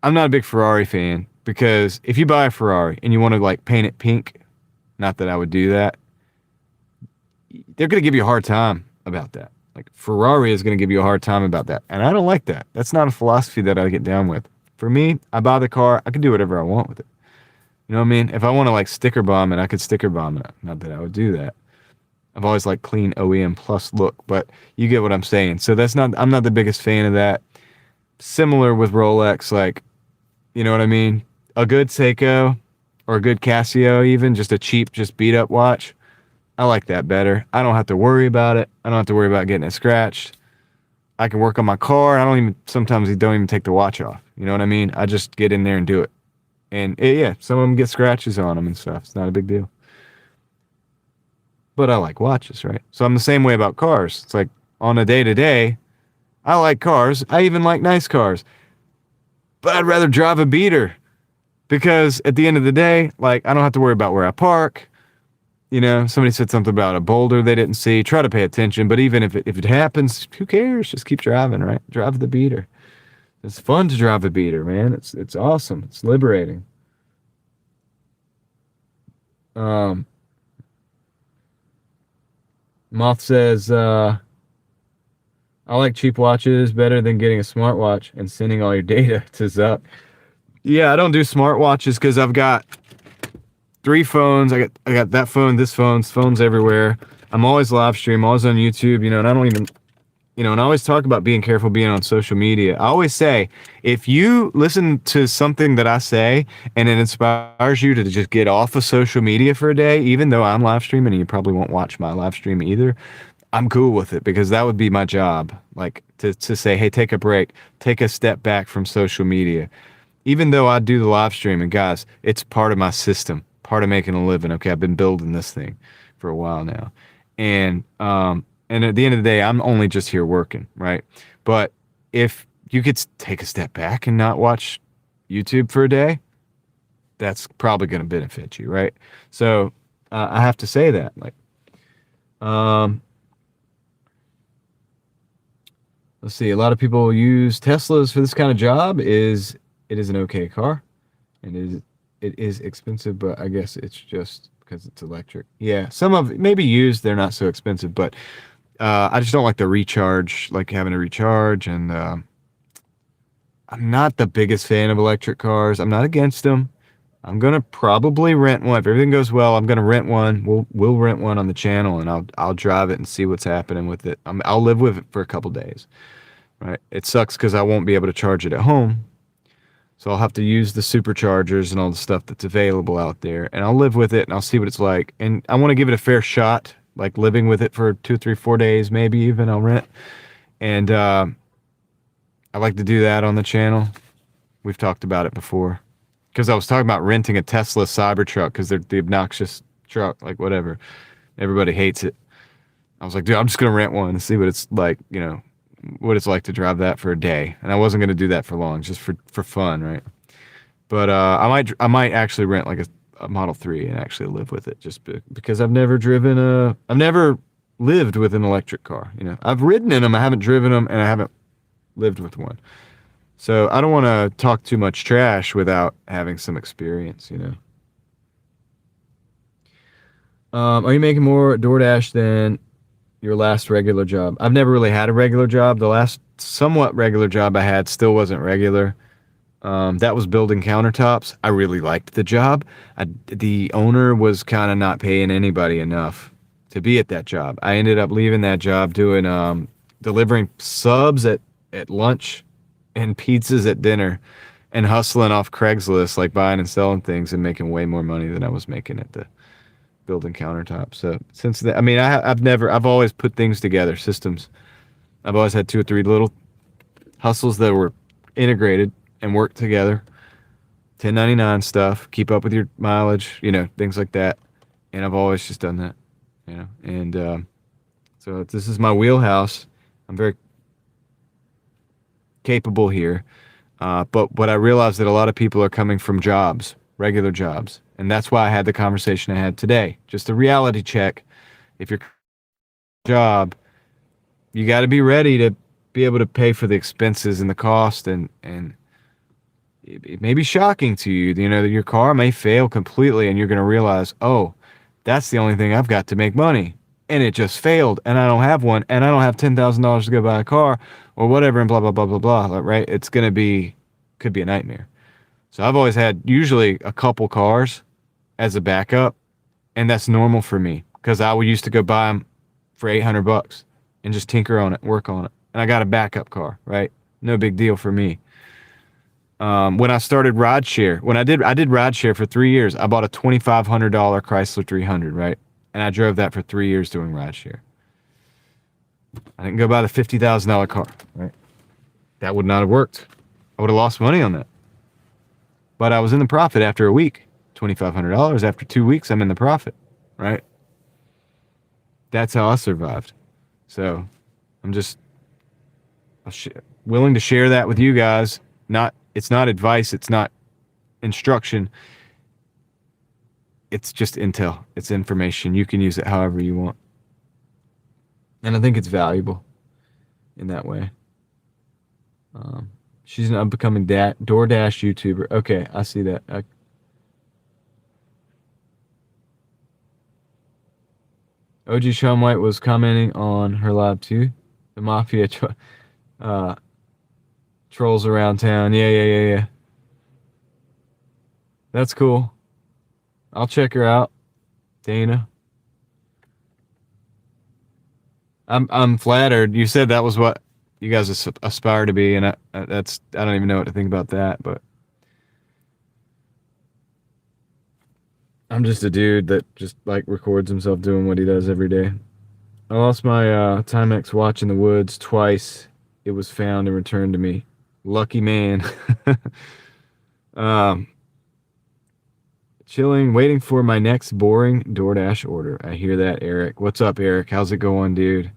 I'm not a big Ferrari fan because if you buy a Ferrari and you want to like paint it pink, not that I would do that, they're going to give you a hard time about that. Like Ferrari is going to give you a hard time about that. And I don't like that. That's not a philosophy that I get down with. For me, I buy the car. I can do whatever I want with it. You know what I mean? If I want to like sticker bomb it, I could sticker bomb it. Not that I would do that. I've always liked clean OEM plus look, but you get what I'm saying. So I'm not the biggest fan of that. Similar with Rolex, like, you know what I mean? A good Seiko or a good Casio, even just a cheap, just beat up watch. I like that better. I don't have to worry about it. I don't have to worry about getting it scratched. I can work on my car. Sometimes I don't even take the watch off. You know what I mean? I just get in there and do it. And some of them get scratches on them and stuff. It's not a big deal. But I like watches, right? So I'm the same way about cars. It's like on a day-to-day, I like cars. I even like nice cars. But I'd rather drive a beater because at the end of the day, like, I don't have to worry about where I park. Somebody said something about a boulder they didn't see. Try to pay attention. But even if it happens, who cares? Just keep driving, right? Drive the beater. It's fun to drive a beater, man. It's awesome. It's liberating. Moth says, I like cheap watches better than getting a smartwatch and sending all your data to Zuck. Yeah, I don't do smartwatches because I've got 3 phones. I got that phone, this phone's everywhere. I'm always live stream, always on YouTube, and I don't even, and I always talk about being careful being on social media. I always say, if you listen to something that I say and it inspires you to just get off of social media for a day, even though I'm live streaming and you probably won't watch my live stream either, I'm cool with it because that would be my job. Like to say, hey, take a break, take a step back from social media. Even though I do the live streaming, guys, it's part of my system, part of making a living. Okay, I've been building this thing for a while now. And at the end of the day, I'm only just here working, right? But if you could take a step back and not watch YouTube for a day, that's probably going to benefit you, right? So I have to say that. Like, um, let's see. A lot of people use Teslas for this kind of job. It is an okay car, and it is expensive, but I guess it's just because it's electric. Yeah, some of maybe used they're not so expensive, but I just don't like the recharge, like having to recharge, and I'm not the biggest fan of electric cars. I'm not against them. I'm gonna probably rent one if everything goes well. I'm gonna rent one. We'll rent one on the channel, and I'll drive it and see what's happening with it. I'll live with it for a couple days. Right? It sucks because I won't be able to charge it at home, so I'll have to use the superchargers and all the stuff that's available out there, and I'll live with it and I'll see what it's like. And I want to give it a fair shot, like living with it for 2, 3, 4 days, maybe even I'll rent. And I like to do that on the channel. We've talked about it before. Because I was talking about renting a Tesla Cybertruck because they're the obnoxious truck, like whatever. Everybody hates it. I was like, dude, I'm just gonna rent one and see what it's like, what it's like to drive that for a day. And I wasn't gonna do that for long, just for fun, right? But I might actually rent like a Model 3 and actually live with it, just because I've never lived with an electric car. I've ridden in them, I haven't driven them, and I haven't lived with one. So I don't want to talk too much trash without having some experience. Are you making more DoorDash than your last regular job? I've never really had a regular job. The last somewhat regular job I had still wasn't regular. That was building countertops. I really liked the job. The owner was kind of not paying anybody enough to be at that job. I ended up leaving that job doing delivering subs at lunch and pizzas at dinner and hustling off Craigslist, like buying and selling things and making way more money than I was making at the building countertops. So since then, I mean, I've always put things together, systems. I've always had 2 or 3 little hustles that were integrated and worked together. 1099 stuff, keep up with your mileage, things like that. And I've always just done that. And so this is my wheelhouse. I'm very capable here. But what I realized that a lot of people are coming from jobs, regular jobs. And that's why I had the conversation I had today. Just a reality check. If your job, you got to be ready to be able to pay for the expenses and the cost, and it may be shocking to you, that your car may fail completely and you're going to realize, oh, that's the only thing I've got to make money. And it just failed, and I don't have one, and I don't have $10,000 to go buy a car or whatever, and blah, blah, blah, blah, blah, right? Could be a nightmare. So I've always had usually a couple cars as a backup, and that's normal for me because I would used to go buy them for $800 and just tinker on it, work on it. And I got a backup car, right? No big deal for me. When I started rideshare, when I did rideshare for 3 years, I bought a $2,500 Chrysler 300, right? And I drove that for 3 years doing rideshare. I didn't go buy the $50,000 car, right? That would not have worked. I would have lost money on that. But I was in the profit after a week. $2,500. After 2 weeks, I'm in the profit, right? That's how I survived. So I'm just willing to share that with you guys. It's not advice. It's not instruction. It's just intel. It's information. You can use it however you want. And I think it's valuable in that way. She's an up-and-coming DoorDash YouTuber. Okay, I see that. OG Shaun White was commenting on her live too. The Mafia trolls around town. Yeah. That's cool. I'll check her out. Dana. I'm flattered. You said that was what you guys aspire to be, and I don't even know what to think about that, but I'm just a dude that just like records himself doing what he does every day. I lost my Timex watch in the woods twice. It was found and returned to me. Lucky man. um, Chilling, waiting for my next boring DoorDash order. I hear that, Eric. What's up, Eric? How's it going, dude?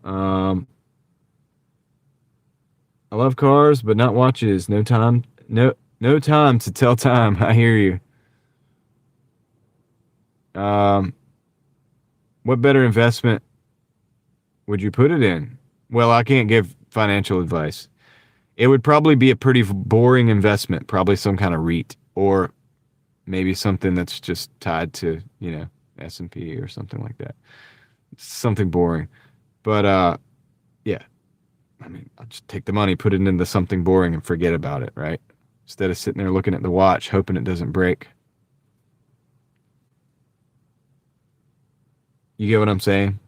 Um, I love cars, but not watches. No time to tell time. I hear you. Um, what better investment would you put it in? Well, I can't give financial advice. It would probably be a pretty boring investment, probably some kind of REIT or maybe something that's just tied to, S&P or something like that. Something boring. But yeah, I mean, I'll just take the money, put it into something boring and forget about it, right? Instead of sitting there looking at the watch, hoping it doesn't break. You get what I'm saying?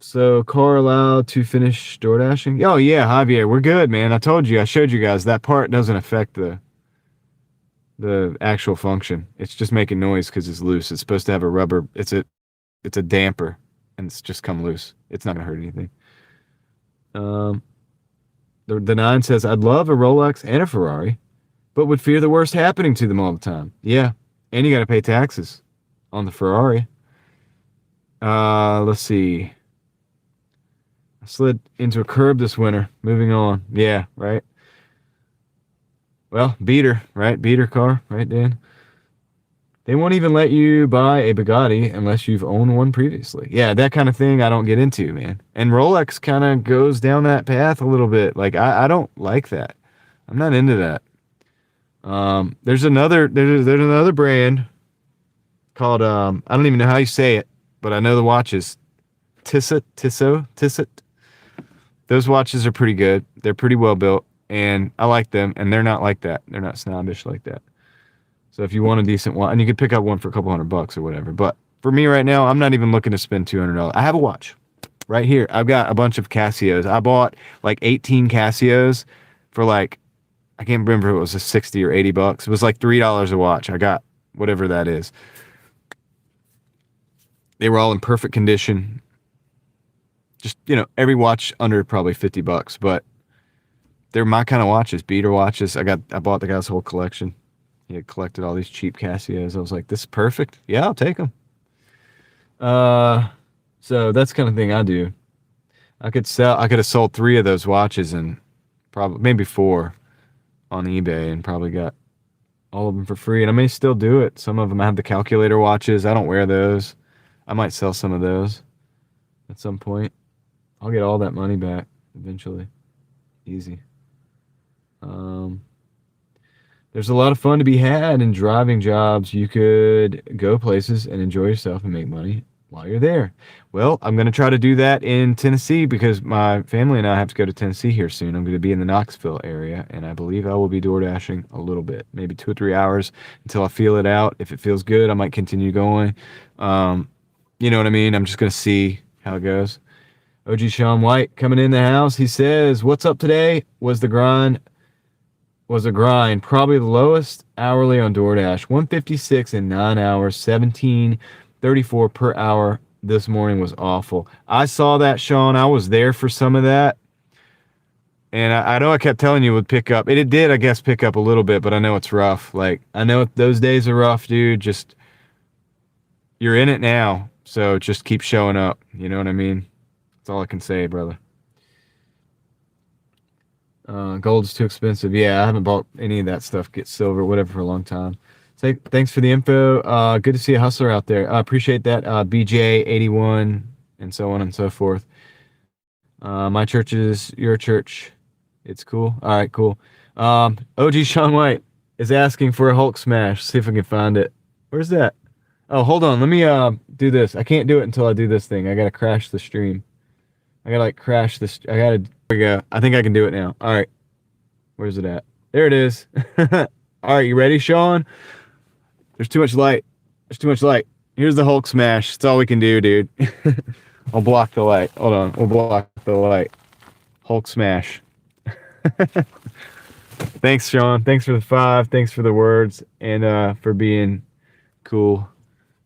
So car allowed to finish door dashing? Oh yeah, Javier, we're good, man. I told you, I showed you guys that part doesn't affect the actual function. It's just making noise because it's loose. It's supposed to have a rubber. It's a damper, and it's just come loose. It's not gonna hurt anything. Um, the nine says, I'd love a Rolex and a Ferrari, but would fear the worst happening to them all the time. Yeah, and you got to pay taxes on the Ferrari. Let's see. I slid into a curb this winter. Moving on. Yeah, right. Well, beater, right? Beater car, right, Dan? They won't even let you buy a Bugatti unless you've owned one previously. Yeah, that kind of thing I don't get into, man. And Rolex kind of goes down that path a little bit. Like I don't like that. I'm not into that. There's another brand called I don't even know how you say it, but I know the watches. Tissot. Those watches are pretty good. They're pretty well built, and I like them. And they're not like that. They're not snobbish like that. So if you want a decent one, and you could pick up one for a couple $100 or whatever. But for me right now, I'm not even looking to spend $200. I have a watch right here. I've got a bunch of Casios. I bought like 18 Casios for like, I can't remember if it was a 60 or $80. It was like $3 a watch. I got whatever that is. They were all in perfect condition. Just, every watch under probably $50, but they're my kind of watches, beater watches. I bought the guy's whole collection. He had collected all these cheap Casios. I was like, this is perfect. Yeah, I'll take them. So that's the kind of thing I do. I could have sold 3 of those watches and probably maybe 4 on eBay and probably got all of them for free. And I may still do it. Some of them I have the calculator watches. I don't wear those. I might sell some of those at some point. I'll get all that money back eventually. Easy. There's a lot of fun to be had in driving jobs. You could go places and enjoy yourself and make money while you're there. Well, I'm going to try to do that in Tennessee because my family and I have to go to Tennessee here soon. I'm going to be in the Knoxville area, and I believe I will be door dashing a little bit, maybe 2 or 3 hours until I feel it out. If it feels good, I might continue going. You know what I mean? I'm just going to see how it goes. OG Sean White coming in the house. He says, what's up today? Was a grind. Probably the lowest hourly on DoorDash. 156 in 9 hours, 17.34 per hour this morning was awful. I saw that, Sean. I was there for some of that. And I know I kept telling you it would pick up. It did, I guess, pick up a little bit, but I know it's rough. Like, I know those days are rough, dude. Just, you're in it now. So just keep showing up. You know what I mean? That's all I can say, brother. Gold's too expensive. Yeah, I haven't bought any of that stuff. Get silver, whatever, for a long time. Thanks for the info. Good to see a hustler out there. I appreciate that. BJ81 and so on and so forth. My church is your church. It's cool. All right, cool. OG Sean White is asking for a Hulk smash. See if I can find it. Where's that? Oh, hold on. Let me do this. I can't do it until I do this thing. I gotta crash the stream. I gotta crash this. There we go. I think I can do it now. All right. Where's it at? There it is. All right, you ready, Sean? There's too much light. Here's the Hulk smash. That's all we can do, dude. I'll block the light. Hold on. We'll block the light. Hulk smash. Thanks, Sean. Thanks for the 5. Thanks for the words and for being cool.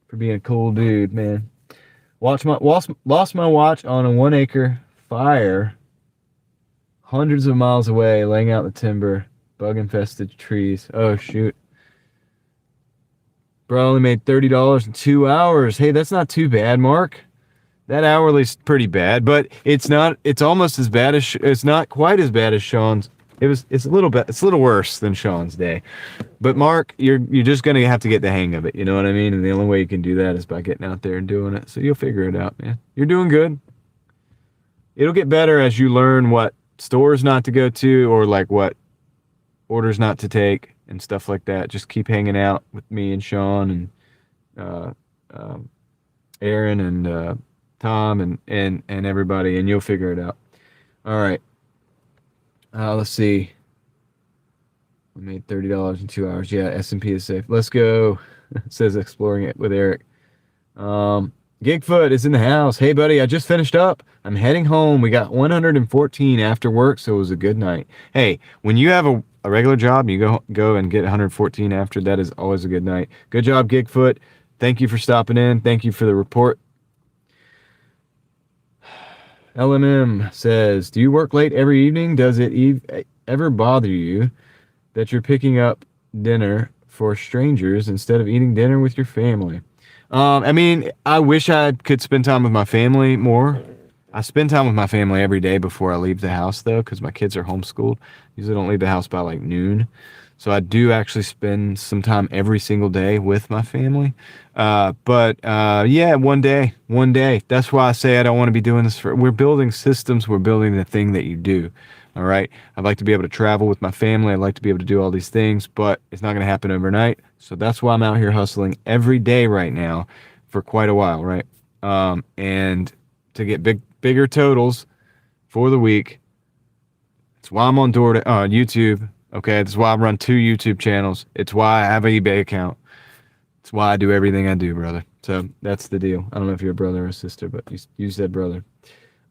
For being a cool dude, man. Lost my watch on a 1 acre fire hundreds of miles away, laying out the timber, bug infested trees. Oh shoot. Bro, I only made $30 in 2 hours. Hey, that's not too bad, Mark. That hourly's pretty bad, but it's not. It's almost as bad as. It's not quite as bad as Sean's. It's a little bit. It's a little worse than Sean's day. But Mark, you're just gonna have to get the hang of it. You know what I mean? And the only way you can do that is by getting out there and doing it. So you'll figure it out, man. You're doing good. It'll get better as you learn what stores not to go to, or like what orders not to take and stuff like that. Just keep hanging out with me and Sean and Aaron and Tom and everybody, and you'll figure it out. All right. Let's see. We made $30 in 2 hours. Yeah, S&P is safe. Let's go. It says exploring it with Eric. Gigfoot is in the house. Hey, buddy, I just finished up. I'm heading home. We got 114 after work, so it was a good night. Hey, when you have a regular job and you go and get 114 after, that is always a good night. Good job, Gigfoot. Thank you for stopping in. Thank you for the report. LMM says, do you work late every evening? Does it ever bother you that you're picking up dinner for strangers instead of eating dinner with your family? I mean, I wish I could spend time with my family more. I spend time with my family every day before I leave the house, though, because my kids are homeschooled. Usually don't leave the house by like noon. So I do actually spend some time every single day with my family. But yeah, one day. That's why I say I don't want to be doing this we're building systems. We're building the thing that you do. All right. I'd like to be able to travel with my family. I'd like to be able to do all these things, but it's not going to happen overnight. So that's why I'm out here hustling every day right now for quite a while. Right. And to get bigger totals for the week. That's why I'm on YouTube. Okay, that's why I run 2 YouTube channels. It's why I have an eBay account. It's why I do everything I do, brother. So that's the deal. I don't know if you're a brother or a sister, but you said brother.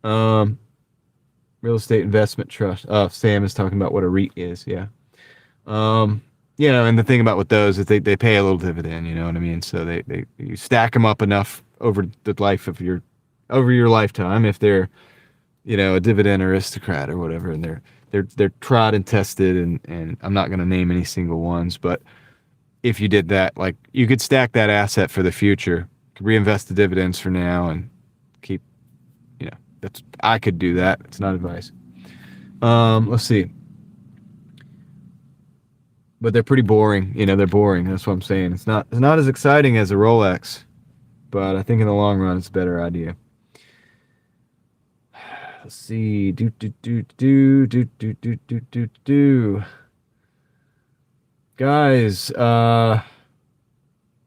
Real estate investment trust. Sam is talking about what a REIT is. Yeah. You know, and the thing about with those is they pay a little dividend. You know what I mean? So you stack them up enough over the life of your lifetime. If they're, you know, a dividend aristocrat or whatever, and they're tried and tested, and I'm not going to name any single ones, but if you did that, like, you could stack that asset for the future, could reinvest the dividends for now, and keep, you know, I could do that. It's not advice. Let's see. But they're pretty boring. You know, they're boring. That's what I'm saying. It's not as exciting as a Rolex, but I think in the long run, it's a better idea. Let's see. Guys,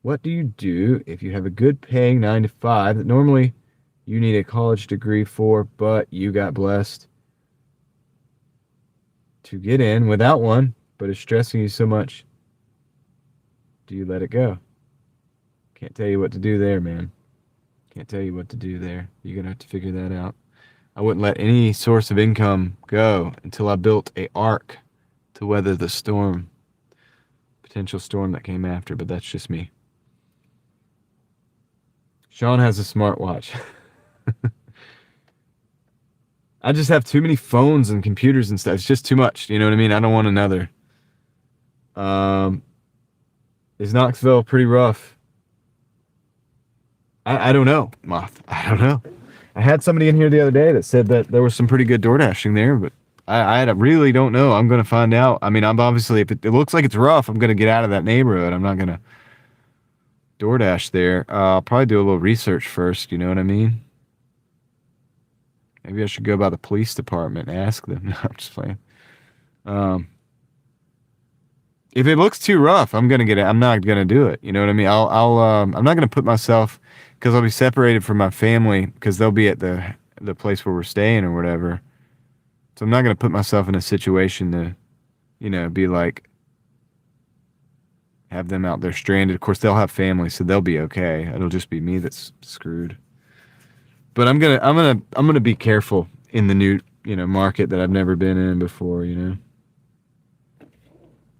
what do you do if you have a good paying 9 to 5 that normally you need a college degree for, but you got blessed to get in without one, but it's stressing you so much? Do you let it go? Can't tell you what to do there, man. Can't tell you what to do there. You're going to have to figure that out. I wouldn't let any source of income go until I built a ark to weather the storm. Potential storm that came after, but that's just me. Sean has a smartwatch. I just have too many phones and computers and stuff. It's just too much. You know what I mean? I don't want another. Is Knoxville pretty rough? I don't know, Moth. I don't know. I had somebody in here the other day that said that there was some pretty good Doordashing there, but I really don't know. I'm going to find out. I mean, I'm obviously, if it looks like it's rough, I'm going to get out of that neighborhood. I'm not going to Doordash there. I'll probably do a little research first. You know what I mean? Maybe I should go by the police department and ask them. No, I'm just playing. If it looks too rough, I'm going to get it. I'm not going to do it. You know what I mean? I'm not going to put myself, because I'll be separated from my family, because they'll be at the place where we're staying or whatever. So I'm not going to put myself in a situation to, you know, be like, have them out there stranded. Of course, they'll have family, so they'll be okay. It'll just be me that's screwed. But I'm gonna be careful in the new, you know, market that I've never been in before. You know.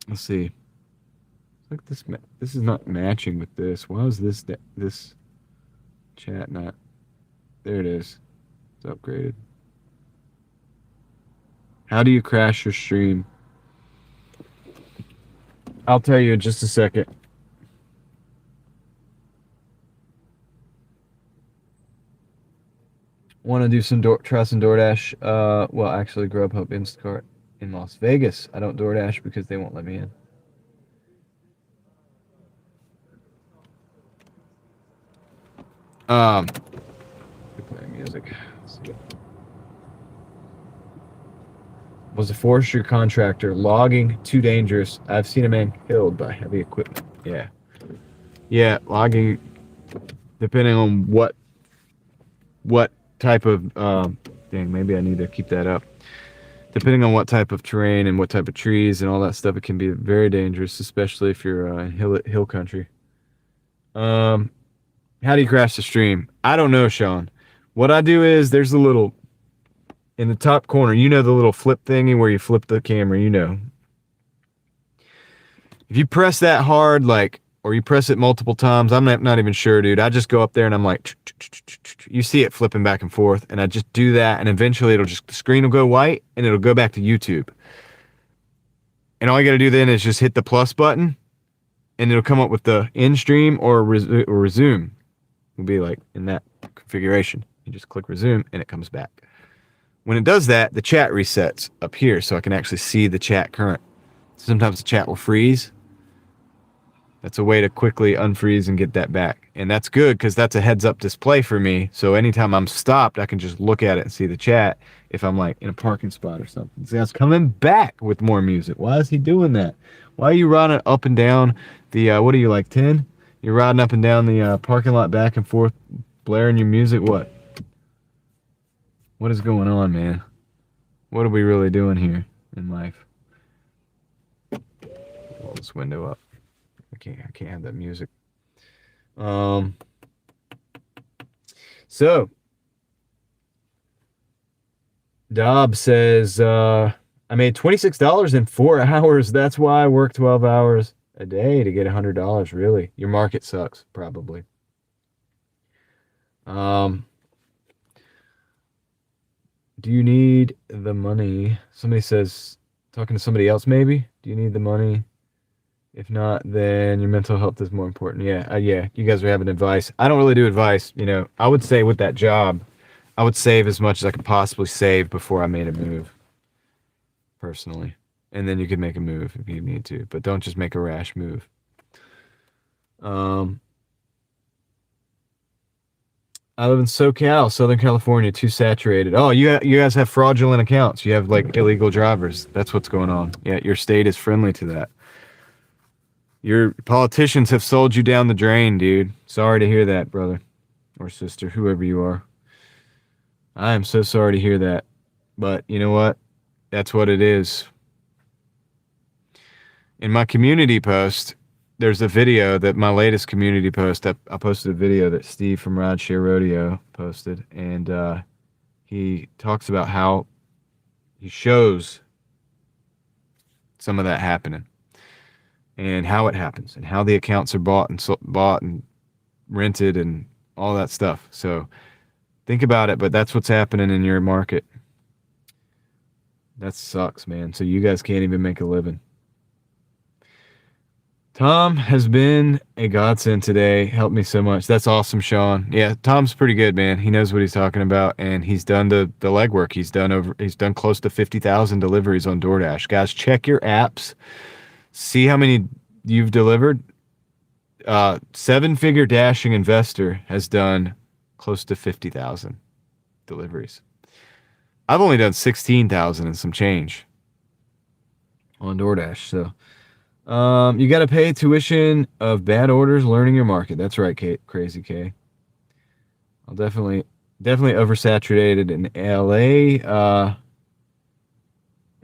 Let's see. Look, this is not matching with this. Why is this chat not? There it is. It's upgraded. How do you crash your stream? I'll tell you in just a second. Want to do some try some Doordash? Well, actually, Grubhub Instacart in Las Vegas. I don't Doordash because they won't let me in. Playing music. Was a forestry contractor. Logging too dangerous. I've seen a man killed by heavy equipment. Yeah, logging. Depending on what type of dang, maybe I need to keep that up. Depending on what type of terrain and what type of trees and all that stuff, it can be very dangerous, especially if you're in hill country. How do you crash the stream? I don't know, Sean. What I do is there's a little in the top corner, you know, the little flip thingy where you flip the camera, you know. If you press that hard, like, or you press it multiple times, I'm not even sure, dude. I just go up there and I'm like, you see it flipping back and forth, and I just do that, and eventually the screen will go white, and it'll go back to YouTube. And all you gotta do then is just hit the plus button, and it'll come up with the end stream or resume. It'll be like in that configuration. You just click resume, and it comes back. When it does that, the chat resets up here, so I can actually see the chat current. Sometimes the chat will freeze. That's a way to quickly unfreeze and get that back. And that's good because that's a heads-up display for me. So anytime I'm stopped, I can just look at it and see the chat if I'm like in a parking spot or something. See, that's coming back with more music. Why is he doing that? Why are you riding up and down the, what are you, like 10? You're riding up and down the parking lot back and forth, blaring your music? What? What is going on, man? What are we really doing here in life? Roll this window up. I can't have that music. So Dobb says, I made $26 in 4 hours. That's why I work 12 hours a day to get $100. Really? Your market sucks, probably. Do you need the money? Somebody says, talking to somebody else maybe? Do you need the money? If not, then your mental health is more important. Yeah, you guys are having advice. I don't really do advice. You know, I would say with that job, I would save as much as I could possibly save before I made a move, personally. And then you could make a move if you need to, but don't just make a rash move. I live in SoCal, Southern California, too saturated. Oh, you guys have fraudulent accounts. You have like illegal drivers. That's what's going on. Yeah, your state is friendly to that. Your politicians have sold you down the drain, dude. Sorry to hear that, brother or sister, whoever you are. I am so sorry to hear that. But you know what? That's what it is. In my community post, there's a video that my latest community post, I posted a video that Steve from Rideshare Rodeo posted, and he talks about how he shows some of that happening and how it happens and how the accounts are bought and rented and all that stuff. So think about it, but that's what's happening in your market. That sucks, man. So you guys can't even make a living. Tom has been a godsend today. Helped me so much. That's awesome, Sean. Yeah, Tom's pretty good, man. He knows what he's talking about, and he's done the legwork. He's done close to 50,000 deliveries on DoorDash. Guys, check your apps. See how many you've delivered. 7-figure dashing investor has done close to 50,000 deliveries. I've only done 16,000 and some change on DoorDash. So you got to pay tuition of bad orders, learning your market. That's right, Crazy K. I'll definitely oversaturated in LA.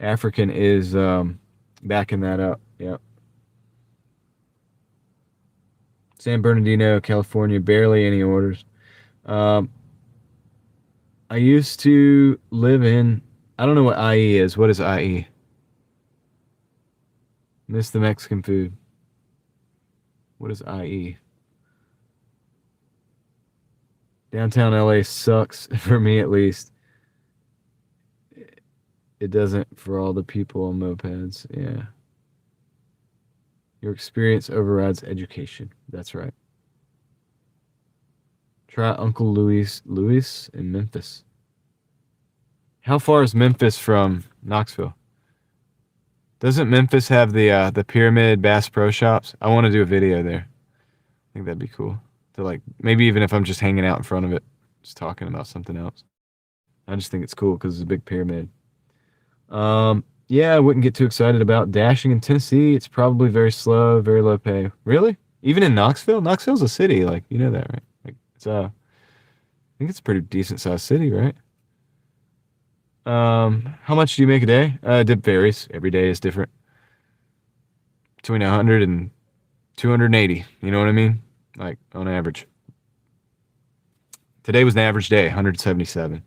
African is backing that up. Yep. San Bernardino, California, barely any orders. I used to live in, I don't know what IE is. What is IE? Miss the Mexican food. What is IE? Downtown LA sucks, for me at least. It doesn't for all the people on mopeds. Yeah. Your experience overrides education. That's right. Try Uncle Louis in Memphis. How far is Memphis from Knoxville? Doesn't Memphis have the Pyramid Bass Pro Shops? I want to do a video there. I think that'd be cool. To like maybe even if I'm just hanging out in front of it, just talking about something else. I just think it's cool because it's a big pyramid. Yeah, I wouldn't get too excited about dashing in Tennessee. It's probably very slow, very low pay. Really? Even in Knoxville? Knoxville's a city, like you know that, right? Like it's I think it's a pretty decent sized city, right? How much do you make a day? It varies. Every day is different. Between 100 and 280. You know what I mean? Like on average. Today was an average day, 177.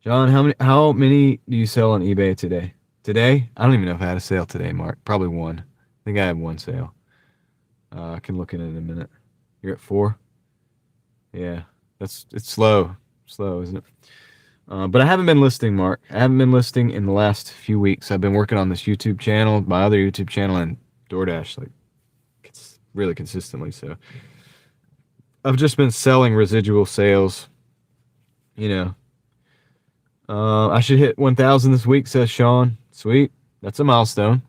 John, how many do you sell on eBay today? Today? I don't even know if I had a sale today, Mark. Probably one. I think I had one sale. I can look at it in a minute. You're at 4? Yeah. It's slow. Slow, isn't it? But I haven't been listing, Mark. I haven't been listing in the last few weeks. I've been working on this YouTube channel, my other YouTube channel, and Doordash, like, it's really consistently. So I've just been selling residual sales, you know. I should hit 1,000 this week, says Sean. Sweet. That's a milestone.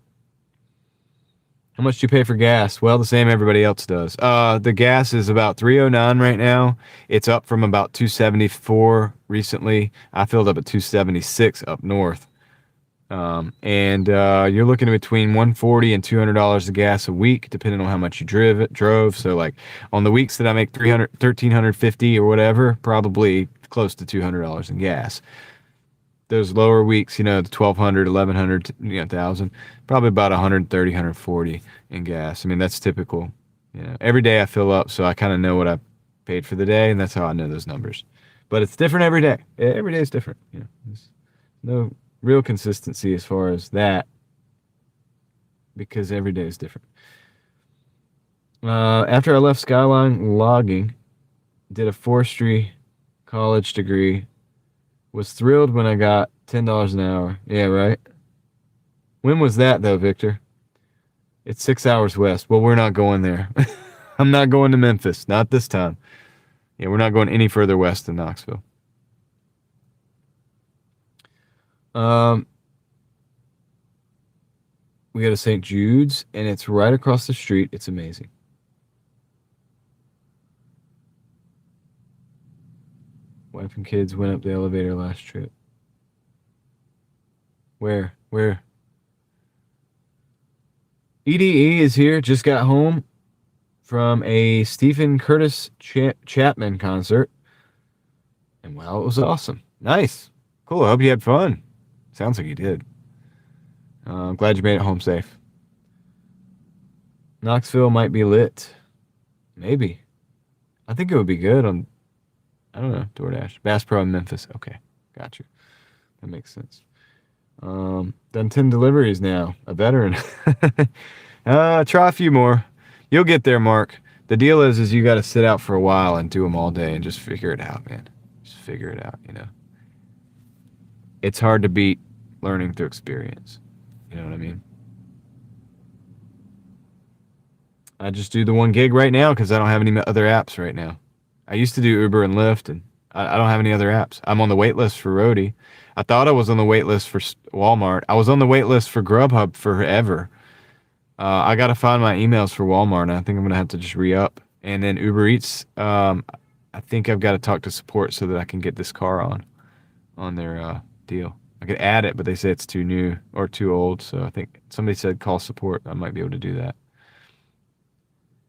How much do you pay for gas? Well, the same everybody else does. The gas is about 309 right now. It's up from about 274 recently. I filled up at 276 up north. And you're looking at between $140 and $200 of gas a week, depending on how much you drove. So like on the weeks that I make 1,350 or whatever, probably close to $200 in gas. Those lower weeks, you know, the 1,200, 1,100, 1,000, probably about 130, 140 in gas. I mean, that's typical. You know, every day I fill up, so I kind of know what I paid for the day, and that's how I know those numbers. But it's different every day. Every day is different. You know, there's no real consistency as far as that because every day is different. After I left Skyline Logging, did a forestry college degree. Was thrilled when I got $10 an hour. Yeah, right? When was that, though, Victor? It's 6 hours west. Well, we're not going there. I'm not going to Memphis. Not this time. Yeah, we're not going any further west than Knoxville. We got a St. Jude's, and it's right across the street. It's amazing. Wife and kids went up the elevator last trip. Where? EDE is here. Just got home from a Stephen Curtis Chapman concert. And wow, it was awesome. Nice. Cool. I hope you had fun. Sounds like you did. I'm glad you made it home safe. Knoxville might be lit. Maybe. I think it would be good on, I don't know, Doordash. Bass Pro in Memphis. Okay. Got you. That makes sense. Done 10 deliveries now. A veteran. Try a few more. You'll get there, Mark. The deal is you got to sit out for a while and do them all day and just figure it out, man. Just figure it out, you know. It's hard to beat learning through experience. You know what I mean? I just do the one gig right now because I don't have any other apps right now. I used to do Uber and Lyft, and I don't have any other apps. I'm on the wait list for Roadie. I thought I was on the wait list for Walmart. I was on the wait list for Grubhub forever. I got to find my emails for Walmart, and I think I'm going to have to just re-up. And then Uber Eats, I think I've got to talk to support so that I can get this car on their deal. I could add it, but they say it's too new or too old. So I think somebody said call support. I might be able to do that.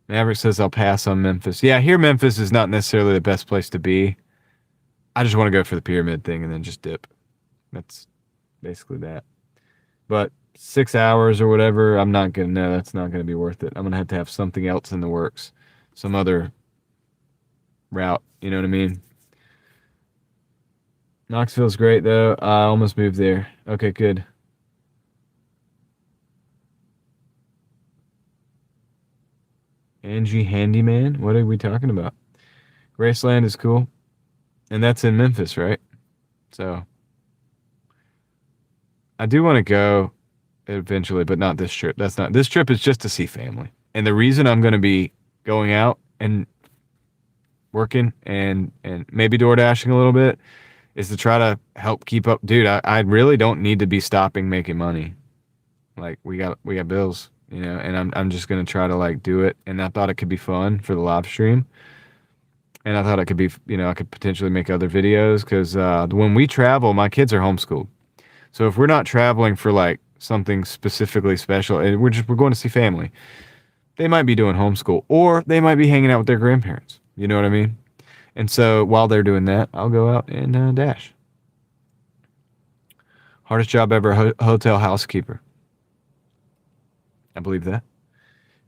Maverick says I'll pass on Memphis. Yeah, here Memphis is not necessarily the best place to be. I just want to go for the pyramid thing and then just dip. That's basically that. But 6 hours or whatever, I'm not going to know. That's not going to be worth it. I'm going to have something else in the works. Some other route. You know what I mean? Knoxville's great, though. I almost moved there. Okay, good. Angie Handyman? What are we talking about? Graceland is cool. And that's in Memphis, right? So I do want to go eventually, but not this trip. This trip is just to see family. And the reason I'm going to be going out and working and maybe Doordashing a little bit is to try to help keep up. Dude, I really don't need to be stopping making money. Like we got bills, and I'm just gonna try to like do it. And I thought it could be fun for the live stream. And I thought it could be, I could potentially make other videos because when we travel, my kids are homeschooled. So if we're not traveling for like something specifically special and we're going to see family, they might be doing homeschool or they might be hanging out with their grandparents. You know what I mean? And so while they're doing that, I'll go out and dash. Hardest job ever, hotel housekeeper. I believe that.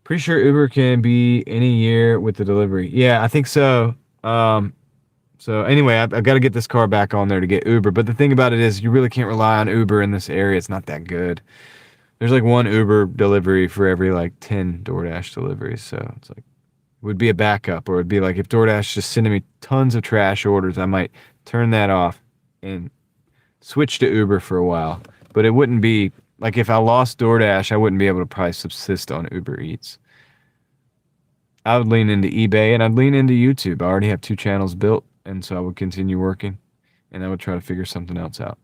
Pretty sure Uber can be any year with the delivery. Yeah, I think so. So anyway, I've got to get this car back on there to get Uber. But the thing about it is you really can't rely on Uber in this area. It's not that good. There's like one Uber delivery for every like 10 DoorDash deliveries. So it's like, it would be a backup, or it'd be like if DoorDash just sending me tons of trash orders, I might turn that off and switch to Uber for a while. But it wouldn't be like if I lost DoorDash, I wouldn't be able to probably subsist on Uber Eats. I would lean into eBay and I'd lean into YouTube. I already have 2 channels built, and so I would continue working and I would try to figure something else out.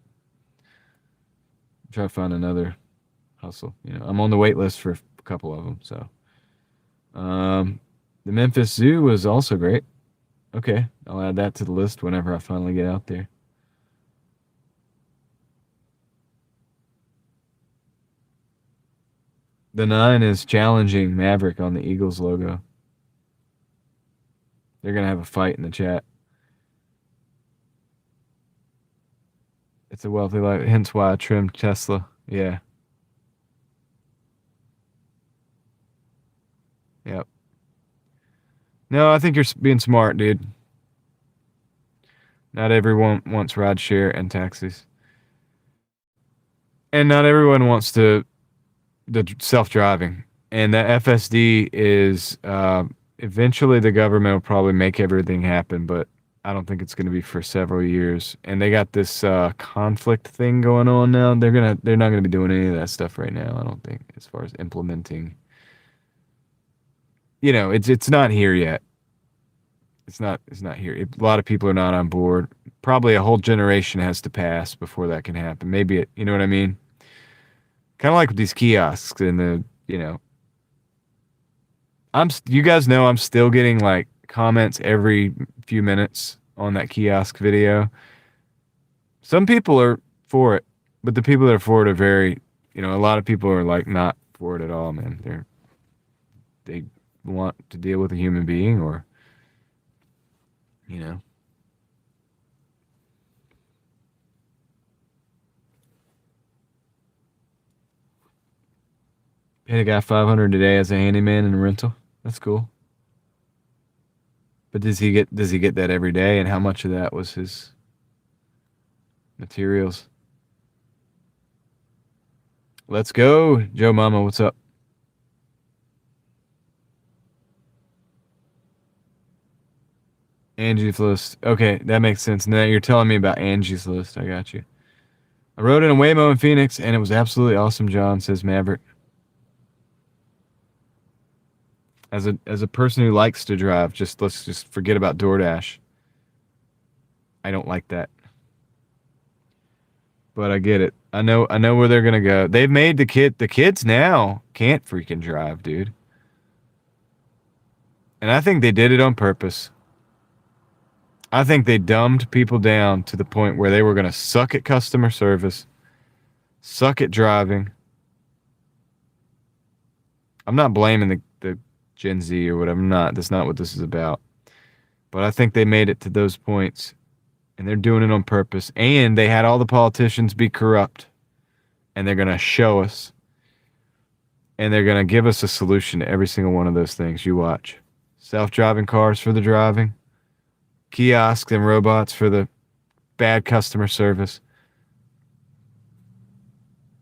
Try to find another hustle. I'm on the wait list for a couple of them. So, the Memphis Zoo was also great. Okay, I'll add that to the list whenever I finally get out there. The 9 is challenging Maverick on the Eagles logo. They're going to have a fight in the chat. It's a wealthy life, hence why I trimmed Tesla. Yeah. Yep. No, I think you're being smart, dude. Not everyone wants rideshare and taxis. And not everyone wants the self-driving. And the FSD is eventually the government will probably make everything happen, but I don't think it's going to be for several years. And they got this conflict thing going on now. They're not going to be doing any of that stuff right now, I don't think, as far as implementing. It's not here yet. It's not here. A lot of people are not on board. Probably a whole generation has to pass before that can happen. Maybe you know what I mean? Kind of like with these kiosks and you guys know I'm still getting like comments every few minutes on that kiosk video. Some people are for it, but the people that are for it are very, a lot of people are like not for it at all, man. They want to deal with a human being or, Paid a guy $500 a day as a handyman in a rental. That's cool. But does he get that every day? And how much of that was his materials? Let's go, Joe Mama. What's up? Angie's List. Okay, that makes sense. Now you're telling me about Angie's List. I got you. I rode in a Waymo in Phoenix, and it was absolutely awesome, John, says Maverick. As a person who likes to drive, let's just forget about DoorDash. I don't like that. But I get it. I know where they're gonna go. They've made the kids now can't freaking drive, dude. And I think they did it on purpose. I think they dumbed people down to the point where they were gonna suck at customer service, suck at driving. I'm not blaming the Gen Z or whatever. That's not what this is about. But I think they made it to those points, and they're doing it on purpose. And they had all the politicians be corrupt, and they're going to show us, and they're going to give us a solution to every single one of those things. You watch. Self-driving cars for the driving, kiosks and robots for the bad customer service,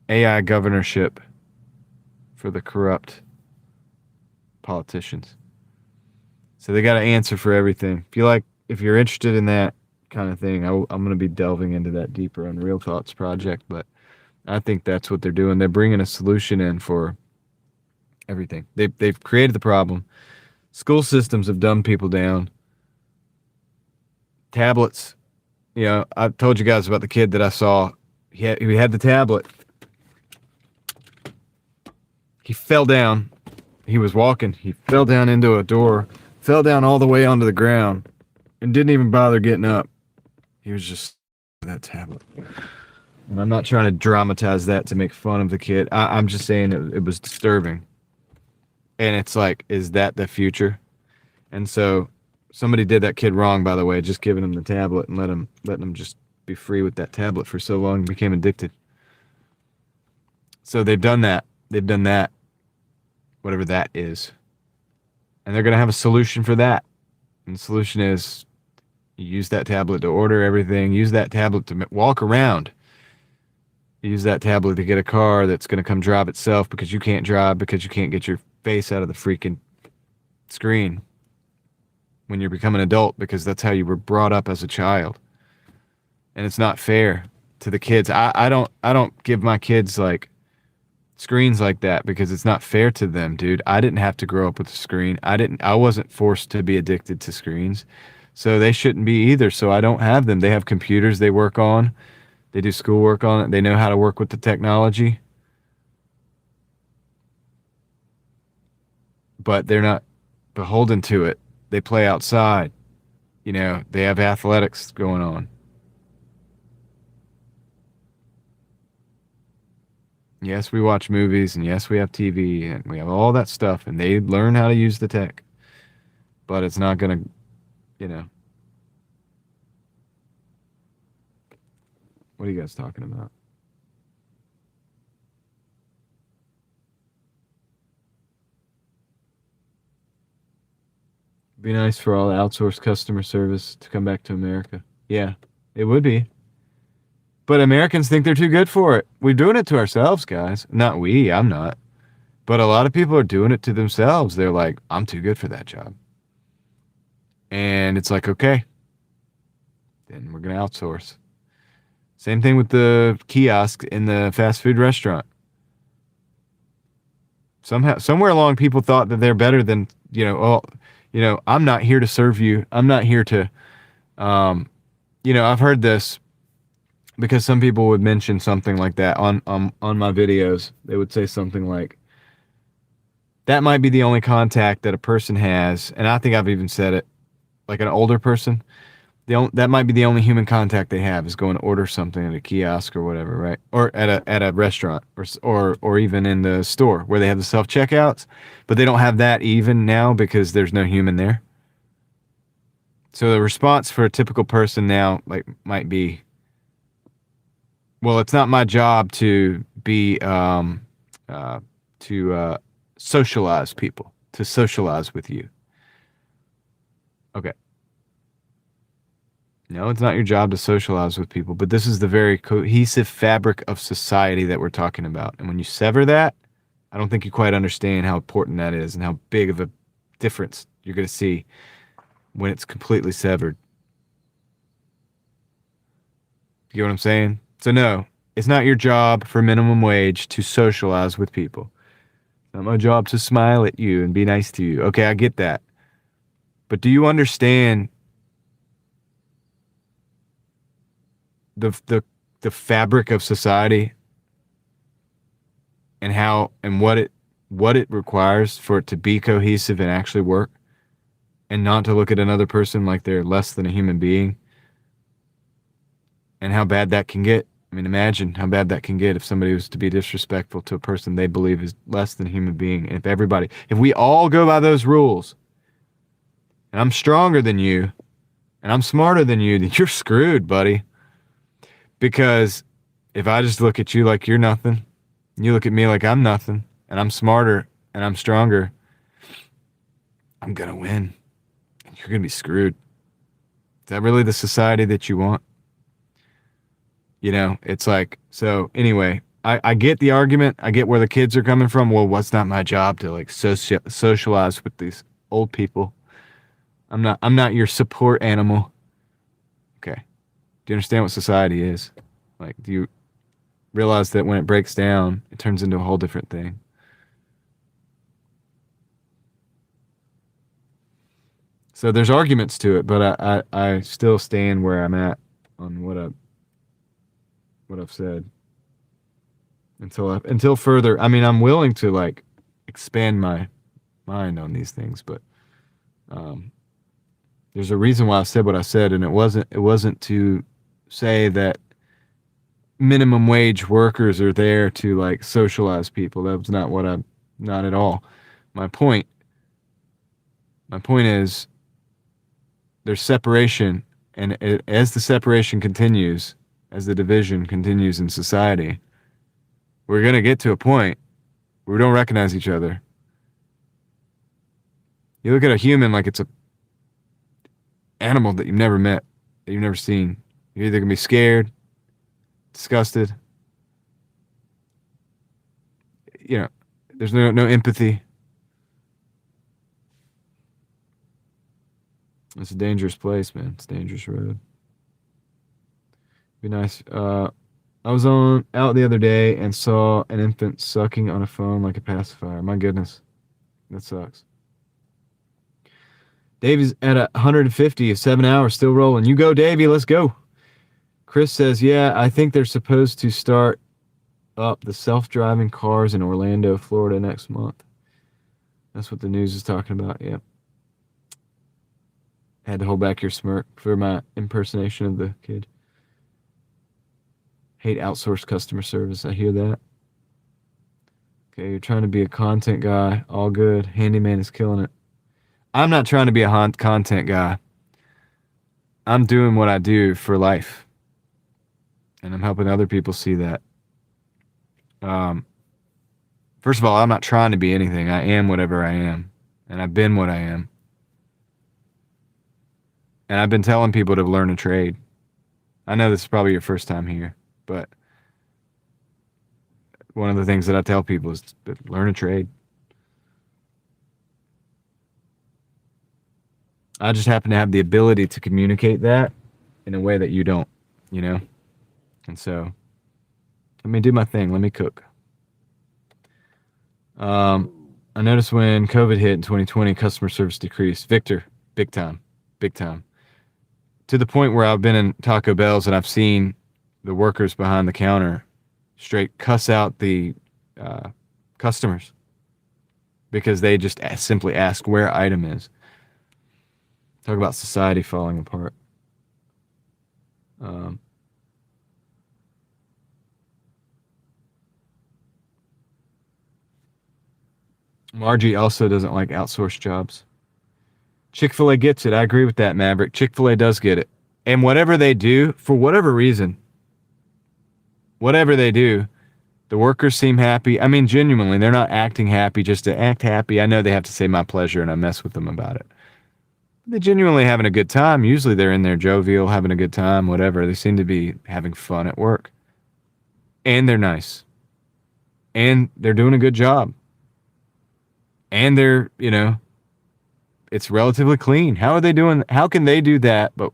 AI governorship for the corrupt politicians. So they got to answer for everything. If you're interested in that kind of thing, I'm going to be delving into that deeper on Real Thoughts Project. But I think that's what they're doing. They're bringing a solution in for everything. They've created the problem. School systems have dumbed people down. Tablets. You know, I told you guys about the kid that I saw. He had the tablet. He fell down. He was walking. He fell down into a door, fell down all the way onto the ground, and didn't even bother getting up. He was just that tablet. And I'm not trying to dramatize that to make fun of the kid. I'm just saying it was disturbing. And it's like, is that the future? And so somebody did that kid wrong, by the way, just giving him the tablet and letting him just be free with that tablet for so long, became addicted. So they've done that. They've done that, whatever that is. And they're going to have a solution for that. And the solution is you use that tablet to order everything. Use that tablet to walk around. Use that tablet to get a car that's going to come drive itself because you can't drive, because you can't get your face out of the freaking screen when you become an adult, because that's how you were brought up as a child. And it's not fair to the kids. I don't give my kids like screens like that because it's not fair to them, dude. I didn't have to grow up with a screen. I wasn't forced to be addicted to screens. So they shouldn't be either. So I don't have them. They have computers they work on. They do schoolwork on it. They know how to work with the technology. But they're not beholden to it. They play outside. You know, they have athletics going on. Yes, we watch movies, and yes, we have TV, and we have all that stuff, and they learn how to use the tech. But it's not going to, you know. What are you guys talking about? It'd be nice for all the outsourced customer service to come back to America. Yeah, it would be. But Americans think they're too good for it. We're doing it to ourselves, guys. Not we, I'm not. But a lot of people are doing it to themselves. They're like, I'm too good for that job. And it's like, okay, then we're going to outsource. Same thing with the kiosk in the fast food restaurant. Somewhere along, people thought that they're better than, I'm not here to serve you. I'm not here to, I've heard this because some people would mention something like that on my videos. They would say something like, that might be the only contact that a person has. And I think I've even said it, like an older person. That might be the only human contact they have is going to order something at a kiosk or whatever, right? Or at a restaurant or even in the store where they have the self-checkouts, but they don't have that even now because there's no human there. So the response for a typical person now might be, well, it's not my job to be socialize people, to socialize with you. Okay. No, it's not your job to socialize with people, but this is the very cohesive fabric of society that we're talking about. And when you sever that, I don't think you quite understand how important that is and how big of a difference you're going to see when it's completely severed. You get what I'm saying? So no, it's not your job for minimum wage to socialize with people. It's not my job to smile at you and be nice to you. Okay, I get that. But do you understand the fabric of society and how and what it requires for it to be cohesive and actually work, and not to look at another person like they're less than a human being, and how bad that can get? I mean, imagine how bad that can get if somebody was to be disrespectful to a person they believe is less than a human being. And if we all go by those rules, and I'm stronger than you, and I'm smarter than you, then you're screwed, buddy. Because if I just look at you like you're nothing, and you look at me like I'm nothing, and I'm smarter and I'm stronger, I'm going to win. And you're going to be screwed. Is that really the society that you want? You know, it's like, so anyway, I get the argument. I get where the kids are coming from. Well, what's not my job to like socialize with these old people? I'm not your support animal. Okay. Do you understand what society is? Like, do you realize that when it breaks down, it turns into a whole different thing? So there's arguments to it, but I still stand where I'm at on what I've said until further. I mean, I'm willing to like expand my mind on these things, but um, there's a reason why I said what I said, and it wasn't to say that minimum wage workers are there to like socialize people. That was not what I'm not at all. My point my point is there's separation, and as the separation continues, as the division continues in society, we're going to get to a point where we don't recognize each other. You look at a human like it's a animal that you've never met, that you've never seen. You're either going to be scared, disgusted, there's no empathy. It's a dangerous place, man. It's a dangerous road. Be nice. I was out the other day and saw an infant sucking on a phone like a pacifier. My goodness, that sucks. Davey's at 150, 7 hours, still rolling. You go, Davey. Let's go. Chris says, yeah, I think they're supposed to start up the self-driving cars in Orlando, Florida next month. That's what the news is talking about. Yeah. Had to hold back your smirk for my impersonation of the kid. Hate outsourced customer service. I hear that. Okay, you're trying to be a content guy. All good. Handyman is killing it. I'm not trying to be a content guy. I'm doing what I do for life. And I'm helping other people see that. First of all, I'm not trying to be anything. I am whatever I am. And I've been what I am. And I've been telling people to learn a trade. I know this is probably your first time here, but one of the things that I tell people is to learn a trade. I just happen to have the ability to communicate that in a way that you don't, And so, let me do my thing. Let me cook. I noticed when COVID hit in 2020, customer service decreased. Victor, big time. Big time. To the point where I've been in Taco Bell's and I've seen the workers behind the counter straight cuss out the customers because they just simply ask where item is. Talk about society falling apart. Margie also doesn't like outsourced jobs. Chick-fil-A gets it. I agree with that, Maverick. Chick-fil-A does get it. And whatever they do, for whatever reason, whatever they do, the workers seem happy. I mean, genuinely, they're not acting happy just to act happy. I know they have to say my pleasure, and I mess with them about it. They're genuinely having a good time. Usually they're in there jovial, having a good time, whatever. They seem to be having fun at work. And they're nice. And they're doing a good job. And they're, it's relatively clean. How are they doing? How can they do that? But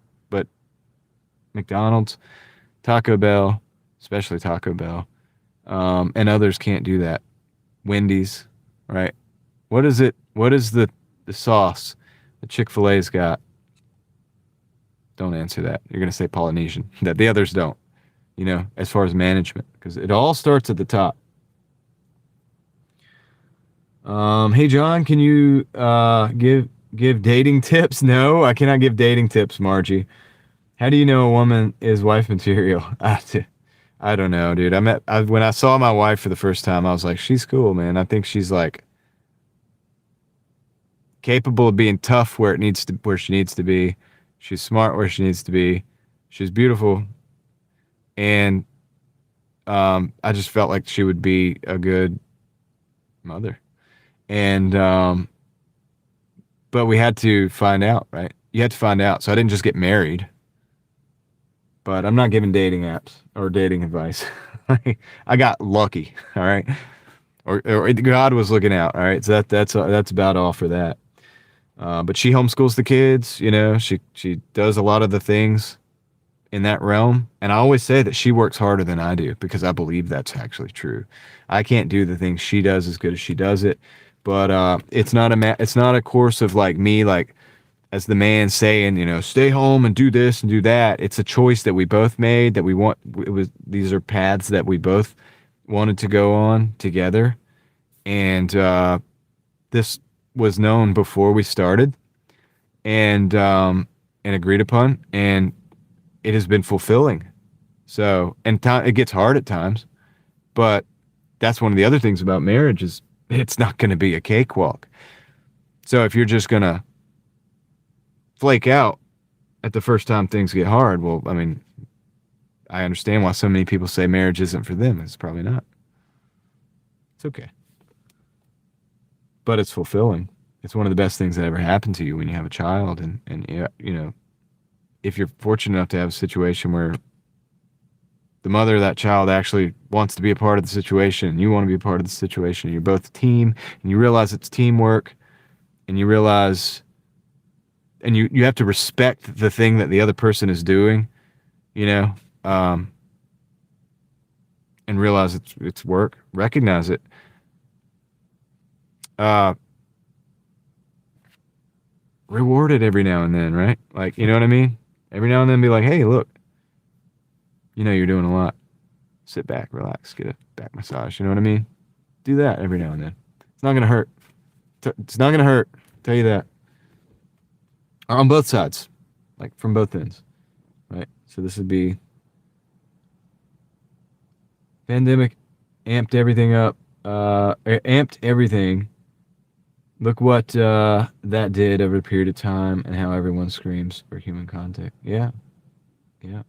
McDonald's, Taco Bell, especially Taco Bell, and others can't do that. Wendy's, right? What is it? What is the sauce that Chick-fil-A's got? Don't answer that. You're going to say Polynesian. That the others don't, as far as management, because it all starts at the top. Hey, John, can you give dating tips? No, I cannot give dating tips, Margie. How do you know a woman is wife material? I don't know, dude. When I saw my wife for the first time, I was like, she's cool, man. I think she's like capable of being tough where she needs to be. She's smart where she needs to be. She's beautiful. And I just felt like she would be a good mother. And but we had to find out, right? You had to find out. So I didn't just get married. But I'm not giving dating apps or dating advice. I got lucky, all right? Or God was looking out, all right? So that's about all for that. But she homeschools the kids, you know, she does a lot of the things in that realm. And I always say that she works harder than I do because I believe that's actually true. I can't do the things she does as good as she does it. But it's not it's not a course of like me, like as the man saying, you know, stay home and do this and do that. It's a choice that we both made that we want. These are paths that we both wanted to go on together. And this was known before we started and agreed upon. And it has been fulfilling. So, and it gets hard at times, but that's one of the other things about marriage is it's not going to be a cakewalk. So if you're just going to flake out at the first time things get hard, well, I mean, I understand why so many people say marriage isn't for them. It's probably not. It's okay. But it's fulfilling. It's one of the best things that ever happened to you when you have a child. And you know, if you're fortunate enough to have a situation where the mother of that child actually wants to be a part of the situation and you want to be a part of the situation, and you're both a team and you realize it's teamwork and you realize, and you have to respect the thing that the other person is doing, you know, and realize it's work, recognize it. Reward it every now and then, right? Like, you know what I mean? Every now and then be like, hey, look, you know you're doing a lot. Sit back, relax, get a back massage. You know what I mean? Do that every now and then. It's not going to hurt. It's not going to hurt. Tell you that. On both sides. Like from both ends. Right? So this would be pandemic amped everything up. Amped everything. Look what that did over a period of time and how everyone screams for human contact. Yeah. Yeah.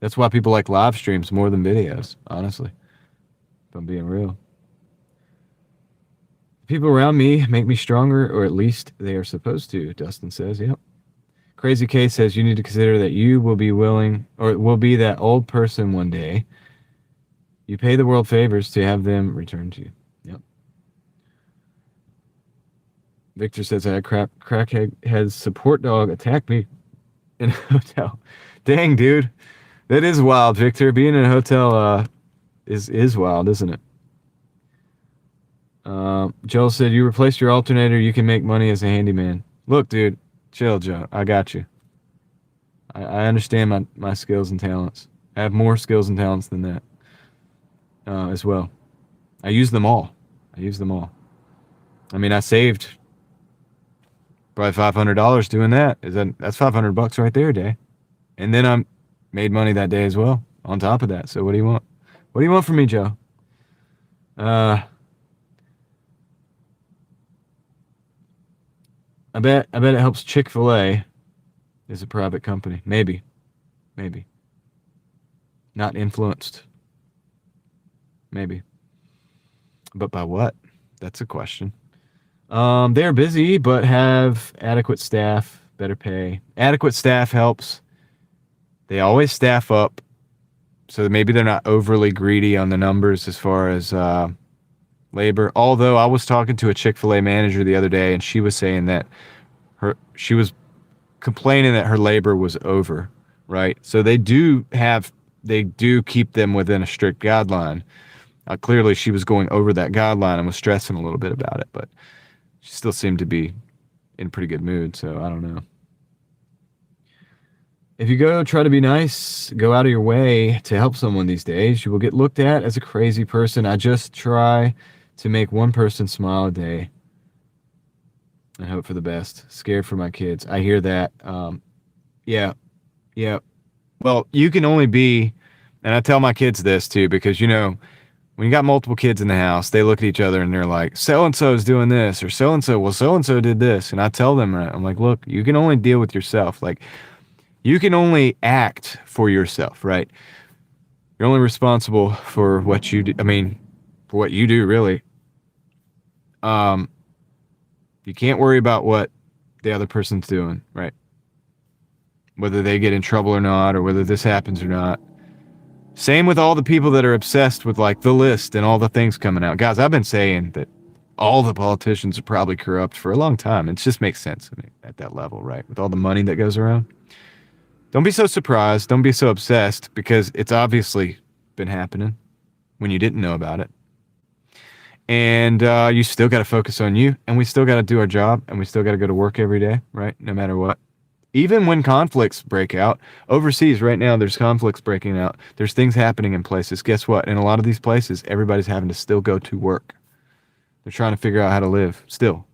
That's why people like live streams more than videos, honestly. If I'm being real. People around me make me stronger, or at least they are supposed to, Dustin says. Yep. Crazy K says you need to consider that you will be willing, or will be that old person one day. You pay the world favors to have them return to you. Yep. Victor says I had crackhead support dog attack me in a hotel. Dang, dude. That is wild, Victor. Being in a hotel is wild, isn't it? Joel said, you replaced your alternator, you can make money as a handyman. Look, dude, chill, Joe. I got you. I understand my skills and talents. I have more skills and talents than that as well. I use them all. I mean, I saved probably $500 doing that. That's $500 right there a day. And then I made money that day as well on top of that. So what do you want? What do you want from me, Joe? I bet it helps. Chick-fil-A is a private company. Maybe. Not influenced. Maybe. But by what? That's a question. They're busy, but have adequate staff, better pay. Adequate staff helps. They always staff up. So maybe they're not overly greedy on the numbers as far as labor. Although I was talking to a Chick-fil-A manager the other day, and she was saying that she was complaining that her labor was over, right? So they do keep them within a strict guideline. Clearly she was going over that guideline and was stressing a little bit about it, but she still seemed to be in a pretty good mood, so I don't know. If you go try to be nice, go out of your way to help someone these days, you will get looked at as a crazy person. I just try to make one person smile a day and hope for the best. Scared for my kids. I hear that. Yeah. Well, you can only be, and I tell my kids this too, because, you know, when you got multiple kids in the house, they look at each other and they're like, so-and-so is doing this, or so-and-so did this. And I tell them, I'm like, look, you can only deal with yourself. Like, you can only act for yourself, right? You're only responsible for what you do. I mean, for what you do, really. You can't worry about what the other person's doing, right? Whether they get in trouble or not, or whether this happens or not. Same with all the people that are obsessed with like the list and all the things coming out. Guys, I've been saying that all the politicians are probably corrupt for a long time. It just makes sense, I mean, at that level, right? With all the money that goes around. Don't be so surprised. Don't be so obsessed, because it's obviously been happening when you didn't know about it. And you still got to focus on you, and we still got to do our job, and we still got to go to work every day, right? No matter what. Even when conflicts break out overseas right now, there's conflicts breaking out. There's things happening in places. Guess what? In a lot of these places, everybody's having to still go to work. They're trying to figure out how to live still.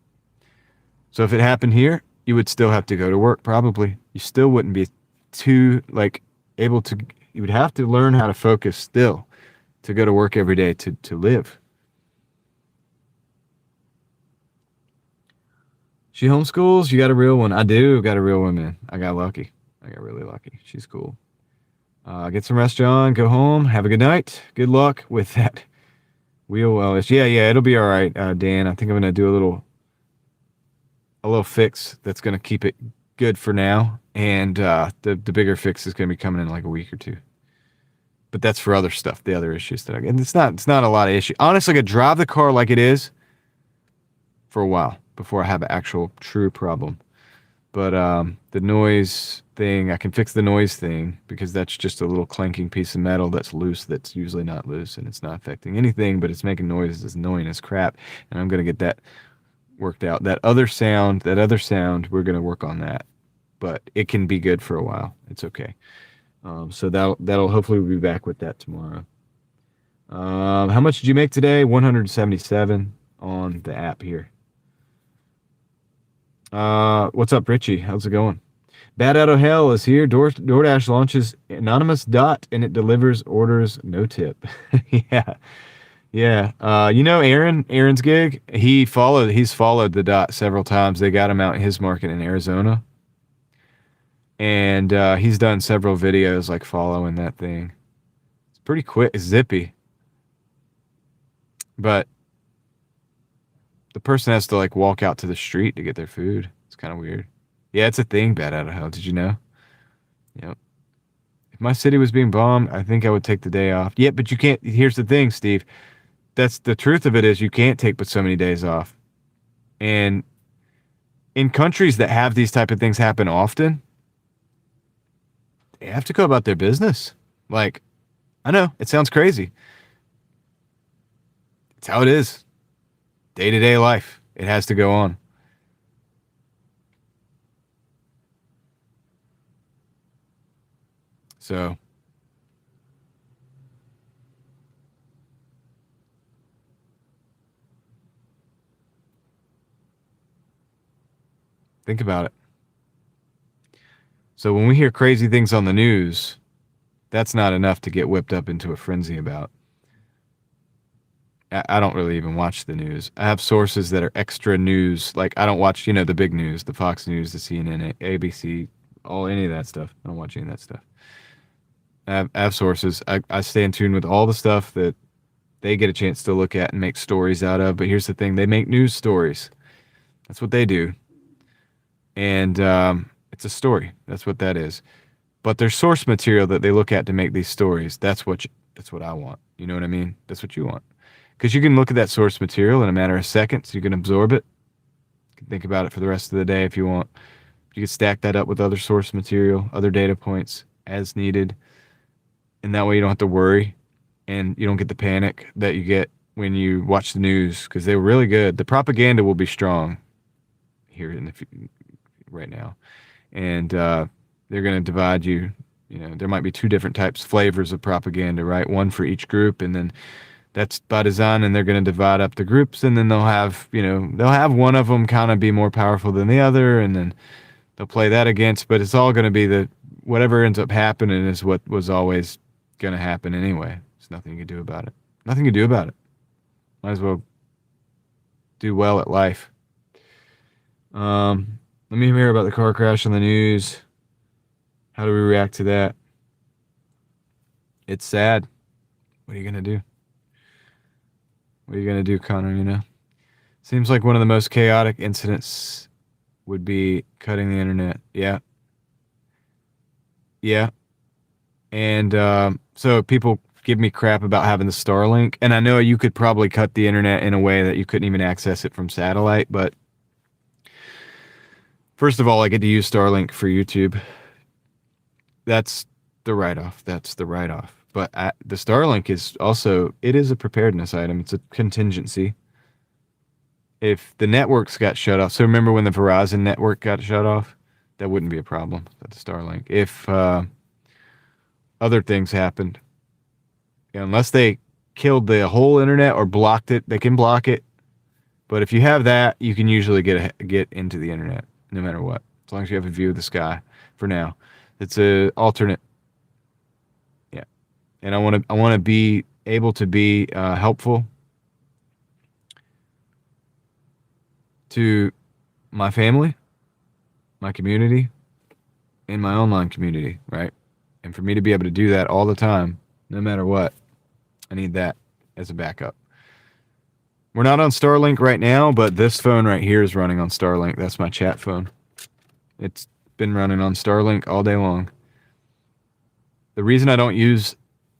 So if it happened here, you would still have to go to work, probably. You still wouldn't be too, like, able to, you would have to learn how to focus still to go to work every day to live. She homeschools? You got a real one? I do got a real one, man. I got lucky. I got really lucky. She's cool. Get some rest, John. Go home. Have a good night. Good luck with that wheel wellness. Yeah, it'll be all right, Dan. I think I'm gonna do a little fix that's gonna keep it good for now, and the bigger fix is gonna be coming in like a week or two. But that's for other stuff, the other issues that I get. And it's not a lot of issue. Honestly, I could drive the car like it is for a while before I have an actual true problem. But the noise thing, I can fix the noise thing, because that's just a little clanking piece of metal that's loose, that's usually not loose, and it's not affecting anything, but it's making noise. It's annoying as crap, and I'm going to get that worked out. That other sound, we're going to work on that. But it can be good for a while. It's okay. So that'll hopefully we'll be back with that tomorrow. How much did you make today? 177 on the app here. What's up, Richie? How's it going? Bad Out of Hell is here. DoorDash launches anonymous dot, and it delivers orders no tip. Yeah. Aaron's gig. He's followed the dot several times. They got him out in his market in Arizona, and he's done several videos like following that thing. It's pretty quick. It's zippy, but the person has to like walk out to the street to get their food. It's kind of weird. Yeah, it's a thing, Bad Out of Hell. Did you know? Yep. If my city was being bombed, I think I would take the day off. Yeah, but you can't. Here's the thing, Steve. That's the truth of it, is you can't take but so many days off. And in countries that have these type of things happen often, they have to go about their business. Like, I know, it sounds crazy. It's how it is. Day-to-day life. It has to go on. So think about it. So when we hear crazy things on the news, that's not enough to get whipped up into a frenzy about. I don't really even watch the news. I have sources that are extra news. Like, I don't watch, the big news, the Fox News, the CNN, ABC, any of that stuff. I don't watch any of that stuff. I have sources. I stay in tune with all the stuff that they get a chance to look at and make stories out of. But here's the thing. They make news stories. That's what they do. And it's a story. That's what that is. But there's source material that they look at to make these stories. That's what I want. You know what I mean? That's what you want. Because you can look at that source material in a matter of seconds. You can absorb it. You can think about it for the rest of the day if you want. You can stack that up with other source material, other data points as needed. And that way you don't have to worry, and you don't get the panic that you get when you watch the news, because they were really good. The propaganda will be strong here right now. And they're going to divide you. There might be two different flavors of propaganda, right? One for each group, and then that's by design, and they're going to divide up the groups, and then they'll have one of them kind of be more powerful than the other, and then they'll play that against, but it's all going to be whatever ends up happening is what was always going to happen anyway. There's nothing you can do about it. Nothing you can do about it. Might as well do well at life. Let me hear about the car crash on the news. How do we react to that? It's sad. What are you going to do? What are you going to do, Connor, Seems like one of the most chaotic incidents would be cutting the internet. Yeah. And so people give me crap about having the Starlink. And I know you could probably cut the internet in a way that you couldn't even access it from satellite. But first of all, I get to use Starlink for YouTube. That's the write-off. That's the write-off. But the Starlink is also, it is a preparedness item. It's a contingency. If the networks got shut off, so remember when the Verizon network got shut off? That wouldn't be a problem with the Starlink. If other things happened, unless they killed the whole internet or blocked it, they can block it. But if you have that, you can usually get into the internet no matter what, as long as you have a view of the sky. For now, it's a alternate. Yeah, and I want to be able to be helpful to my family, my community, and my online community, right? And for me to be able to do that all the time, no matter what, I need that as a backup. We're not on Starlink right now, but this phone right here is running on Starlink. That's my chat phone. It's been running on Starlink all day long. The reason I don't use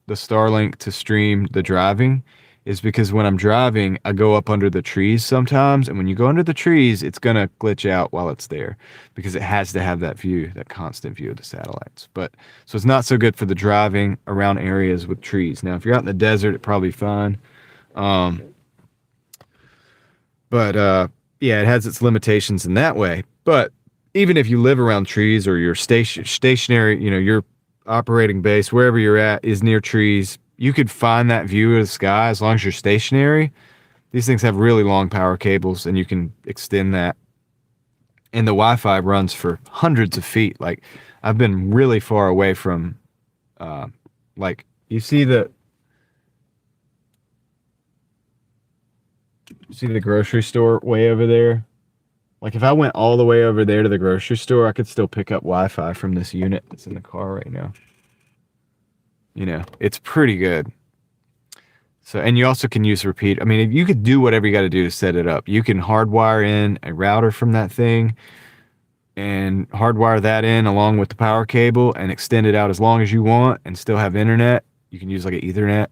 the Starlink to stream the driving is because when I'm driving, I go up under the trees sometimes. And when you go under the trees, it's going to glitch out while it's there because it has to have that view, that constant view of the satellites. But so it's not so good for the driving around areas with trees. Now, if you're out in the desert, it's probably fine. But yeah, it has its limitations in that way. But even if you live around trees or you're stationary, your operating base, wherever you're at, is near trees, you could find that view of the sky as long as you're stationary. These things have really long power cables, and you can extend that. And the Wi-Fi runs for hundreds of feet. Like, I've been really far away from, like, you see the grocery store way over there? Like, if I went all the way over there to the grocery store, I could still pick up Wi-Fi from this unit that's in the car right now. It's pretty good. So, and you also can use repeat. I mean, you could do whatever you got to do to set it up. You can hardwire in a router from that thing and hardwire that in along with the power cable and extend it out as long as you want and still have internet. You can use like an Ethernet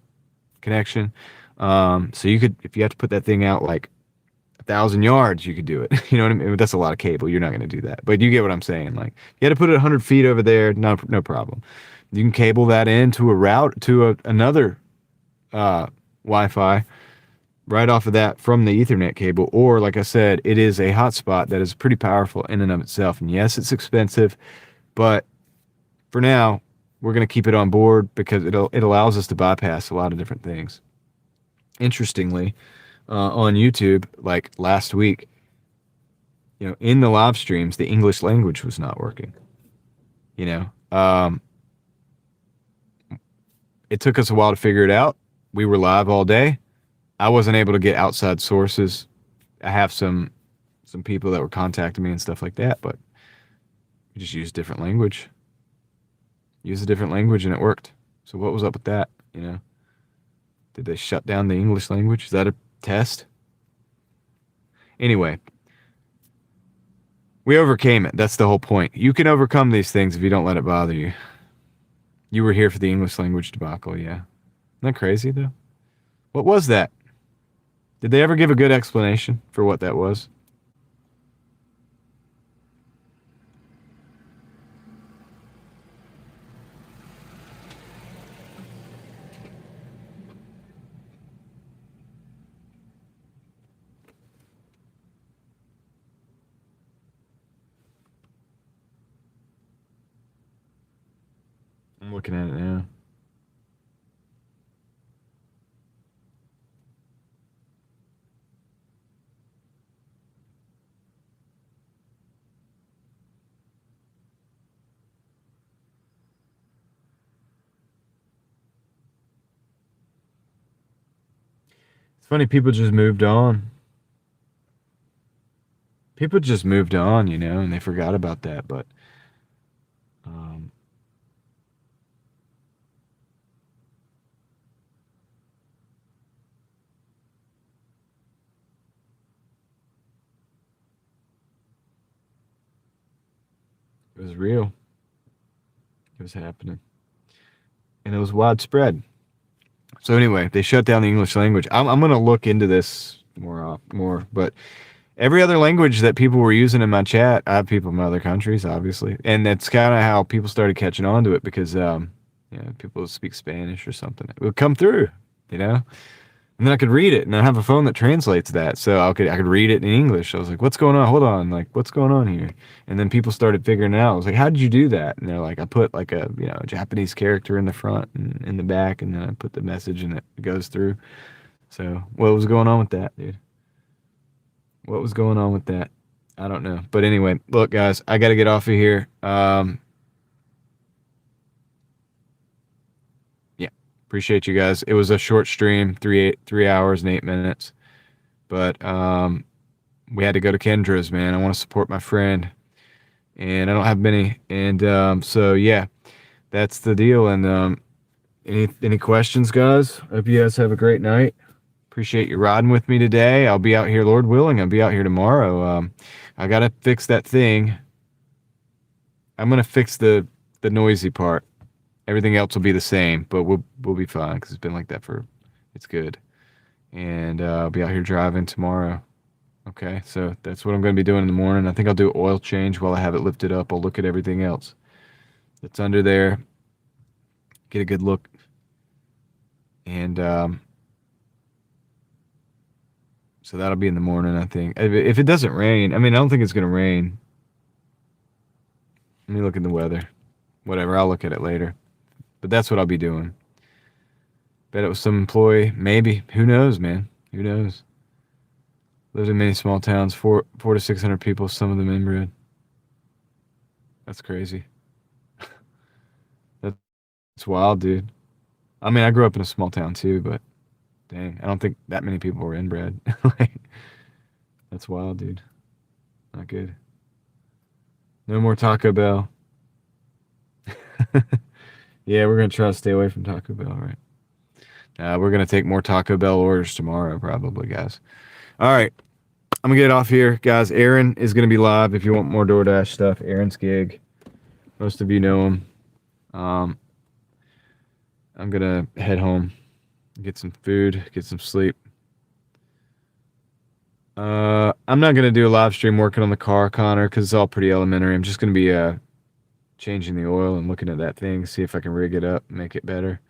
connection. So you could, if you have to put that thing out like 1,000 yards, you could do it. You know what I mean? That's a lot of cable. You're not going to do that. But you get what I'm saying. Like, you had to put it 100 feet over there. No problem. You can cable that into a route to another Wi-Fi right off of that from the Ethernet cable. Or, like I said, it is a hotspot that is pretty powerful in and of itself. And yes, it's expensive, but for now, we're going to keep it on board because it allows us to bypass a lot of different things. Interestingly, on YouTube, like last week, in the live streams, the English language was not working. It took us a while to figure it out. We were live all day. I wasn't able to get outside sources. I have some people that were contacting me and stuff like that, but we just used different language. Use a different language and it worked. So what was up with that? Did they shut down the English language? Is that a test? Anyway, we overcame it. That's the whole point. You can overcome these things if you don't let it bother you. You were here for the English language debacle, yeah. Isn't that crazy, though? What was that? Did they ever give a good explanation for what that was? I'm looking at it now. It's funny, people just moved on. People just moved on, and they forgot about that, but it was real. It was happening. And it was widespread. So anyway, they shut down the English language. I'm going to look into this more, but every other language that people were using in my chat, I have people from other countries, obviously, and that's kind of how people started catching on to it because, people speak Spanish or something. It would come through, you know, and then I could read it, and I have a phone that translates that, so I could read it in English. I was like, "What's going on? Hold on, like, what's going on here?" And then people started figuring it out. I was like, "How did you do that?" And they're like, "I put like a Japanese character in the front and in the back, and then I put the message, and it goes through." So, what was going on with that, dude? What was going on with that? I don't know. But anyway, look, guys, I got to get off of here. Yeah, appreciate you guys. It was a short stream, 3 hours and 8 minutes. But we had to go to Kendra's, man. I want to support my friend, and I don't have many. And so yeah, that's the deal. And any questions, guys? Hope you guys have a great night. Appreciate you riding with me today. I'll be out here, Lord willing. I'll be out here tomorrow. I gotta fix that thing. I'm gonna fix the noisy part. Everything else will be the same, but we'll be fine because it's been like that for. It's good. And I'll be out here driving tomorrow. Okay, so that's what I'm going to be doing in the morning. I think I'll do oil change while I have it lifted up. I'll look at everything else that's under there, get a good look, and so that'll be in the morning, I think. If it doesn't rain, I mean, I don't think it's going to rain. Let me look at the weather. Whatever, I'll look at it later. But that's what I'll be doing. Bet it was some employee. Maybe. Who knows, man? Who knows? Lives in many small towns, 400 to 600 people, some of them inbred. That's crazy. That's wild, dude. I mean, I grew up in a small town too, but dang, I don't think that many people were inbred. Like, that's wild, dude. Not good. No more Taco Bell. Yeah, we're gonna try to stay away from Taco Bell, right? We're gonna take more Taco Bell orders tomorrow, probably, guys. All right, I'm gonna get off here, guys. Aaron is gonna be live if you want more DoorDash stuff. Aaron's gig. Most of you know him. I'm gonna head home, get some food, get some sleep. I'm not gonna do a live stream working on the car, Connor, because it's all pretty elementary. I'm just gonna be changing the oil and looking at that thing, see if I can rig it up, make it better.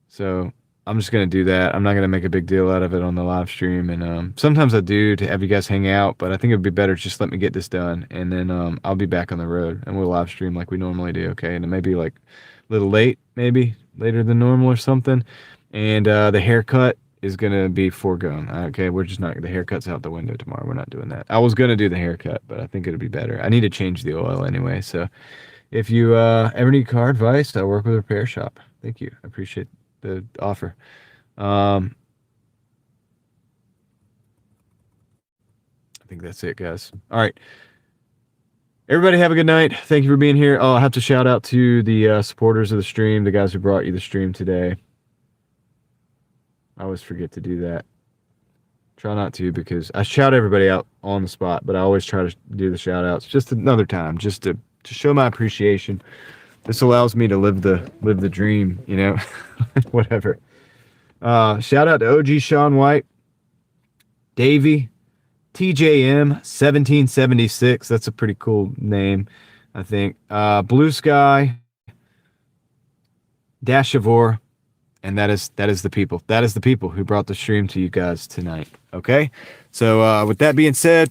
So I'm just gonna do that. I'm not gonna make a big deal out of it on the live stream. And sometimes I do to have you guys hang out, but I think it'd be better just let me get this done, and then I'll be back on the road and we'll live stream like we normally do. Okay, and it may be like a little late, maybe later than normal or something. And the haircut is gonna be foregone. Okay, we're just not. The haircut's out the window tomorrow. We're not doing that. I was gonna do the haircut, but I think it'll be better. I need to change the oil anyway. So if you ever need car advice, I work with a repair shop. Thank you. I appreciate the offer. I think that's it, guys. All right. Everybody have a good night. Thank you for being here. Oh, I have to shout out to the supporters of the stream, the guys who brought you the stream today. I always forget to do that. Try not to, because I shout everybody out on the spot, but I always try to do the shout outs just another time, just to show my appreciation. This allows me to live the dream, you know. Whatever. Shout out to OG Sean White, Davey, TJM 1776. That's a pretty cool name, I think. Blue Sky, Dashavor, and that is the people. That is the people who brought the stream to you guys tonight. Okay? So with that being said,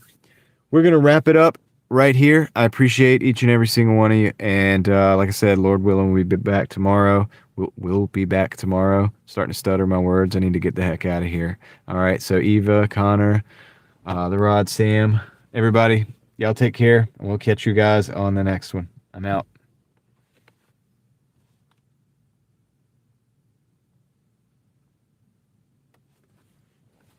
we're gonna wrap it up right here. I appreciate each and every single one of you. And like I said, Lord willing, we'll be back tomorrow. We'll be back tomorrow. Starting to stutter my words. I need to get the heck out of here. All right. So Eva, Connor, the Rod, Sam, everybody, y'all take care. And we'll catch you guys on the next one. I'm out.